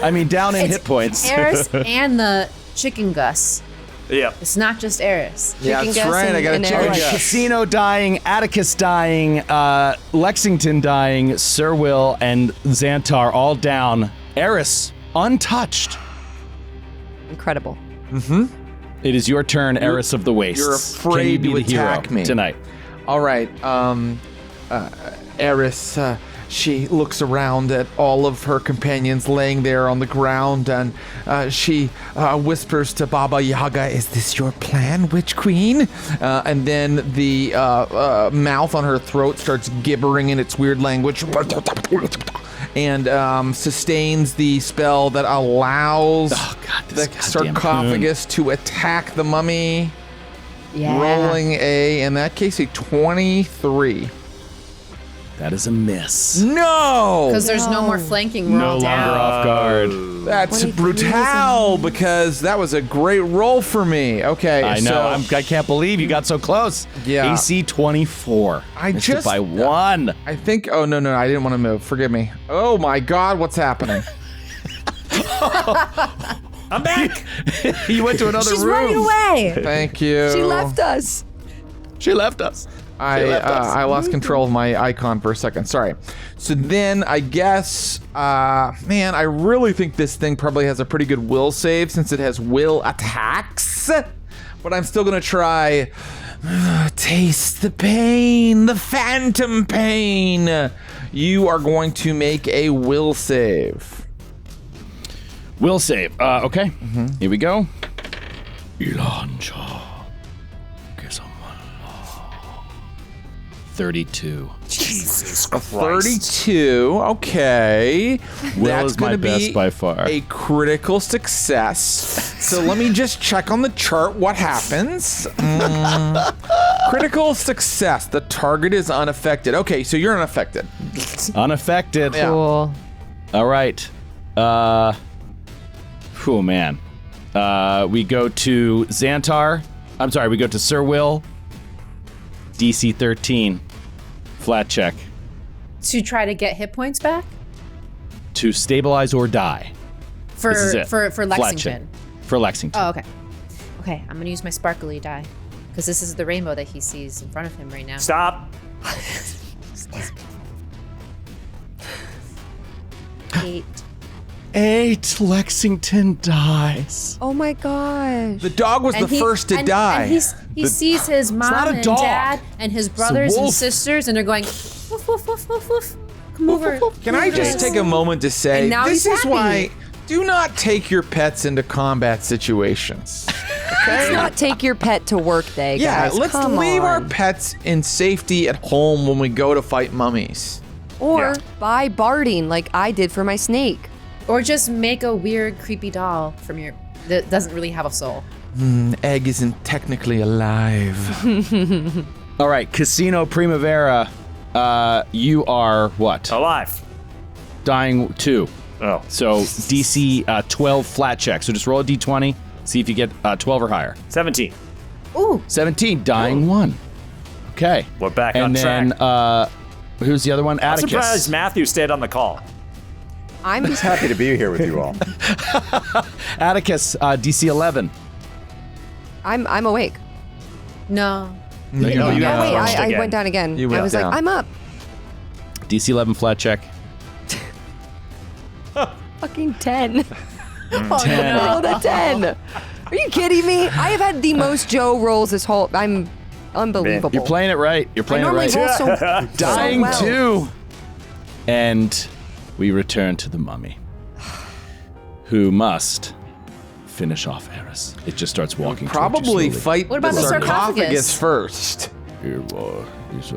A: I mean, down in hit points.
F: Eris and the chicken Gus.
E: Yep.
F: It's not just Eris.
B: Yeah,
C: Chicken
B: that's
C: Gus
B: right. I got a
C: and
B: chicken
C: Eris.
B: Gus.
A: Casino dying, Atticus dying, Lexington dying, Sir Will and Xantar all down. Eris untouched.
C: Incredible.
A: It is your turn, Eris of the Wastes.
B: You're afraid
A: Can you be
B: to
A: the hero
B: attack me.
A: tonight?
B: All right. Eris, she looks around at all of her companions laying there on the ground, and she whispers to Baba Yaga, "Is this your plan, Witch Queen?" And then the mouth on her throat starts gibbering in its weird language, and sustains the spell that allows
A: this
B: the
A: goddamn
B: sarcophagus to attack the mummy.
C: Yeah.
B: Rolling in that case, a 23.
A: That is a miss.
B: No!
F: Because there's no more flanking. We're
A: No
F: all
A: longer
F: down.
A: off guard.
B: That's
C: 23 is
B: brutal because that was a great roll for me. Okay,
A: I know.
B: so
A: I can't believe you got so close.
B: Yeah.
A: AC 24.
B: I
A: Missed it
B: just-
A: by 1.
B: I think. Oh no, I didn't want to move. Forgive me. Oh my God, what's happening?
E: I'm back.
A: You went to another
F: She's
A: room.
F: running away.
B: Thank you.
C: She left us.
A: She left us.
B: I lost control of my icon for a second. Sorry. So then I guess, man, I really think this thing probably has a pretty good will save since it has will attacks. But I'm still gonna try. Taste the pain, the phantom pain. You are going to make a will save.
A: Will save. Okay. Here we go. 32.
E: Jesus Christ.
B: 32. Okay.
A: Will
B: That's
A: is my
B: gonna be
A: best by far.
B: a critical success. So let me just check on the chart what happens. Critical success. The target is unaffected. Okay, so you're unaffected.
A: Unaffected.
B: Yeah.
C: Cool.
A: All right. Oh man. We go to Xantar. I'm sorry, we go to Sir Will. DC 13. Flat check.
F: To try to get hit points back?
A: To stabilize or die.
F: For
A: This is it.
F: for
A: Flat check.
F: Lexington.
A: For Lexington.
F: Oh, okay. Okay, I'm gonna use my sparkly die. Because this is the rainbow that he sees in front of him right now.
E: Stop.
F: 8.
A: 8 Lexington dies.
C: Oh my gosh.
B: The dog was the first to die.
F: And he sees his mom
A: not a
F: and
A: dog.
F: dad and his brothers and
A: wolf.
F: sisters, and they're going, woof, woof, woof, woof, woof. Come over.
B: Can I just take a moment to say,
C: And now
B: this
C: he's
B: is
C: happy.
B: why do not take your pets into combat situations.
C: Let's not take your pet to work day,
B: Yeah,
C: guys.
B: let's
C: Come
B: leave our
C: on.
B: pets in safety at home when we go to fight mummies.
C: Or
E: Yeah.
C: buy barding like I did for my snake.
F: Or just make a weird, creepy doll from your that doesn't really have a soul.
B: Egg isn't technically alive.
A: All right, Casino Primavera. You are what?
E: Alive.
A: Dying 2.
E: Oh.
A: So DC 12 flat check. So just roll a d20. See if you get 12 or higher.
E: 17.
F: Ooh.
A: 17, dying 1. Okay.
E: We're back
A: and
E: on
A: then,
E: track.
A: who's the other one?
E: I'm
A: Atticus.
E: surprised Matthew stayed on the call.
C: I'm
D: Just happy to be here with you all.
A: Atticus, DC 11.
C: I'm awake.
F: No.
A: No, you're
E: Oh,
A: not.
E: you got
C: Oh wait,
E: punched
C: I
E: again.
C: went down again.
B: You
C: I
B: went
C: was
B: down.
C: like, I'm up.
A: DC 11 flat check.
C: Fucking 10.
A: 10.
C: I rolled a 10. Are you kidding me? I have had the most Joe rolls this whole. I'm unbelievable.
A: You're playing it right. You're
C: I
A: playing it
C: normally
A: right.
C: roll so
A: Dying
C: well.
A: 2. And we return to the mummy, who must finish off Eris. It just starts walking
B: Probably
A: towards you slowly.
B: fight
F: What about the sarcophagus?
B: first.
A: Here are these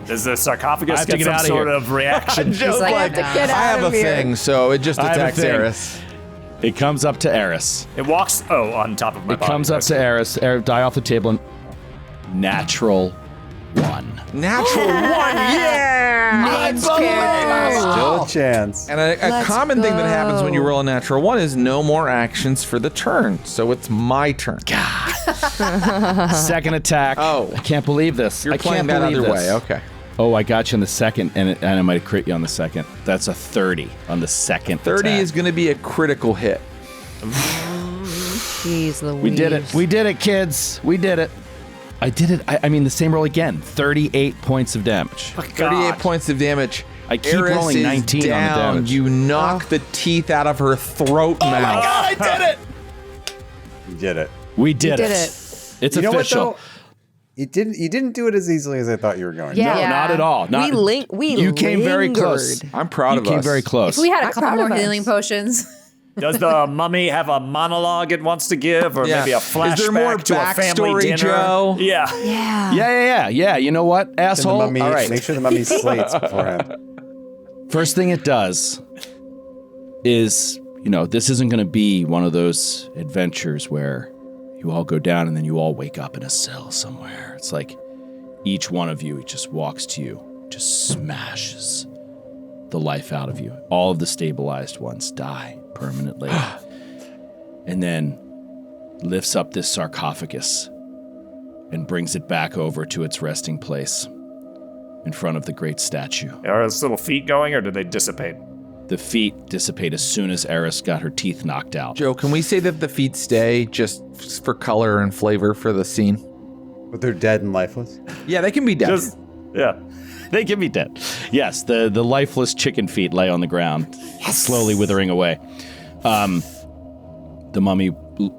E: Does the sarcophagus
A: have to
E: get
A: get
E: some
A: outta
E: sort
A: here.
E: of reaction?
B: Joe's
C: like,
B: like,
C: "I have to get
B: I
C: out
B: have
C: of
B: a
C: here."
B: thing, so it just
A: I have a
B: attacks
A: thing.
B: Eris.
A: It comes up to Eris.
E: It walks, on top of my
A: It
E: body.
A: comes up to Eris. Eris, die off the table. And natural 1.
B: Natural 1, yeah!
D: Still a chance.
B: And a common thing that happens when you roll a natural 1 is no more actions for the turn. So it's my turn.
A: Second attack.
B: Oh.
A: I can't believe this.
B: You're
A: I
B: playing
A: can't
B: that
A: believe
B: other
A: this.
B: way. Okay.
A: Oh, I got you on the second, and I might crit you on the second. That's a 30 on the second
B: 30
A: attack.
B: is going to be a critical hit.
C: Jeez Louise.
A: We did it. We did it, kids. We did it. I did it. I mean, the same roll again. 38 points of damage.
B: 38 points of damage.
A: I keep
B: Eris
A: rolling
B: is
A: 19 on the
B: down.
A: damage.
B: You knock the teeth out of her throat
A: Oh my
B: mouth.
A: God, I did it.
D: You did it.
A: We did
C: did
A: it.
C: it.
A: It's
D: You know what,
A: official.
D: though? You didn't do it as easily as I thought you were going
C: Yeah.
A: No, not at all. Not,
C: We
A: you came very close.
C: lingered.
B: I'm proud
A: You
B: of
A: came
B: us.
A: very close.
F: If we had a
C: I'm
F: couple
C: proud
F: more
C: of us.
F: healing potions.
E: Does the mummy have a monologue it wants to give, or
B: Yeah.
E: maybe a
B: Is there
E: flashback
B: more
E: to a family
B: backstory,
E: dinner?
B: Joe?
E: Yeah.
A: Yeah. You know what,
D: And the
A: asshole?
D: mummy,
A: All right.
D: make sure the mummy slates beforehand.
A: First thing it does is, this isn't going to be one of those adventures where you all go down and then you all wake up in a cell somewhere. It's like each one of you just walks to you, just smashes the life out of you. All of the stabilized ones die permanently. And then lifts up this sarcophagus and brings it back over to its resting place in front of the great statue.
E: Are those little feet going, or do they dissipate?
A: The feet dissipate as soon as Eris got her teeth knocked out.
B: Joe, can we say that the feet stay just for color and flavor for the scene?
D: But they're dead and lifeless.
B: Yeah, they can be dead.
E: Yeah.
A: They can be dead. Yes, the lifeless chicken feet lay on the ground, slowly withering away. The mummy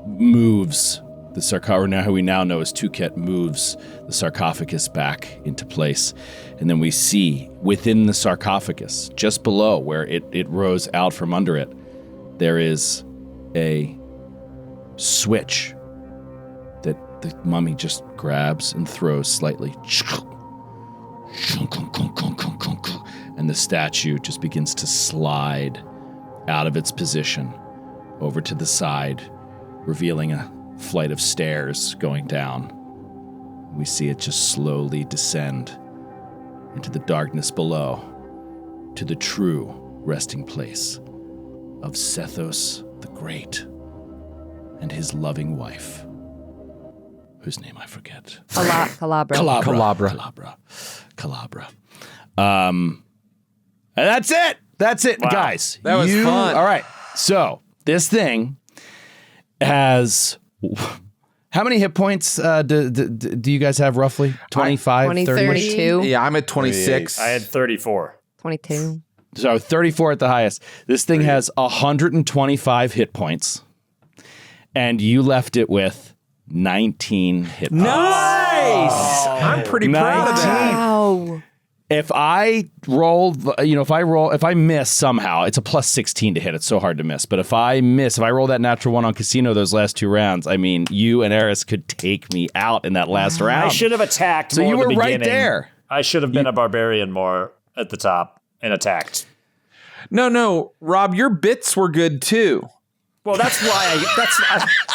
A: moves the sarcophagus, who we now know as Tuket, moves the sarcophagus back into place. And then we see within the sarcophagus, just below where it rose out from under it, there is a switch that the mummy just grabs and throws slightly. And the statue just begins to slide out of its position over to the side, revealing a flight of stairs going down. We see it just slowly descend into the darkness below to the true resting place of Sethos the Great and his loving wife, whose name I forget.
C: Calabra.
A: Calabra. And that's it. That's it, guys.
B: That was fun.
A: All right. So this thing has. How many hit points do you guys have roughly? 25,
C: 20,
A: 30?
C: 32.
B: Yeah, I'm at 26.
E: I had 34.
C: 22.
A: So 34 at the highest. This thing has 125 hit points. And you left it with 19 hit points.
B: Nice! I'm pretty proud of that.
C: Wow.
A: If I roll, if I miss somehow, it's a plus 16 to hit. It's so hard to miss. But if I roll that natural 1 on casino those last 2 rounds, I mean, you and Eris could take me out in that last round.
E: I should have attacked
A: So
E: more
A: you
E: at the
A: were right
E: beginning.
A: there.
E: I should have been a barbarian more at the top and attacked.
B: No, Rob, your bits were good too.
E: Well, that's why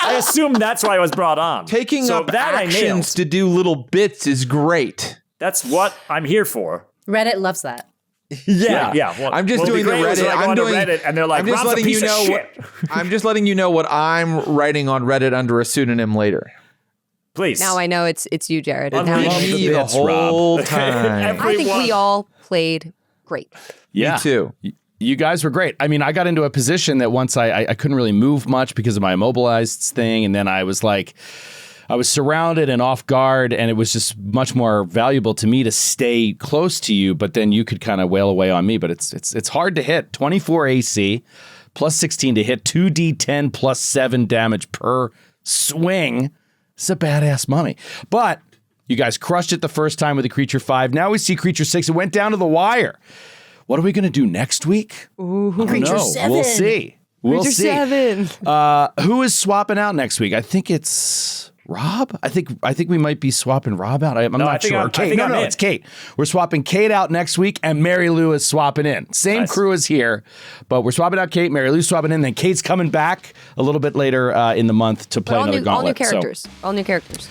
E: I assume that's why I was brought on.
B: Taking
E: so
B: up
E: that I nailed.
B: actions to do little bits is great.
E: That's what I'm here for.
F: Reddit loves that.
B: Yeah.
E: Well,
B: I'm just
E: what'll be
B: doing the
E: great is
B: Reddit.
E: when I go
B: I'm
E: onto
B: doing
E: Reddit and they're like,
B: I'm just
E: Rob's a
B: letting
E: piece
B: you
E: of
B: know
E: shit.
B: I'm just letting you know what I'm writing on Reddit under a pseudonym later.
E: Please.
C: Now I know it's you, Jared. And now
E: Unleash
C: I know.
B: Me the
A: bits,
B: whole
A: Rob.
B: time.
C: I think we all played great.
A: Yeah.
B: Me too.
A: You guys were great. I mean, I got into a position that once I couldn't really move much because of my immobilized thing. And then I was surrounded and off guard, and it was just much more valuable to me to stay close to you. But then you could kind of wail away on me. But it's hard to hit. 24 AC, plus 16 to hit, 2d10 plus 7 damage per swing. It's a badass mummy. But you guys crushed it the first time with the creature 5. Now we see creature 6. It went down to the wire. What are we going to do next week?
C: Ooh,
F: Creature 7.
A: We'll see. We'll
C: Creature
A: see.
C: 7.
A: Who is swapping out next week? I think it's Rob? I think we might be swapping Rob out. I'm not sure. Kate. No, it's Kate. We're swapping Kate out next week, and Mary Lou is swapping in. Same crew is here, but we're swapping out Kate. Mary Lou's swapping in. Then Kate's coming back a little bit later in the month to play another Gauntlet.
C: All new characters. All new characters.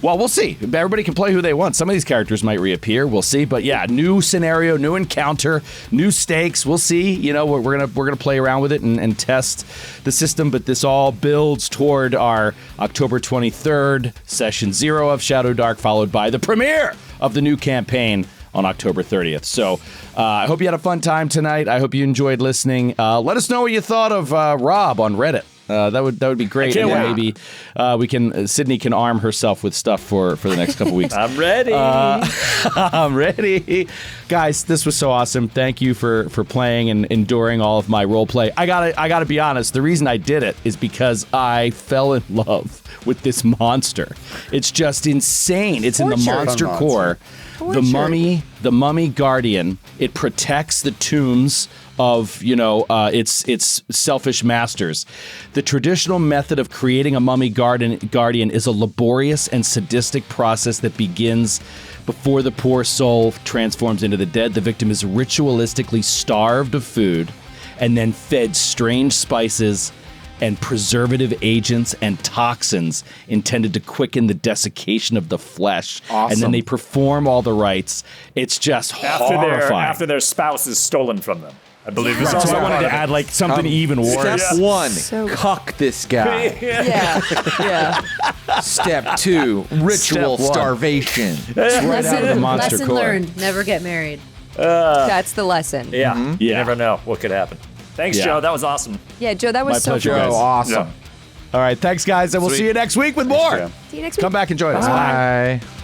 A: Well, we'll see. Everybody can play who they want. Some of these characters might reappear. We'll see. But yeah, new scenario, new encounter, new stakes. We'll see. You know, we're gonna play around with it and test the system. But this all builds toward our October 23rd session 0 of Shadow Dark, followed by the premiere of the new campaign on October 30th. So I hope you had a fun time tonight. I hope you enjoyed listening. Let us know what you thought of Rob on Reddit. That would be great. And then maybe Sydney can arm herself with stuff for the next couple weeks.
E: I'm ready.
A: I'm ready. Guys, this was so awesome. Thank you for playing and enduring all of my role play. I gotta be honest, the reason I did it is because I fell in love with this monster. It's just insane. It's in the monster core. The mummy guardian. It protects the tombs of, its selfish masters. The traditional method of creating a mummy guardian is a laborious and sadistic process that begins before the poor soul transforms into the dead. The victim is ritualistically starved of food and then fed strange spices and preservative agents and toxins intended to quicken the desiccation of the flesh.
B: Awesome.
A: And then they perform all the rites. It's just horrifying.
E: After their spouse is stolen from them. I believe it's
A: so
E: also
A: I wanted to add something even worse.
B: Step 1, cuck this guy.
C: Yeah.
B: Step 2, ritual
A: Step 1.
B: starvation.
A: Right out of the monster
F: lesson
A: core.
F: learned. Never get married.
C: That's the lesson.
E: Yeah.
A: Mm-hmm.
E: You never know what could happen. Thanks,
A: Yeah.
E: Joe. That was awesome.
C: Yeah, Joe, that was
A: My
C: so
A: pleasure,
C: fun.
A: guys.
B: Awesome.
A: All right, thanks, guys, and we'll see you next week with more.
C: See you next week.
A: Come back and join us. Bye.
B: Bye.